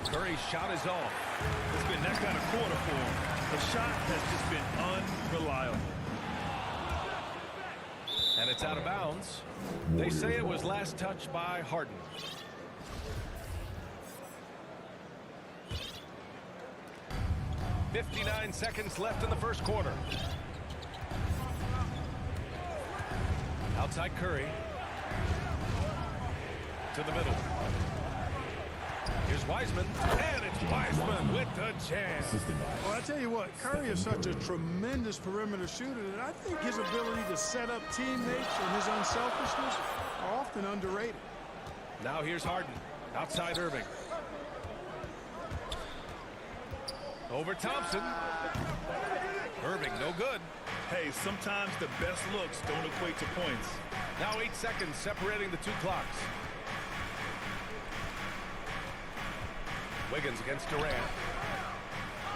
Curry's shot is off. It's been that kind of quarter for him. The shot has just been unreliable. And it's out of bounds. They say it was last touched by Harden. .59 seconds left in the first quarter. Outside Curry. To the middle. Here's Wiseman. And it's Wiseman with the chance. Well, I tell you what, Curry is such a tremendous perimeter shooter that I think his ability to set up teammates and his unselfishness are often underrated. Now here's Harden. Outside Irving. Over Thompson. Irving, no good. Hey, sometimes the best looks don't equate to points. Now 8 seconds separating the 2 clocks. Wiggins against Durant.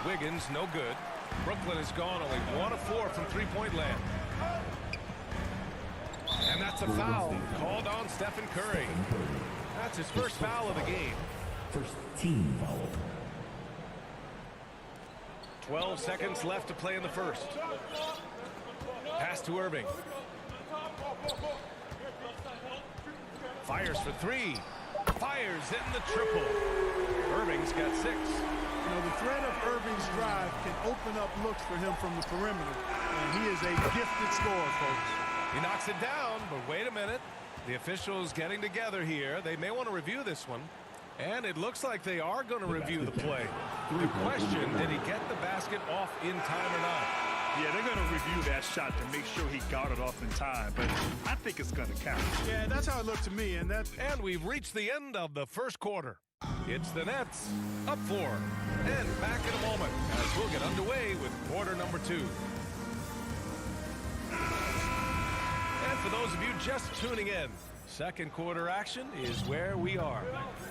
Wiggins, no good. Brooklyn has gone only 1 of 4 from three-point land. And that's a foul called on Stephen Curry. That's his first foul of the game. First team foul. 12 seconds left to play in the first. Pass to Irving. Fires for 3. Fires in the triple. Irving's got 6. You know, the threat of Irving's drive can open up looks for him from the perimeter. And he is a gifted scorer, folks. He knocks it down, but wait a minute. The officials getting together here. They may want to review this one. And it looks like they are going to review the play. The question, did he get the basket off in time or not? Yeah, they're going to review that shot to make sure he got it off in time, but I think it's going to count. Yeah, that's how it looked to me. And we've reached the end of the first quarter. It's the Nets up 4. And back in a moment as we'll get underway with quarter number 2. And for those of you just tuning in, second quarter action is where we are.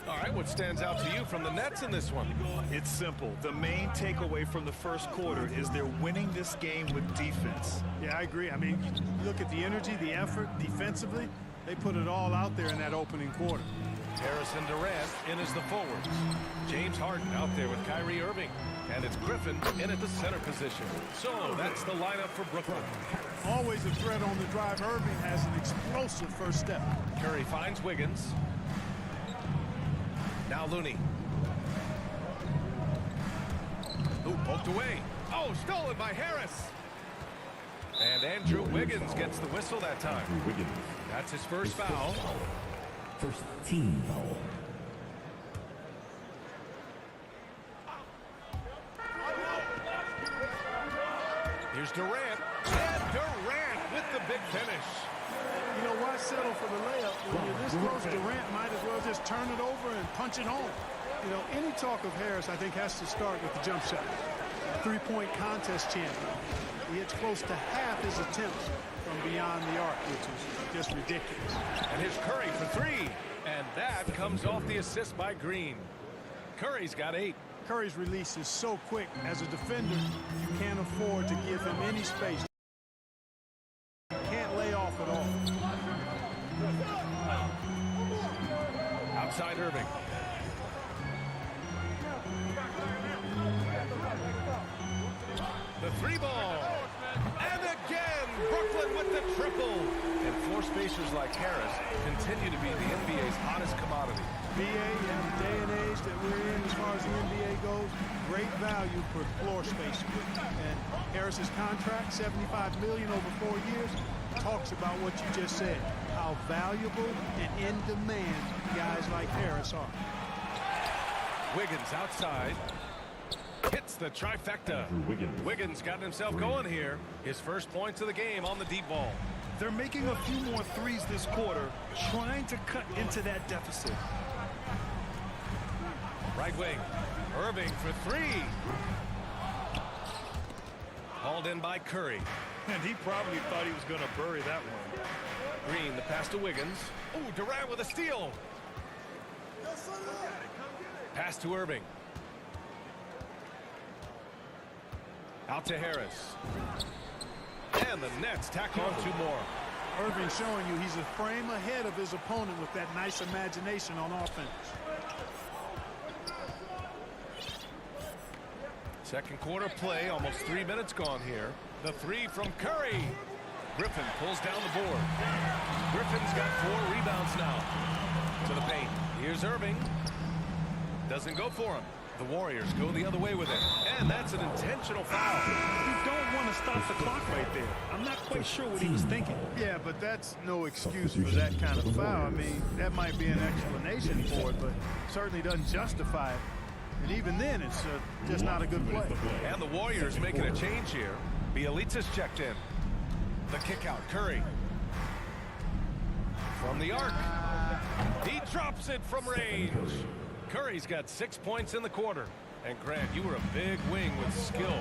All right, what stands out to you from the Nets in this one? It's simple. The main takeaway from the first quarter is they're winning this game with defense. Yeah, I agree. I mean, look at the energy, the effort defensively. They put it all out there in that opening quarter. Harris and Durant in as the forwards. James Harden out there with Kyrie Irving. And it's Griffin in at the center position. So that's the lineup for Brooklyn. Always a threat on the drive. Irving has an explosive first step. Curry finds Wiggins. Now Looney. Ooh, poked away. Oh, stolen by Harris. And Andrew Wiggins gets the whistle that time. That's his first foul. First team foul. Here's Durant. And Durant with the big finish. You know, why settle for the layup? When you're this close, Durant might as well just turn it over and punch it home. You know, any talk of Harris, I think, has to start with the jump shot. Three-point contest champion. He hits close to half his attempts from beyond the arc, which is just ridiculous. And here's Curry for 3. And that comes off the assist by Green. Curry's got 8. Curry's release is so quick. As a defender, you can't afford to give him any space. Can't lay off at all. Outside Irving. The 3 ball. And again, Brooklyn with the triple. And floor spacers like Harris continue to be the NBA's hottest commodity. BA, in the day and age that we're in as far as the NBA goes, great value for floor spacer. And Harris's contract, $75 million over 4 years, talks about what you just said, how valuable and in demand guys like Harris are. Wiggins outside. Hits the trifecta. Wiggins got himself going here. His first points of the game on the deep ball. They're making a few more threes this quarter, trying to cut into that deficit. Right wing. Irving for 3. Hauled in by Curry. And he probably thought he was going to bury that one. Green, the pass to Wiggins. Oh, Durant with a steal. Pass to Irving. Out to Harris. And the Nets tack on 2 more. Irving showing you he's a frame ahead of his opponent with that nice imagination on offense. Second quarter play, almost 3 minutes gone here. The 3 from Curry. Griffin pulls down the board. Griffin's got 4 rebounds now. To the paint. Here's Irving. Doesn't go for him. The Warriors go the other way with it. And that's an intentional foul. You don't want to stop the clock right there. I'm not quite sure what he was thinking. Yeah, but that's no excuse for that kind of foul. I mean, that might be an explanation for it, but certainly doesn't justify it. And even then, it's just not a good play. And the Warriors making a change here. Bielitsa's checked in. The kick out, Curry. From the arc. He drops it from range. Curry's got 6 points in the quarter. And Grant, you were a big wing with skill.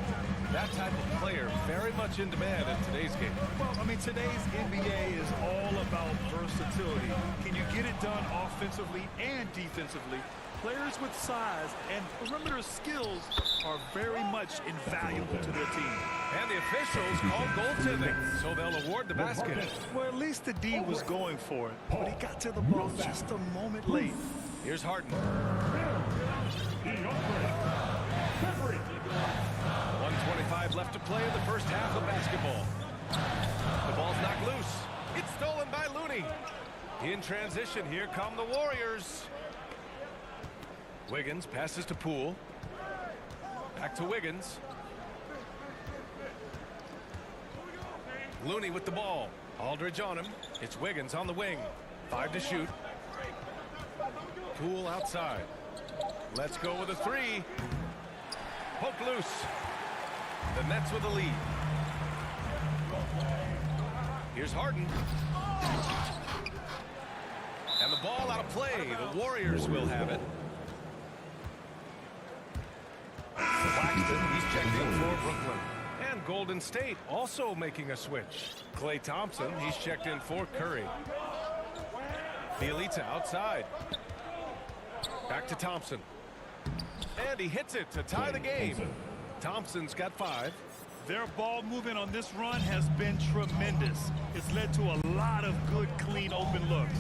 That type of player very much in demand in today's game. Well, I mean, today's NBA is all about versatility. Can you get it done offensively and defensively? players with size and perimeter skills are very much invaluable to their team. And the officials called goaltending, so they'll award the basket. Well, at least the D was going for it, but he got to the ball just a moment late. Here's Harden. 1:25 left to play in the first half of basketball. The ball's knocked loose. It's stolen by Looney. In transition, here come the Warriors. Wiggins passes to Poole. Back to Wiggins. Looney with the ball. Aldridge on him. It's Wiggins on the wing. 5 to shoot. Poole outside. Let's go with a 3. Poke loose. The Nets with the lead. Here's Harden. And the ball out of play. The Warriors will have it. Claxton, he's checked in for Brooklyn. And Golden State also making a switch. Klay Thompson, he's checked in for Curry. Bielitsa outside. Back to Thompson. And he hits it to tie the game. Thompson's got 5. Their ball movement on this run has been tremendous. It's led to a lot of good, clean, open looks.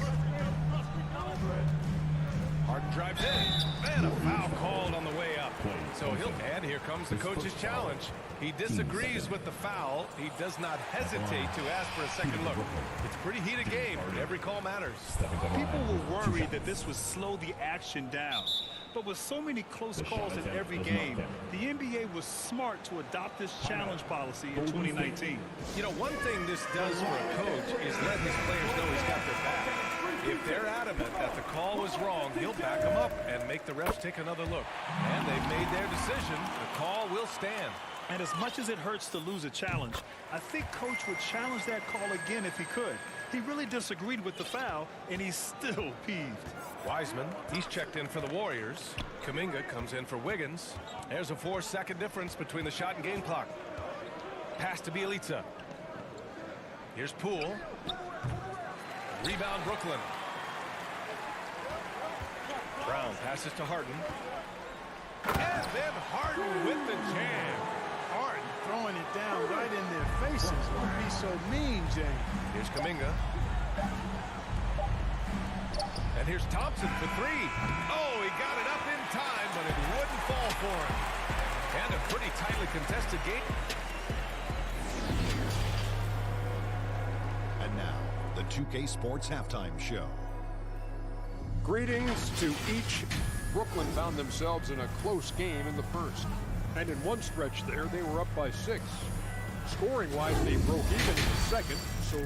Harden drives in. And a foul called on the way up. So and here comes the coach's challenge. He disagrees with the foul. He does not hesitate to ask for a second look. It's a pretty heated game. Every call matters. People were worried that this would slow the action down. But with so many close calls in every game, the NBA was smart to adopt this challenge policy in 2019. You know, one thing this does for a coach is let his players know he's got their back. If they're adamant that the call was wrong, he'll back them up and make the refs take another look. And they've made their decision. The call will stand. And as much as it hurts to lose a challenge, I think Coach would challenge that call again if he could. He really disagreed with the foul, and he's still peeved. Wiseman, he's checked in for the Warriors. Kuminga comes in for Wiggins. There's a 4-second difference between the shot and game clock. Pass to Bielitsa. Here's Poole. Rebound Brooklyn. Brown passes to Harden. And then Harden with the jam. Harden throwing it down right in their faces. Don't be so mean, James. Here's Kuminga. And here's Thompson for 3. Oh, he got it up in time, but it wouldn't fall for him. And a pretty tightly contested game. And now, the 2K Sports Halftime Show. Greetings to each. Brooklyn found themselves in a close game in the first. And in one stretch there, they were up by 6. Scoring-wise, they broke even in the second, so...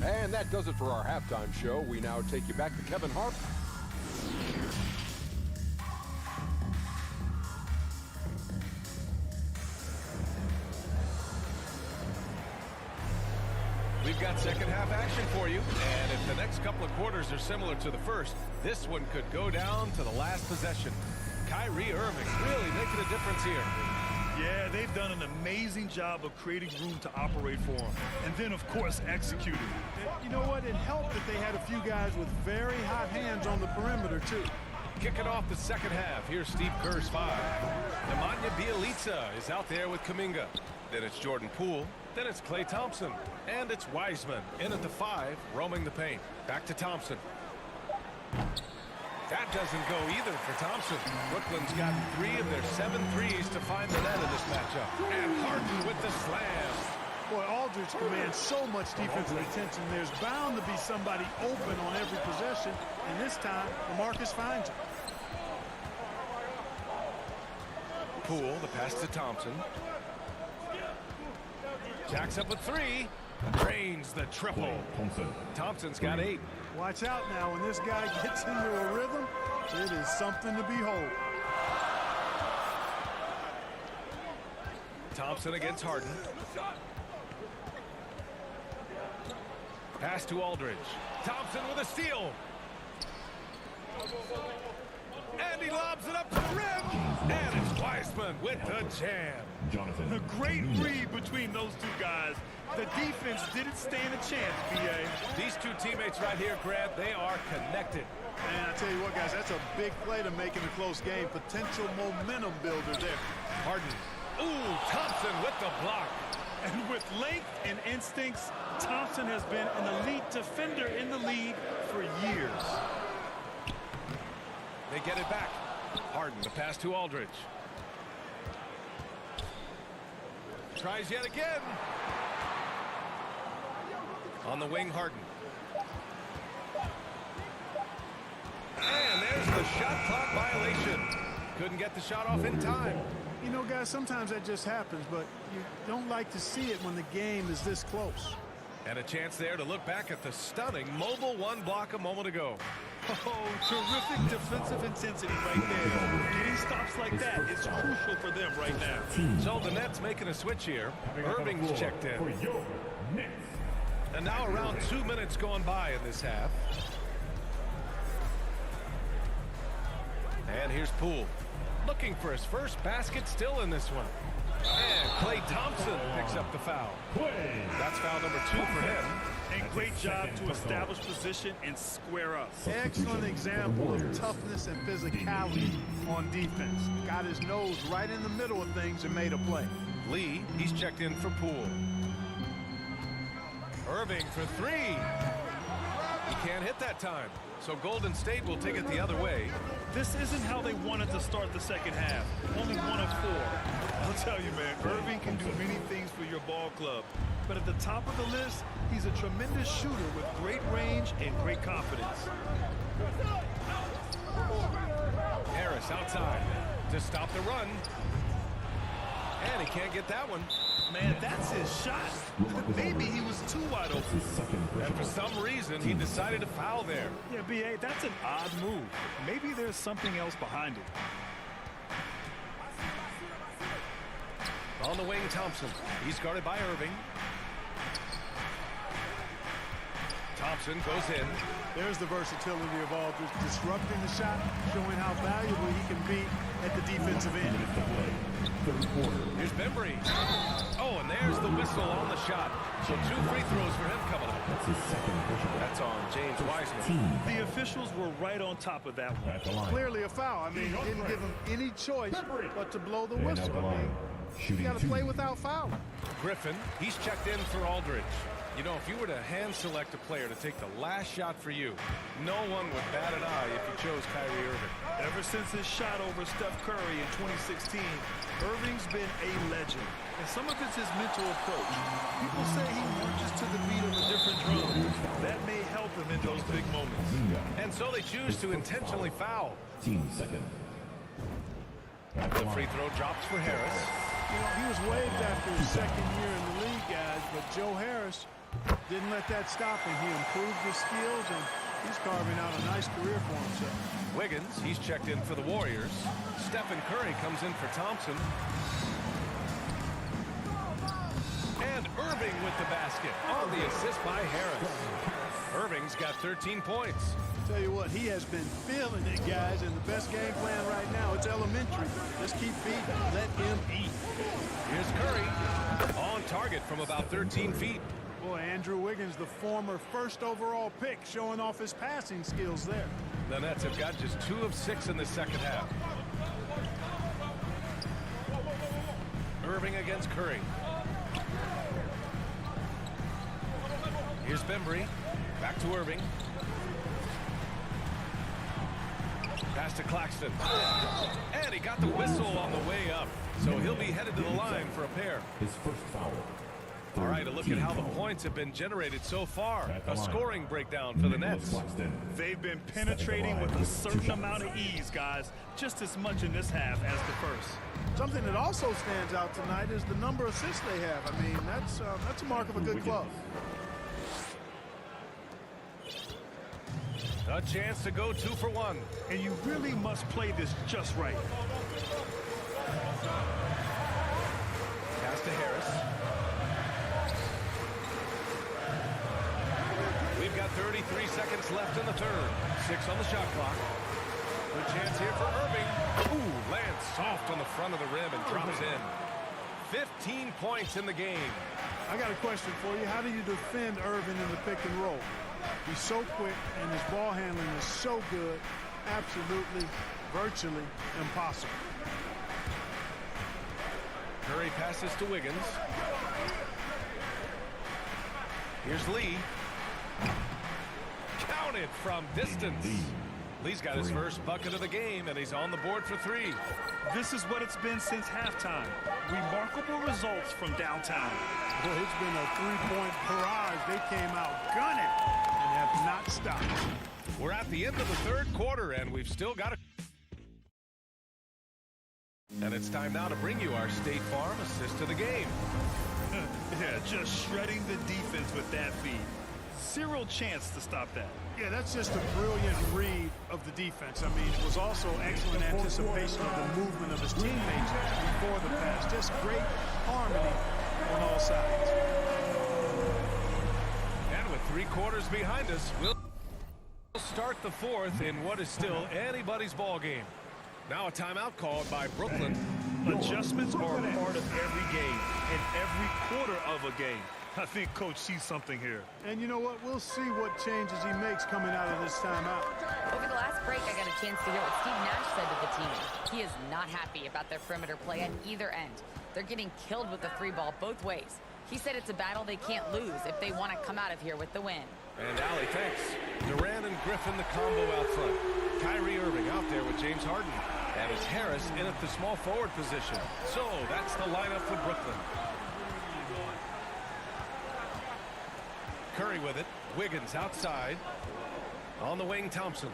And that does it for our halftime show. We now take you back to Kevin Harp. We've got second half action for you. And if the next couple of quarters are similar to the first, this one could go down to the last possession. Kyrie Irving really making a difference here. Yeah, they've done an amazing job of creating room to operate for him. And then, of course, executing. You know what? It helped that they had a few guys with very hot hands on the perimeter, too. Kicking off the second half, here's Steve Kerr's 5. Nemanja Bjelica is out there with Kuminga. Then it's Jordan Poole. Then it's Klay Thompson. And it's Wiseman in at the 5, roaming the paint. Back to Thompson. That doesn't go either for Thompson. Brooklyn's got 3 of their 7 threes to find the net in this matchup. And Harden with the slam. Boy, Aldridge commands so much defensive attention. There's bound to be somebody open on every possession. And this time, LaMarcus finds him. Poole, the pass to Thompson. Jacks up with 3. Drains the triple. Thompson's got 8. Watch out now. When this guy gets into a rhythm, it is something to behold. Thompson against Harden. Pass to Aldridge. Thompson with a steal. And he lobs it up to the rim. And it's Wiseman with the jam. A great read between those 2 guys. The defense didn't stand a chance, B.A. These 2 teammates right here, Grant, they are connected. And I tell you what, guys, that's a big play to make in a close game. Potential momentum builder there. Harden. Ooh, Thompson with the block. And with length and instincts, Thompson has been an elite defender in the league for years. They get it back. Harden, the pass to Aldridge. Tries yet again. On the wing, Harden. And there's the shot clock violation. Couldn't get the shot off in time. You know, guys, sometimes that just happens, but you don't like to see it when the game is this close. And a chance there to look back at the stunning mobile one block a moment ago. Oh, terrific defensive intensity right there. Getting stops like that is crucial for them right now. So the Nets making a switch here. Irving's checked in. And now around 2 minutes gone by in this half. And here's Poole. Looking for his first basket still in this one. And Klay Thompson picks up the foul. That's foul number 2 for him. And great job to establish position and square up. Excellent example of toughness and physicality on defense. Got his nose right in the middle of things and made a play. Lee, he's checked in for Poole. Irving for 3. He can't hit that time. So Golden State will take it the other way. This isn't how they wanted to start the second half. Only 1 of 4. I'll tell you, man, Irving can do many things for your ball club. But at the top of the list, he's a tremendous shooter with great range and great confidence. Harris outside to stop the run. And he can't get that one. Man, that's his shot. Maybe he was too wide open. And for some reason, he decided to foul there. Yeah, B.A., that's an odd move. Maybe there's something else behind it. On the wing, Thompson. He's guarded by Irving. Thompson goes in. There's the versatility of Aldridge, disrupting the shot, showing how valuable he can be at the defensive end. Here's Bembry. Oh, and there's the whistle on the shot. So 2 free throws for him coming up. That's his second official. That's on James Wiseman. The officials were right on top of that one. Clearly a foul. I mean, didn't give him any choice but to blow the whistle. I mean, you got to play without fouling. Griffin, he's checked in for Aldridge. You know, if you were to hand select a player to take the last shot for you, no one would bat an eye if you chose Kyrie Irving. Ever since his shot over Steph Curry in 2016, Irving's been a legend. And some of it's his mental approach. People say he marches to the beat of a different drum. That may help him in those big moments. And so they choose to intentionally foul. Team second. The free throw drops for Harris. You know, he was waived after his second year in the league, guys, but Joe Harris didn't let that stop him. He improved his skills, and he's carving out a nice career for himself. Wiggins, he's checked in for the Warriors. Stephen Curry comes in for Thompson. And Irving with the basket on the assist by Harris. Irving's got 13 points. Tell you what, he has been feeling it, guys, and the best game plan right now, it's elementary. Just keep feeding, let him eat. Here's Curry on target from about 13 feet. Boy, Andrew Wiggins, the former first overall pick, showing off his passing skills there. The Nets have got just 2 of 6 in the second half. Irving against Curry. Here's Bembry. Back to Irving. Pass to Claxton. And he got the whistle on the way up. So he'll be headed to the line for a pair. His first foul. All right, a look at how the points have been generated so far. A scoring breakdown for the Nets. They've been penetrating with a certain amount of ease, guys. Just as much in this half as the first. Something that also stands out tonight is the number of assists they have. I mean, that's a mark of a good club. A chance to go 2 for 1. And you really must play this just right. Pass to Harris. We've got 33 seconds left in the third. 6 on the shot clock. Good chance here for Irving. Ooh, lands soft on the front of the rim and drops in. 15 points in the game. I got a question for you. How do you defend Irving in the pick and roll? He's so quick, and his ball handling is so good. Absolutely, virtually impossible. Curry passes to Wiggins. Here's Lee. Counted from distance. Lee's got his first bucket of the game, and he's on the board for 3. This is what it's been since halftime. Remarkable results from downtown. Well, it's been a three-point barrage. They came out gunning and have not stopped. We're at the end of the third quarter, and we've still got a... And it's time now to bring you our State Farm assist to the game. Yeah, just shredding the defense with that feed. Zero chance to stop that. Yeah, that's just a brilliant read of the defense. I mean, it was also excellent anticipation of the movement of his teammates before the pass. Just great harmony on all sides. And with 3 quarters behind us, we'll start the fourth in what is still anybody's ball game. Now a timeout called by Brooklyn. Adjustments are a part of every game and every quarter of a game. I think Coach sees something here. And you know what? We'll see what changes he makes coming out of this timeout. Over the last break, I got a chance to hear what Steve Nash said to the team. He is not happy about their perimeter play at either end. They're getting killed with the 3-ball both ways. He said it's a battle they can't lose if they want to come out of here with the win. And Allie, thanks. Durant and Griffin, the combo out front. Kyrie Irving out there with James Harden. And it's Harris in at the small forward position. So that's the lineup for Brooklyn. Curry with it. Wiggins outside. On the wing, Thompson.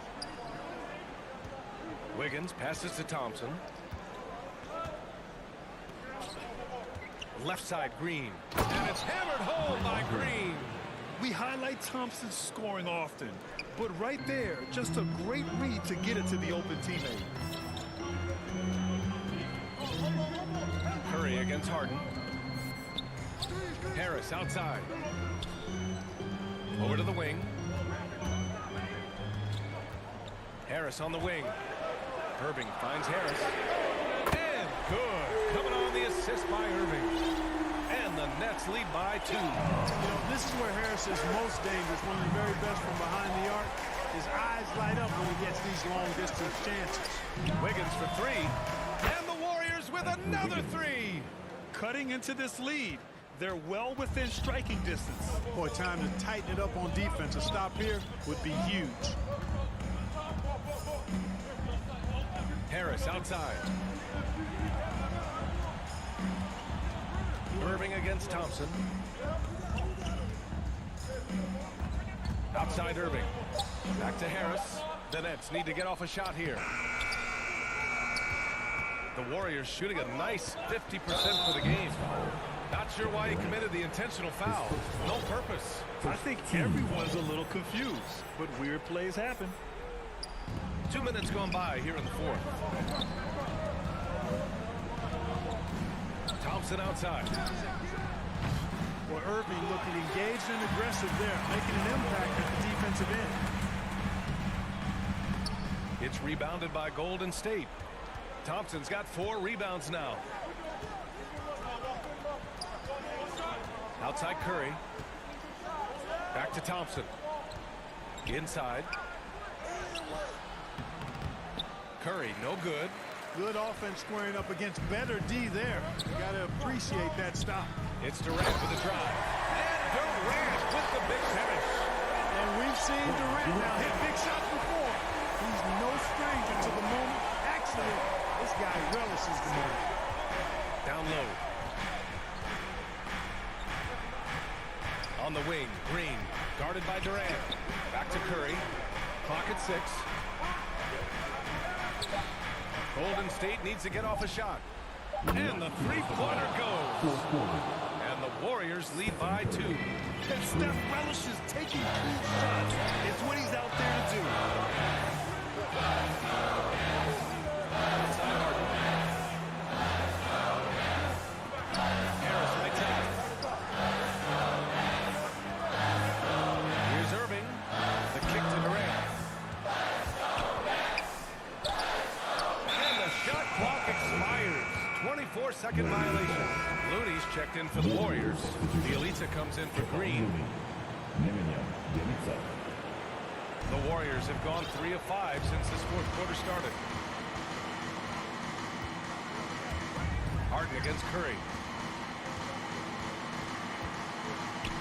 Wiggins passes to Thompson. Left side, Green. And it's hammered home by Green. We highlight Thompson's scoring often, but right there, just a great read to get it to the open teammate. Curry against Harden. Harris outside. Over to the wing. Harris on the wing. Irving finds Harris. And good. Coming on the assist by Irving. And the Nets lead by 2. You know, this is where Harris is most dangerous, one of the very best from behind the arc. His eyes light up when he gets these long-distance chances. Wiggins for 3. And the Warriors with another 3. Cutting into this lead. They're well within striking distance. Boy, time to tighten it up on defense. A stop here would be huge. Harris outside. Irving against Thompson. Outside Irving. Back to Harris. The Nets need to get off a shot here. The Warriors shooting a nice 50% for the game. Not sure why he committed the intentional foul. No purpose. I think everyone's a little confused, but weird plays happen. 2 minutes gone by here in the fourth. Thompson outside. Well, Irving looking engaged and aggressive there, making an impact at the defensive end. It's rebounded by Golden State. Thompson's got 4 rebounds now. Outside Curry. Back to Thompson. Inside. Curry, no good. Good offense squaring up against better D there. You got to appreciate that stop. It's Durant with the drive. And Durant with the big finish. And we've seen Durant now hit big shots before. He's no stranger to the moment. Actually, this guy relishes the moment. Down low. On the wing, Green, guarded by Durant. Back to Curry. Clock at 6. Golden State needs to get off a shot. And the three-pointer goes. And the Warriors lead by 2. And Steph relishes taking 2 shots. It's what he's out there to do. Outside Harden. Harris right side. Here's Irving. The kick to Durant. And the shot clock expires. 24-second violation. Looney's checked in for the Warriors. The Elitsa comes in for Green. The Warriors have gone 3 of 5 since this fourth quarter started. Harden against Curry.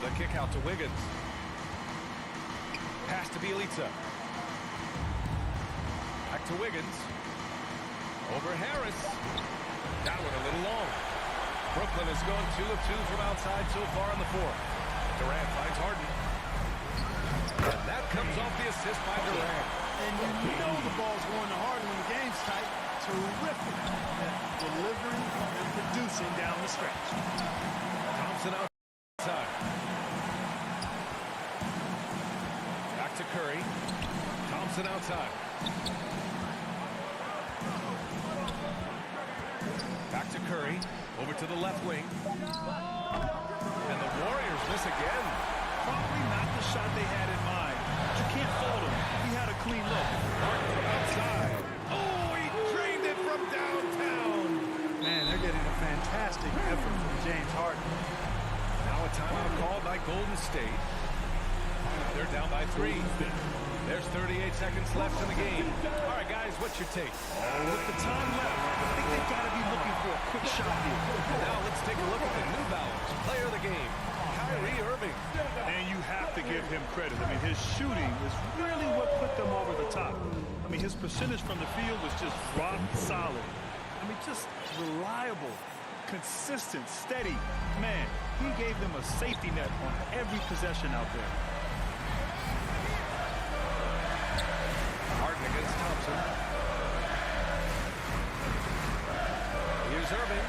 The kick out to Wiggins. Pass to Bielitsa. Back to Wiggins. Over Harris. That one a little long. Brooklyn has gone 2 of 2 from outside so far in the fourth. Durant finds Harden. And that comes off the assist by Durant. And you know the ball's going to Harden when the game's tight. Terrific at delivering and producing down the stretch. Thompson outside. Back to Curry. Thompson outside. Back to Curry. Over to the left wing. And the Warriors miss again. Probably not the shot they had in mind. But you can't fault him. He had a clean look. Harden from outside. Oh, he drained it from downtown. Man, they're getting a fantastic effort from James Harden. Now a timeout called by Golden State. They're down by 3. There's 38 seconds left in the game. All right, guys, what's your take? With the time left, I think they've got to be looking for a quick shot here. Now let's take a look at the New Balance player of the game, Kyrie Irving. And you have to give him credit. I mean, his shooting is really what put them over the top. I mean, his percentage from the field was just rock solid. I mean, just reliable, consistent, steady. Man, he gave them a safety net on every possession out there. Harden against Thompson. Here's Irving.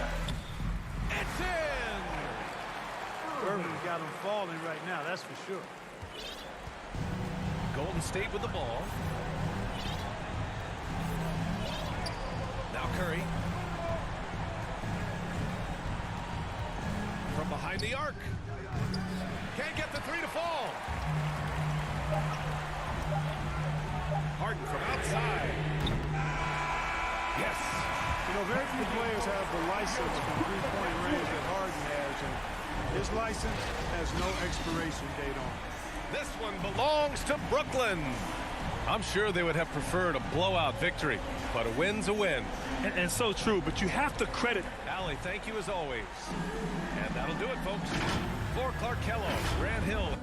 It's in! Irving's got him falling right now, that's for sure. Golden State with the ball. Now Curry. From behind the arc. Can't get the 3 to fall. Harden from outside. Yes. You know, very few players have the license from three-point range that Harden has, and his license has no expiration date on it. This one belongs to Brooklyn. I'm sure they would have preferred a blowout victory, but a win's a win. And so true, but you have to credit. Allie, thank you as always. And that'll do it, folks. For Clark Kellogg, Grant Hill.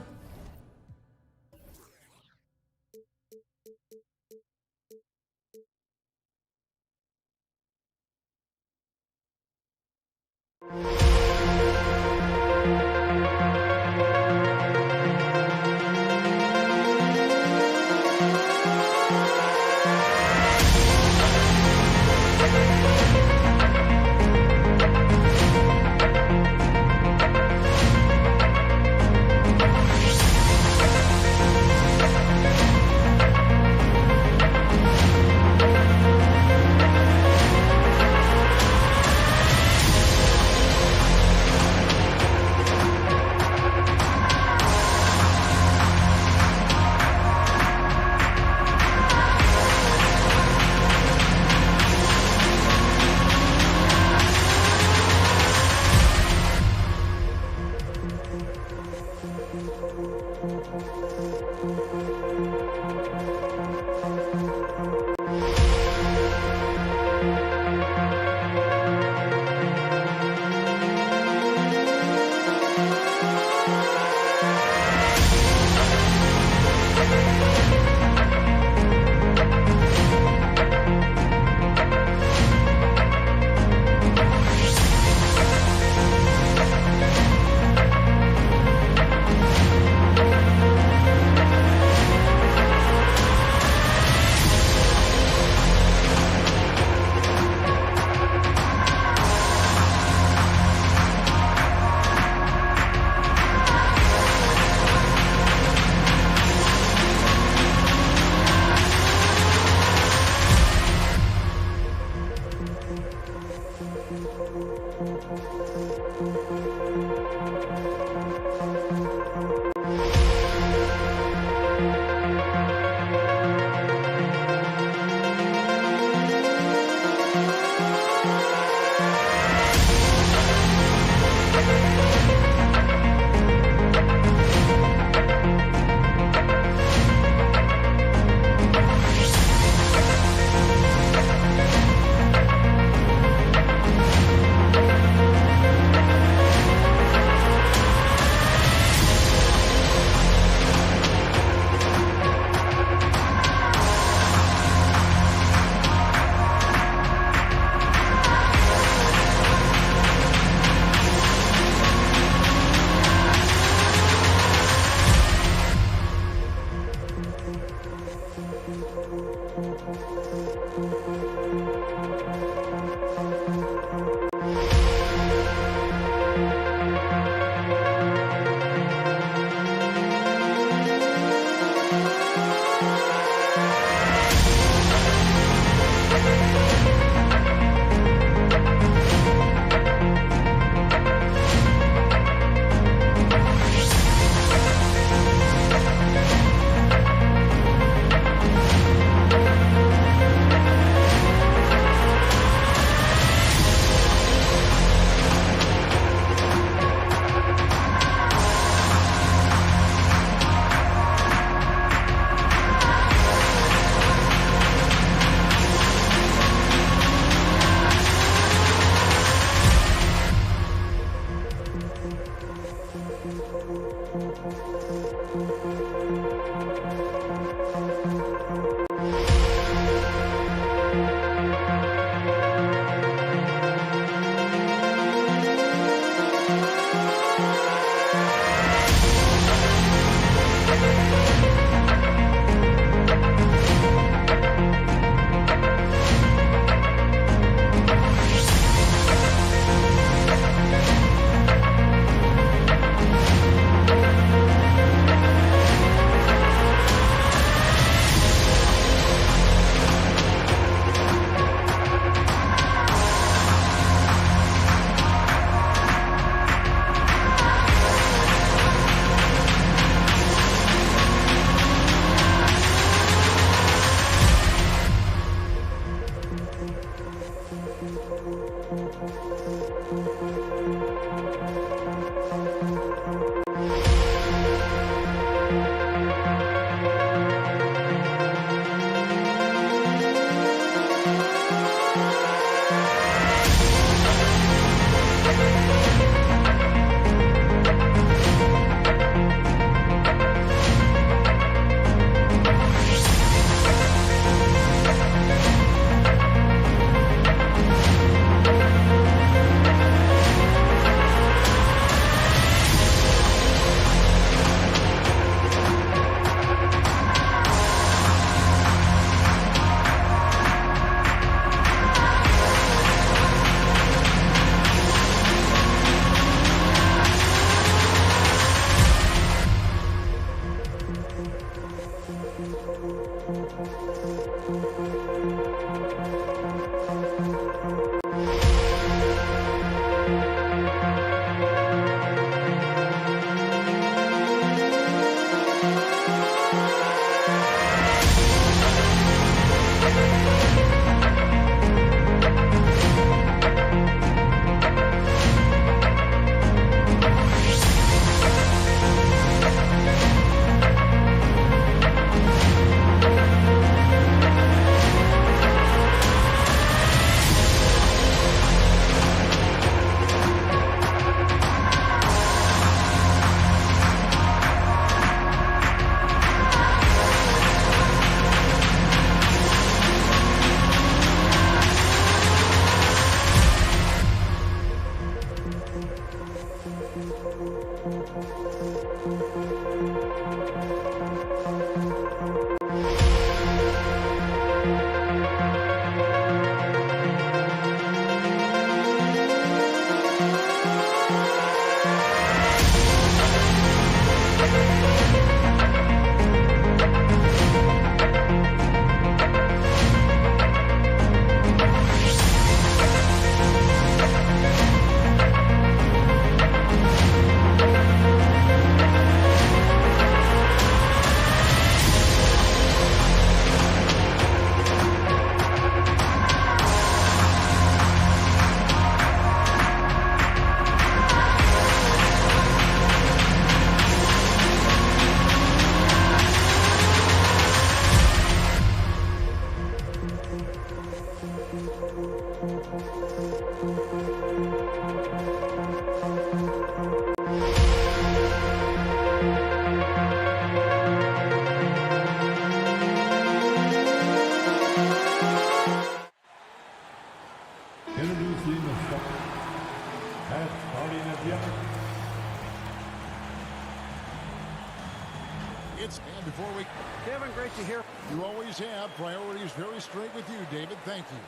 And before we... Kevin, great to hear. You always have. Priorities very straight with you, David. Thank you.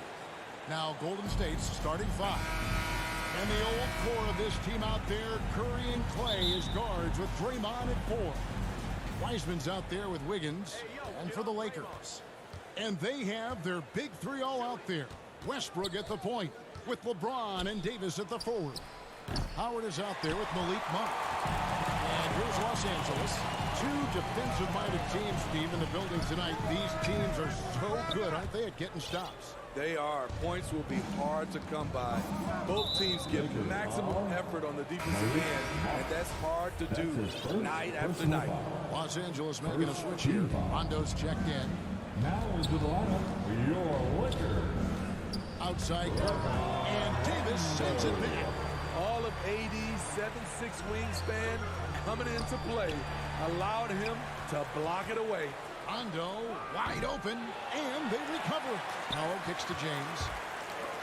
Now, Golden State's starting five. And the old core of this team out there, Curry and Clay as guards with Draymond at 4. Wiseman's out there with Wiggins. And for the Lakers. And they have their big three all out there. Westbrook at the point with LeBron and Davis at the forward. Howard is out there with Malik Monk. And here's Los Angeles. Two defensive-minded teams, Steve, in the building tonight. These teams are so good, aren't they, at getting stops? They are. Points will be hard to come by. Both teams give maximum effort on the defensive end, and that's hard to do night after night. Los Angeles making a switch here. Rondo's checked in. Now into the lineup, your Lakers. Outside Curry. And Davis sends it back. All of AD's 7'6" wingspan coming into play allowed him to block it away. Rondo wide open, and they recover it. Powell kicks to James.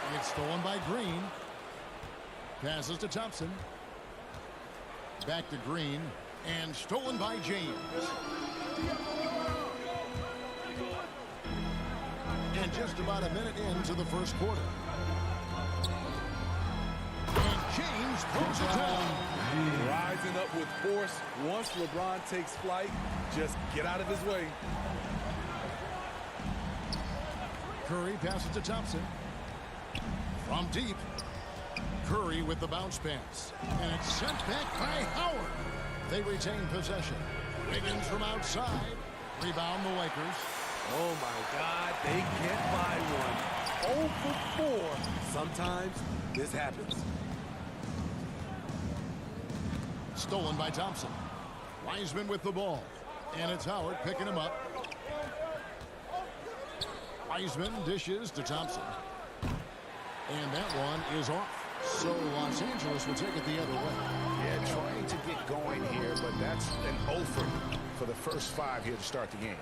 And it's stolen by Green. Passes to Thompson. Back to Green, and stolen by James. And just about a minute into the first quarter. And James throws it down. Rising up with force. Once LeBron takes flight, just get out of his way. Curry passes to Thompson. From deep. Curry with the bounce pass. And it's sent back by Howard. They retain possession. Wiggins from outside. Rebound the Lakers. Oh, my God. They can't find one. 0 for 4. Sometimes this happens. Stolen by Thompson. Wiseman with the ball. And it's Howard picking him up. Wiseman dishes to Thompson. And that one is off. So Los Angeles will take it the other way. Yeah, trying to get going here, but that's an offer for the first 5 here to start the game.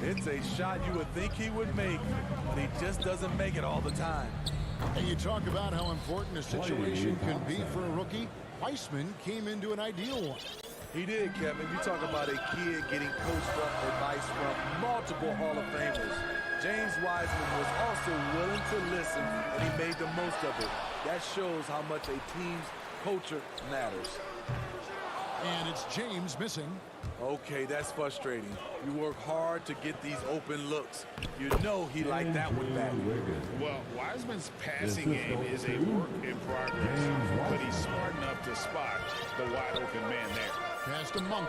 It's a shot you would think he would make, but he just doesn't make it all the time. And you talk about how important a situation can be for a rookie. Wiseman came into an ideal one. He did, Kevin. You talk about a kid getting coached up advice from multiple Hall of Famers. James Wiseman was also willing to listen, and he made the most of it. That shows how much a team's culture matters. And it's James missing. Okay, that's frustrating. You work hard to get these open looks. You know he liked that one back. Well, Wiseman's passing game is a work in progress, but he's smart enough to spot the wide open man there. Pass to Monk.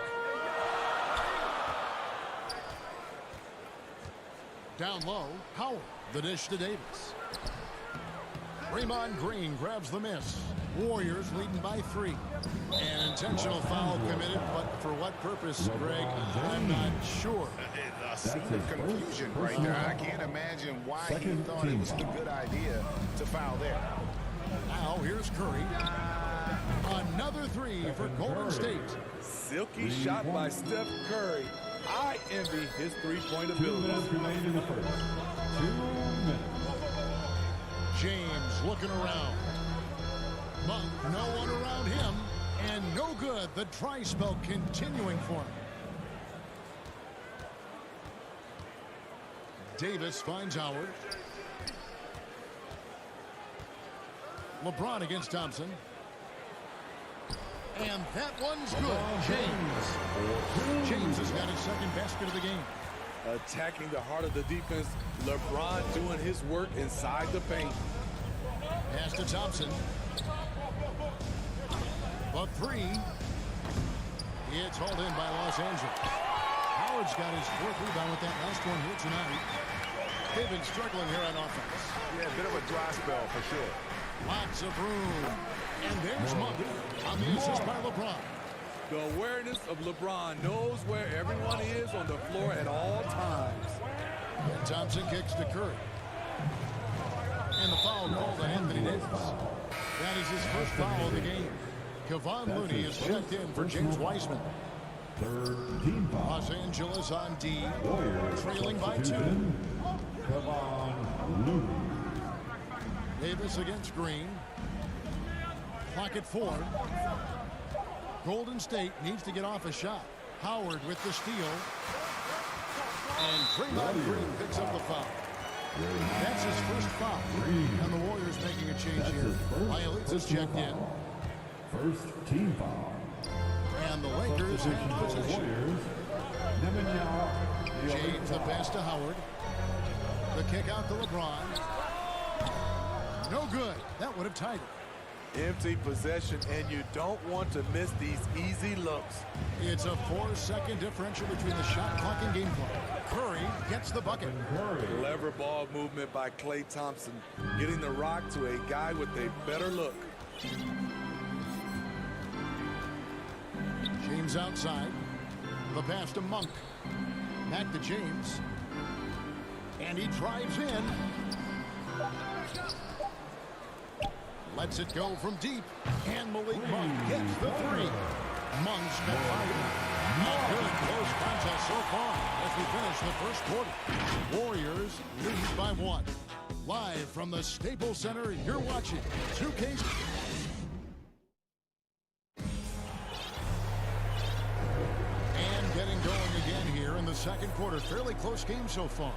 Down low, Howard. The dish to Davis. Draymond Green grabs the miss. Warriors leading by 3. An intentional foul committed, but for what purpose, Greg? I'm not sure. A scene of confusion right there. I can't imagine why he thought it was a good idea to foul there. Now here's Curry. Another 3 for Golden State. Silky shot by Steph Curry. I envy his three-point ability. 2 minutes remain in the first. 2 minutes. James looking around. Monk, no one around him, and no good. The try spell continuing for him. Davis finds Howard. LeBron against Thompson. And that one's good. James has got his second basket of the game. Attacking the heart of the defense. LeBron doing his work inside the paint. Pass to Thompson. A 3. It's hauled in by Los Angeles. Howard's got his 4th rebound with that last one here tonight. They've been struggling here on offense. Yeah, a bit of a dry spell for sure. Lots of room. And there's Monk on the assist by LeBron. The awareness of LeBron knows where everyone is on the floor at all times. And Thompson kicks to Curry. And the foul called on Anthony Davis. That is his first foul of the game. Kevon Looney is checked in for James Wiseman. Third team foul. Los Angeles on D. Warriors Trailing by 2. Kevon Looney. Davis against Green. Clock at 4. Golden State needs to get off a shot. Howard with the steal. And Draymond Green picks up the foul. That's his first foul. And the Warriors making a change here. Bielitsa's checked in. First team foul. And the Lakers have possession. James the pass to Howard. The kick out to LeBron. No good. That would have tied it. Empty possession, and you don't want to miss these easy looks. It's a 4-second differential between the shot clock and game clock. Curry gets the bucket. Clever ball movement by Klay Thompson, getting the rock to a guy with a better look. James outside. The pass to Monk. Back to James. And he drives in. Lets it go from deep. And Malik Monk gets the 3. Monk's been fired. Not good close contest so far as we finish the first quarter. Warriors lead by 1. Live from the Staples Center, you're watching 2K. And getting going again here in the second quarter. Fairly close game so far.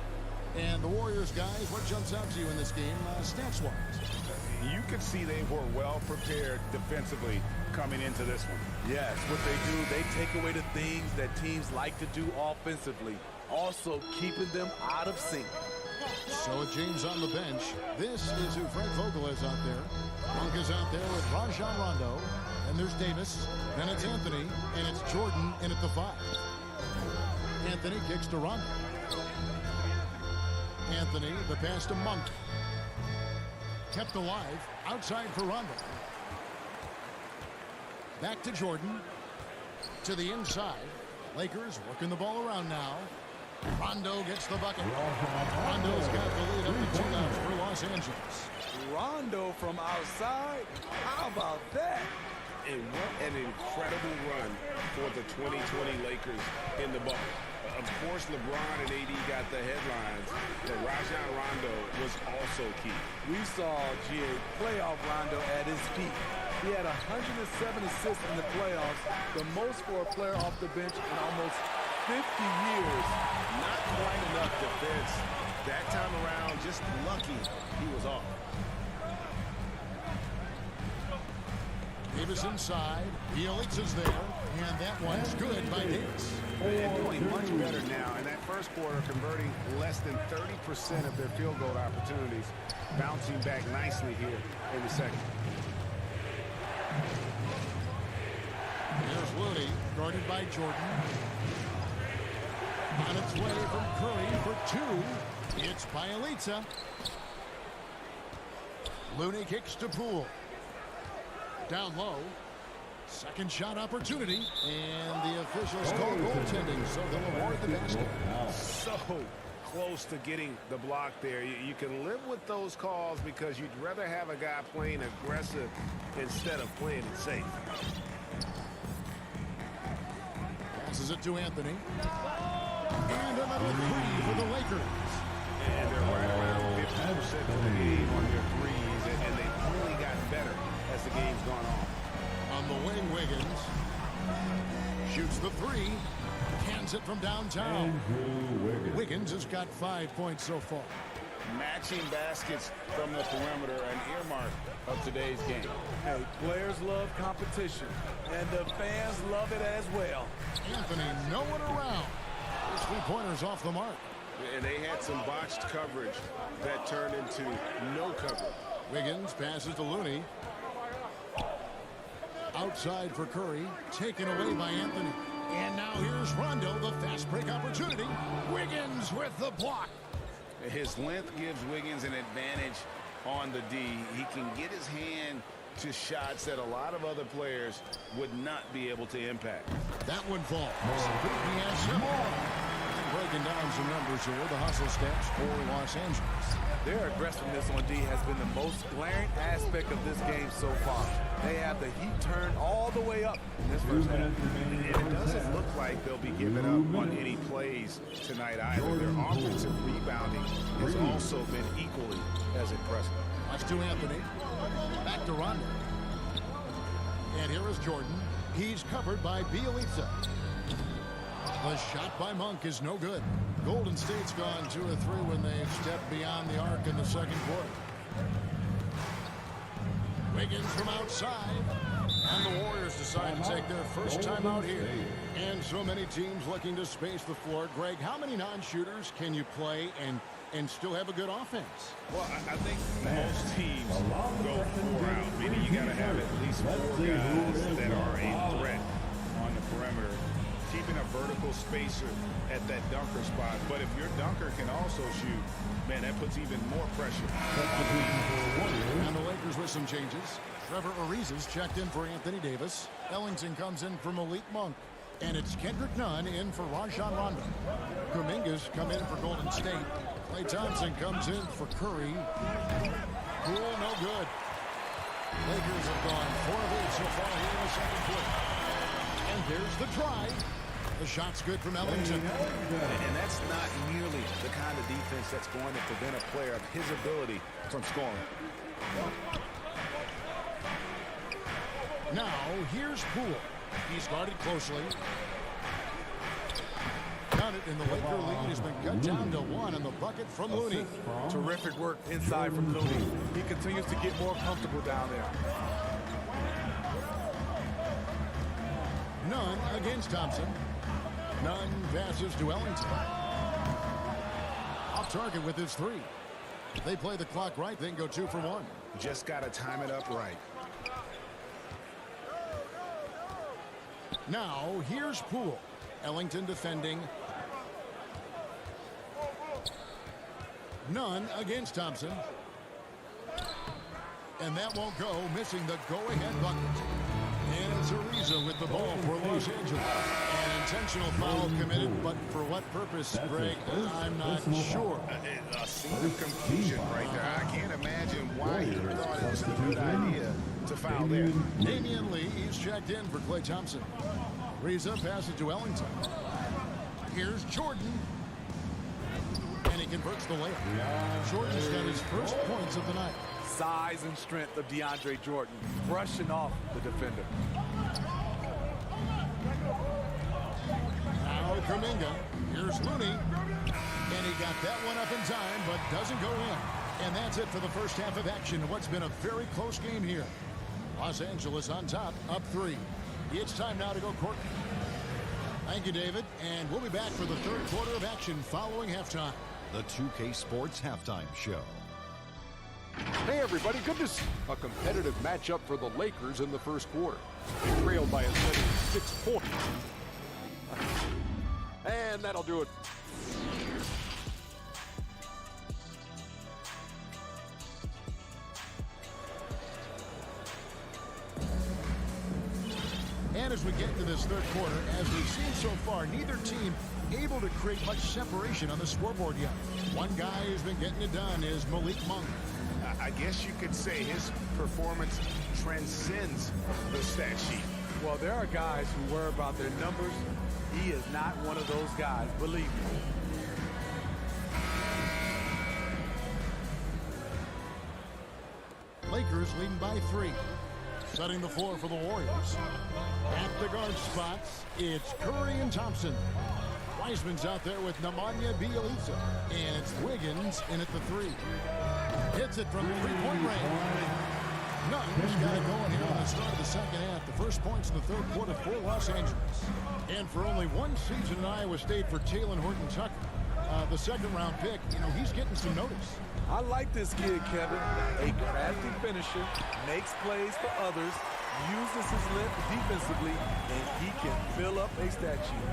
And the Warriors, guys, what jumps out to you in this game, stats-wise? You could see they were well prepared defensively coming into this one. Yes, what they do, they take away the things that teams like to do offensively, also keeping them out of sync. So with James on the bench, this is who Frank Vogel is out there. Monk is out there with Rajon Rondo, and there's Davis, then it's Anthony, and it's Jordan in at the 5. Anthony kicks to Rondo. Anthony, the pass to Monk. kept alive. Outside for Rondo. Back to Jordan. To the inside. Lakers working the ball around now. Rondo gets the bucket. Rondo's got the lead up to 2 now for Los Angeles. Rondo from outside? How about that? And what an incredible run for the 2020 Lakers in the bubble. Of course, LeBron and AD got the headlines, but Rajon Rondo was also key. We saw playoff Rondo at his peak. He had 107 assists in the playoffs, the most for a player off the bench in almost 50 years. Not quite enough defense. That time around, just lucky he was off. Davis inside. Bielitsa's there. And that one's good by Davis. And doing much better now. In that first quarter, converting less than 30% of their field goal opportunities. Bouncing back nicely here in the second. Here's Looney, guarded by Jordan. On its way from Curry for 2. It's Bielitsa. Looney kicks to Poole. Down low. Second shot opportunity. And the officials call goaltending, so they'll award the basket. So close to getting the block there. You can live with those calls because you'd rather have a guy playing aggressive instead of playing it safe. Passes it to Anthony. And another 3 for the Lakers. And they're right around 50% of the game on their threes, and they've really gotten better as the game's gone on. On the wing, Wiggins shoots the 3. Cans it from downtown. Wiggins has got 5 points so far. Matching baskets from the perimeter, an earmark of today's game. Hey, players love competition, and the fans love it as well. Anthony, no one around. His 3-pointers off the mark. And they had some botched coverage that turned into no coverage. Wiggins passes to Looney. Outside for Curry, taken away by Anthony. And now here's Rondo, the fast break opportunity. Wiggins with the block. His length gives Wiggins an advantage on the D. He can get his hand to shots that a lot of other players would not be able to impact. That one falls. Breaking down some numbers here, the hustle stats for Los Angeles. Their aggressiveness on D has been the most glaring aspect of this game so far. They have the heat turned all the way up in this first half. And it doesn't look like they'll be giving up on any plays tonight either. Their offensive rebounding has also been equally as impressive. Watch to Anthony. Back to Rondo. And here is Jordan. He's covered by Bielitsa. The shot by Monk is no good. Golden State's gone 2 of 3 when they stepped beyond the arc in the second quarter. Wiggins from outside. And the Warriors decide to take their first time out here. And so many teams looking to space the floor. Greg, how many non-shooters can you play and still have a good offense? Well, I think most teams go 4 out, meaning you got to have at least 4 guys that are a threat on the perimeter. Keeping a vertical spacer at that dunker spot. But if your dunker can also shoot, man, that puts even more pressure. And the Lakers with some changes. Trevor Ariza's checked in for Anthony Davis. Ellington comes in for Malik Monk. And it's Kendrick Nunn in for Rajon Rondo. Kuminga's come in for Golden State. Klay Thompson comes in for Curry. Poole, no good. Lakers have gone 4 of 8 so far here in the second quarter. And there's the try. The shot's good from Ellington. And that's not nearly the kind of defense that's going to prevent a player of his ability from scoring. Now, here's Poole. He's guarded closely. Got it, and the Laker lead has been cut down to 1 on the bucket from Looney. Terrific work inside from Looney. He continues to get more comfortable down there. Nunn against Thompson. Nunn passes to Ellington. Off target with his 3. If they play the clock right, they can go 2 for 1. Just got to time it up right. Now, here's Poole. Ellington defending. Nunn against Thompson. And that won't go, missing the go-ahead bucket. And it's Ariza with the ball for Los Angeles. An intentional foul committed, but for what purpose, Greg, I'm not sure. A scene of confusion right there. I can't imagine why he thought it was a good idea to foul there. Damian Lee, he's checked in for Klay Thompson. Ariza passes to Ellington. Here's Jordan. And he converts the layup. Jordan's got his first points of the night. Size and strength of DeAndre Jordan, brushing off the defender. Now Kuminga. Here's Looney. And he got that one up in time, but doesn't go in. And that's it for the first half of action in what's been a very close game here. Los Angeles on top, up 3. It's time now to go court. Thank you, David. And we'll be back for the third quarter of action following halftime. The 2K Sports Halftime Show. Hey everybody, good to see a competitive matchup for the Lakers in the first quarter. They trailed by as many as 6 points. And that'll do it. And as we get into this third quarter, as we've seen so far, neither team able to create much separation on the scoreboard yet. One guy who's been getting it done is Malik Monk. I guess you could say his performance transcends the stat sheet. Well, there are guys who worry about their numbers. He is not one of those guys, believe me. Lakers leading by 3. Setting the floor for the Warriors. At the guard spots, it's Curry and Thompson. Wiseman's out there with Nemanja Bjelica. And it's Wiggins in at the 3. Hits it from three-point range. Nunn's got it going here on the start of the second half. The first points in the third quarter for Los Angeles. And for only one season in Iowa State for Talen Horton-Tucker, the second-round pick, he's getting some notice. I like this kid, Kevin. A crafty finisher, makes plays for others, uses his length defensively, and he can fill up a stat sheet.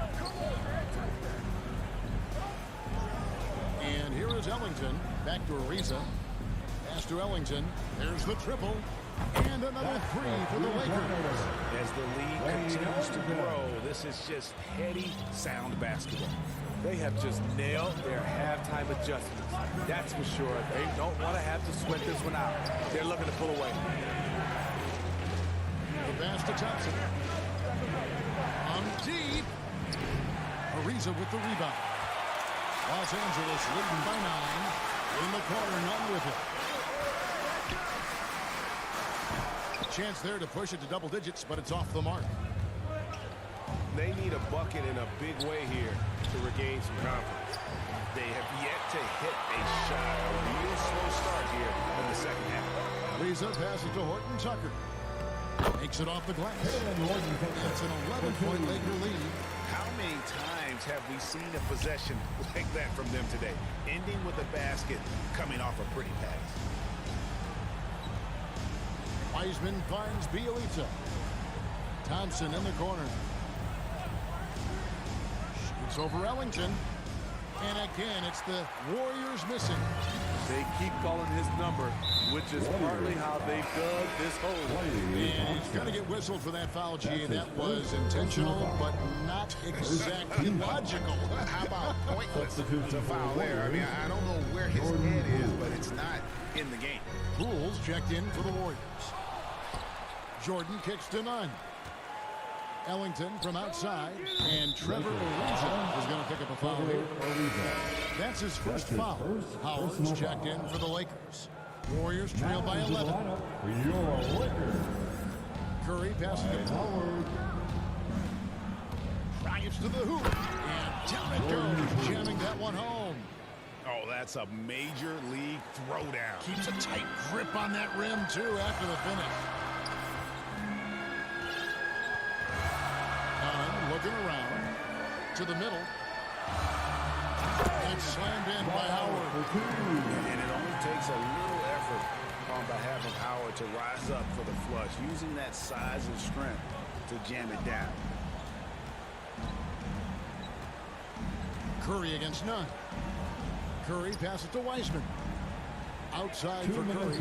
And here is Ellington. Back to Ariza. Pass to Ellington. There's the triple. And another 3 for the Lakers. As the lead continues to grow, this is just heady, sound basketball. They have just nailed their halftime adjustments. That's for sure. They don't want to have to sweat this one out. They're looking to pull away. The pass to Thompson. On deep. Ariza with the rebound. Los Angeles leading by 9. In the corner, Nunn with it. Chance there to push it to double digits, but it's off the mark. They need a bucket in a big way here to regain some confidence. They have yet to hit a shot. A real slow start here in the second half. Ariza passes to Horton-Tucker. Takes it off the glass. It's an 11-point Laker lead. How many times have we seen a possession like that from them today? Ending with a basket, coming off a pretty pass. Wiseman finds Bjelica. Thompson in the corner. Shoots over Ellington. And again, it's the Warriors missing. They keep calling his number, which is partly how they dug this hole. And he's going to get whistled for that foul, G. That was intentional, but not exactly logical. How about pointless to foul there? I mean, I don't know where his head is, but it's not in the game. Pools checked in for the Warriors. Jordan kicks to Nunn. Ellington from outside, and Trevor Ariza is going to pick up a foul here. That's his first foul. Howard's checked in for the Lakers. Warriors trail by 11. Curry passes to Howard. Drives to the hoop, and down it goes, jamming that one home. Oh, that's a major league throwdown. Keeps a tight grip on that rim, too, after the finish. Looking around to the middle. And slammed in by Howard. And it only takes a little effort on behalf of Howard to rise up for the flush, using that size and strength to jam it down. Curry against Nunn. Curry passes to Wiseman. Outside for Curry.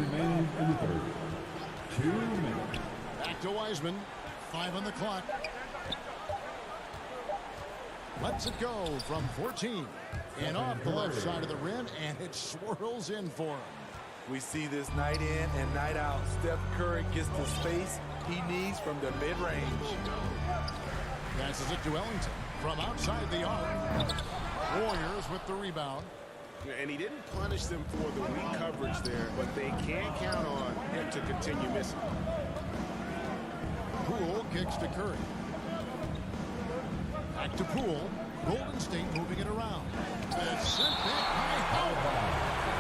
2 minutes. Back to Wiseman. 5 on the clock. Lets it go from 14. And off the left side of the rim, and it swirls in for him. We see this night in and night out. Steph Curry gets the space he needs from the mid-range. Passes it to Ellington from outside the arc. Warriors with the rebound. And he didn't punish them for the weak coverage there, but they can't count on him to continue missing. Poole kicks to Curry. Back to Poole. Golden State moving it around. It's sent back by Howard.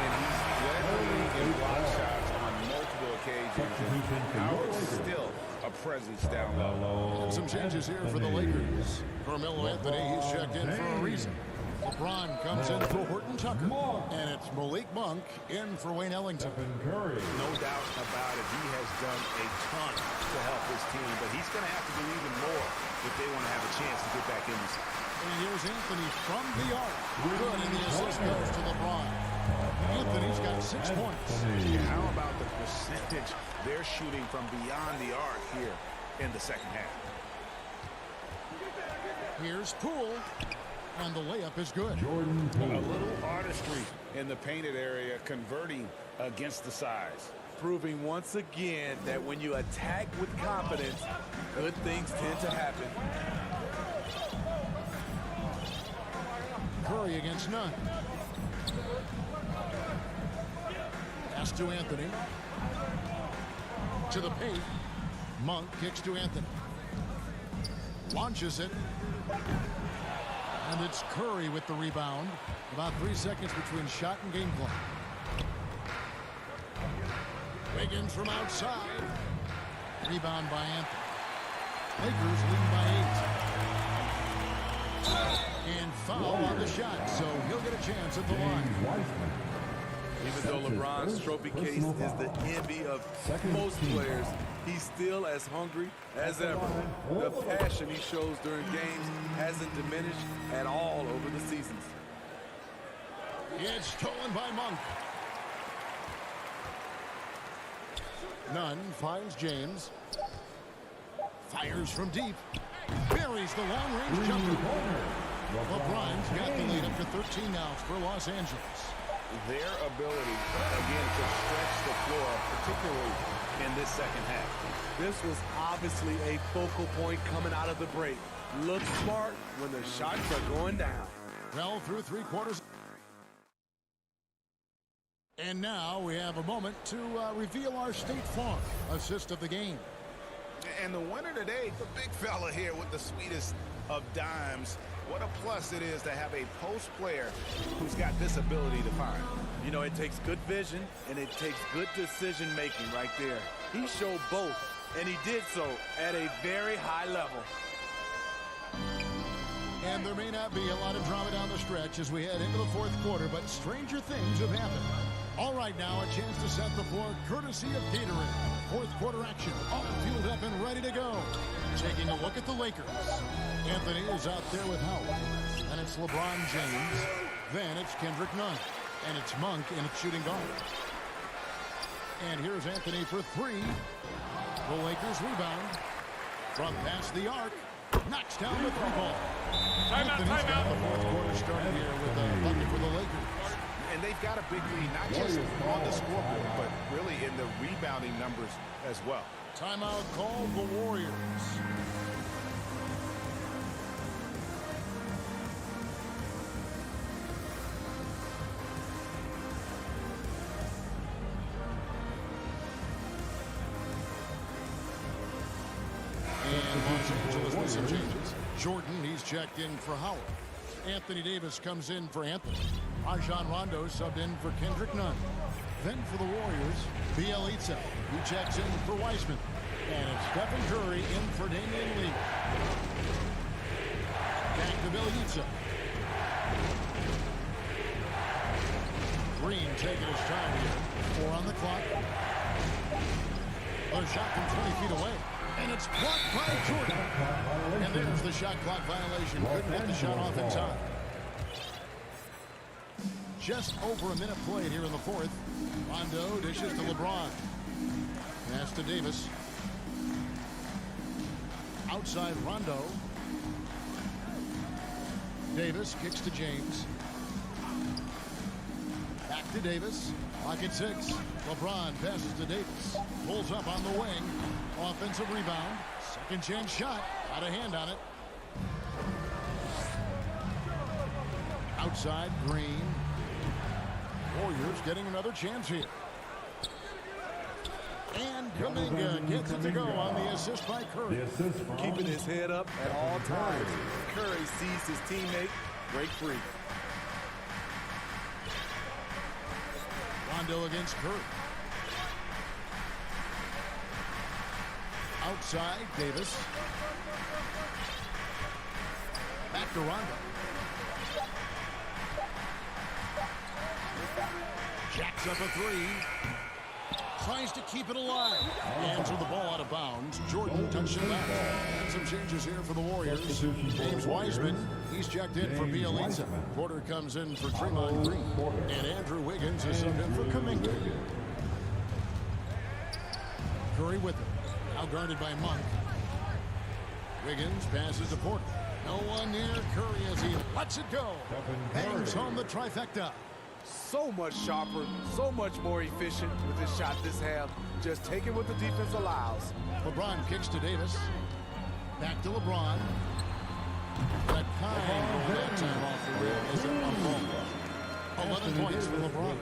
And he's led the league in block shots on multiple occasions. And Howard's still a presence down low. And some changes here for the Lakers. Carmelo Anthony, he's checked in for a reason. LeBron comes in for Horton Tucker. And it's Malik Monk in for Wayne Ellington. No doubt about it. He has done a ton to help his team, but he's going to have to do even more if they want to have a chance to get back in this. And here's Anthony from the arc. Good, and the assist goes to LeBron. Anthony's got 6 points. How about the percentage they're shooting from beyond the arc here in the second half? Here's Poole, and the layup is good. A little artistry in the painted area, converting against the size. Proving once again that when you attack with confidence, good things tend to happen. Curry against Nunn. Pass to Anthony. To the paint. Monk kicks to Anthony. Launches it. And it's Curry with the rebound. About 3 seconds between shot and game clock. Wiggins from outside. Rebound by Anthony. Lakers lead by 8. And foul on the shot, so he'll get a chance at the line. Even though LeBron's trophy case is the envy of most players, he's still as hungry as ever. The passion he shows during games hasn't diminished at all over the seasons. It's stolen by Monk. Nunn finds James. Fires from deep. Buries the long-range jumper. LeBron's got the lead up to 13 now for Los Angeles. Their ability, again, to stretch the floor, particularly in this second half. This was obviously a focal point coming out of the break. Look smart when the shots are going down. Well, through 3 quarters. And now we have a moment to reveal our State Farm assist of the game. And the winner today, the big fella here with the sweetest of dimes. What a plus it is to have a post player who's got this ability to find. You know, it takes good vision and it takes good decision making right there. He showed both, and he did so at a very high level. And there may not be a lot of drama down the stretch as we head into the 4th quarter, but stranger things have happened. All right, now a chance to set the floor courtesy of Gatorade. 4th quarter action, all fueled up and ready to go. Taking a look at the Lakers. Anthony is out there with Howard. And it's LeBron James. Then it's Kendrick Nunn. And it's Monk in a shooting guard. And here's Anthony for 3. The Lakers rebound. From past the arc. Knocks down the 3-ball. Anthony's got the 4th quarter started here with a bucket for the Lakers. And they've got a big lead, not just on the scoreboard, but really in the rebounding numbers as well. Timeout called the Warriors. And Los Angeles with some changes. Jordan, he's checked in for Howard. Anthony Davis comes in for Anthony. Rajon Rondo subbed in for Kendrick Nunn. Then for the Warriors, Bielitsa. He checks in for Wiseman. And it's Stephen Curry in for Damian Lee. Back to Bielitsa. Green taking his time here. 4 on the clock. A shot from 20 feet away. And it's blocked by Jordan. And there's the shot clock violation. Couldn't get the shot off in time. Just over a minute played here in the 4th. Rondo dishes to LeBron. Pass to Davis. Outside Rondo. Davis kicks to James. Back to Davis. Clock at 6. LeBron passes to Davis. Pulls up on the wing. Offensive rebound. Second chance shot. Got a hand on it. Outside Green. Warriors getting another chance here. And Kuminga gets it to go on the assist by Curry. Keeping his head up at all times. Curry sees his teammate break free. Rondo against Curry. Outside Davis. Back to Rondo. Jacks up a three. Tries to keep it alive. Hands with the ball out of bounds. Jordan touched it back. And some changes here for the Warriors. James Wiseman, he's checked in for Bielitsa. Porter comes in for Draymond Green. And Andrew Wiggins is subbed in for Kuminga. Curry with it. Now guarded by Monk. Wiggins passes to Porter. No one near Curry as he lets it go. Bangs home the trifecta. So much sharper, so much more efficient with his shot this half. Just taking what the defense allows. LeBron kicks to Davis. Back to LeBron. That kind that time off the rim is a ball. 11 points for LeBron.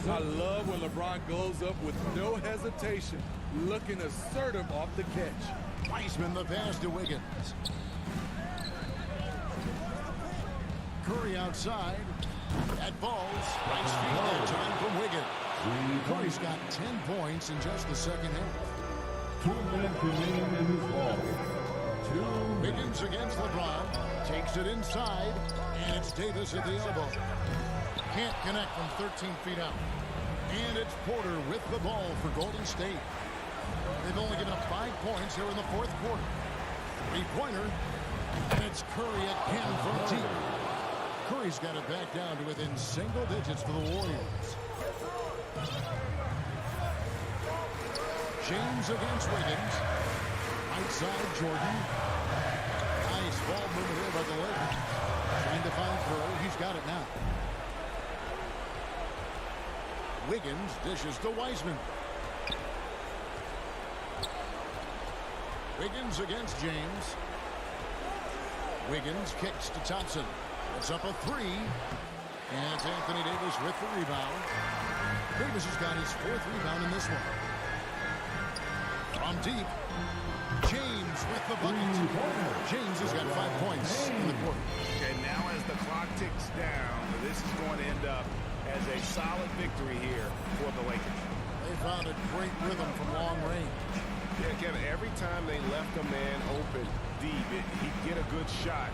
I love when LeBron goes up with no hesitation, looking assertive off the catch. Wiseman the pass to Wiggins. Curry outside. That ball's right feet that time from Wiggins. Curry's got 10 points in just the second half. 2 minutes remaining in this ball. Wiggins against LeBron. Takes it inside. And it's Davis at the elbow. Can't connect from 13 feet out. And it's Porter with the ball for Golden State. They've only given up 5 points here in the fourth quarter. Three-pointer. And it's Curry again from deep. Curry's got it back down to within single digits for the Warriors. James against Wiggins. Outside Jordan. Nice ball movement here by the Lakers. Trying to find Curry. He's got it now. Wiggins dishes to Wiseman. Wiggins against James. Wiggins kicks to Thompson. It's up a three. And it's Anthony Davis with the rebound. Davis has got his 4th rebound in this one. From deep. James with the bucket. James has got 5 points in the quarter. And now as the clock ticks down, this is going to end up as a solid victory here for the Lakers. They found a great rhythm from long range. Yeah, Kevin, every time they left a man open deep, he'd get a good shot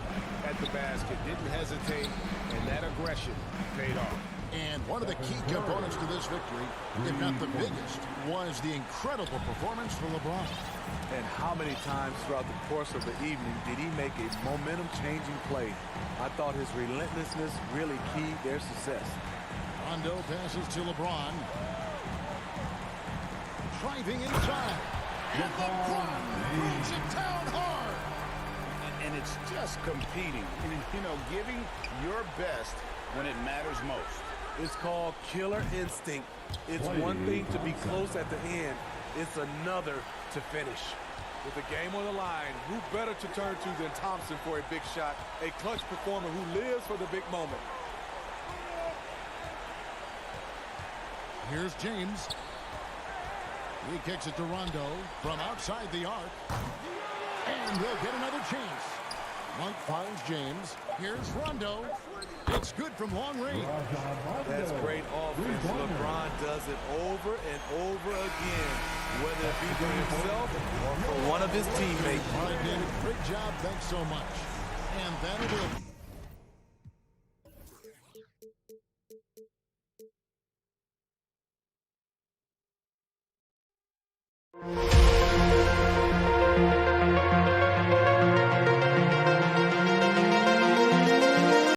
at the basket. Didn't hesitate, and that aggression paid off. And one of the key components to this victory, if not the biggest, was the incredible performance from LeBron. And how many times throughout the course of the evening did he make a momentum-changing play? I thought his relentlessness really keyed their success. Rondo passes to LeBron. Driving inside. And LeBron brings it down hard. And it's just competing. You know, giving your best when it matters most. It's called killer instinct. It's one thing to be close at the end. It's another to finish. With the game on the line, who better to turn to than Thompson for a big shot? A clutch performer who lives for the big moment. Here's James. He kicks it to Rondo from outside the arc. And they'll get another chance. Monk finds James. Here's Rondo. It's good from long range. That's great offense. LeBron does it over and over again, whether it be for himself or for one of his teammates. All right, David, great job. Thanks so much. And that'll do it.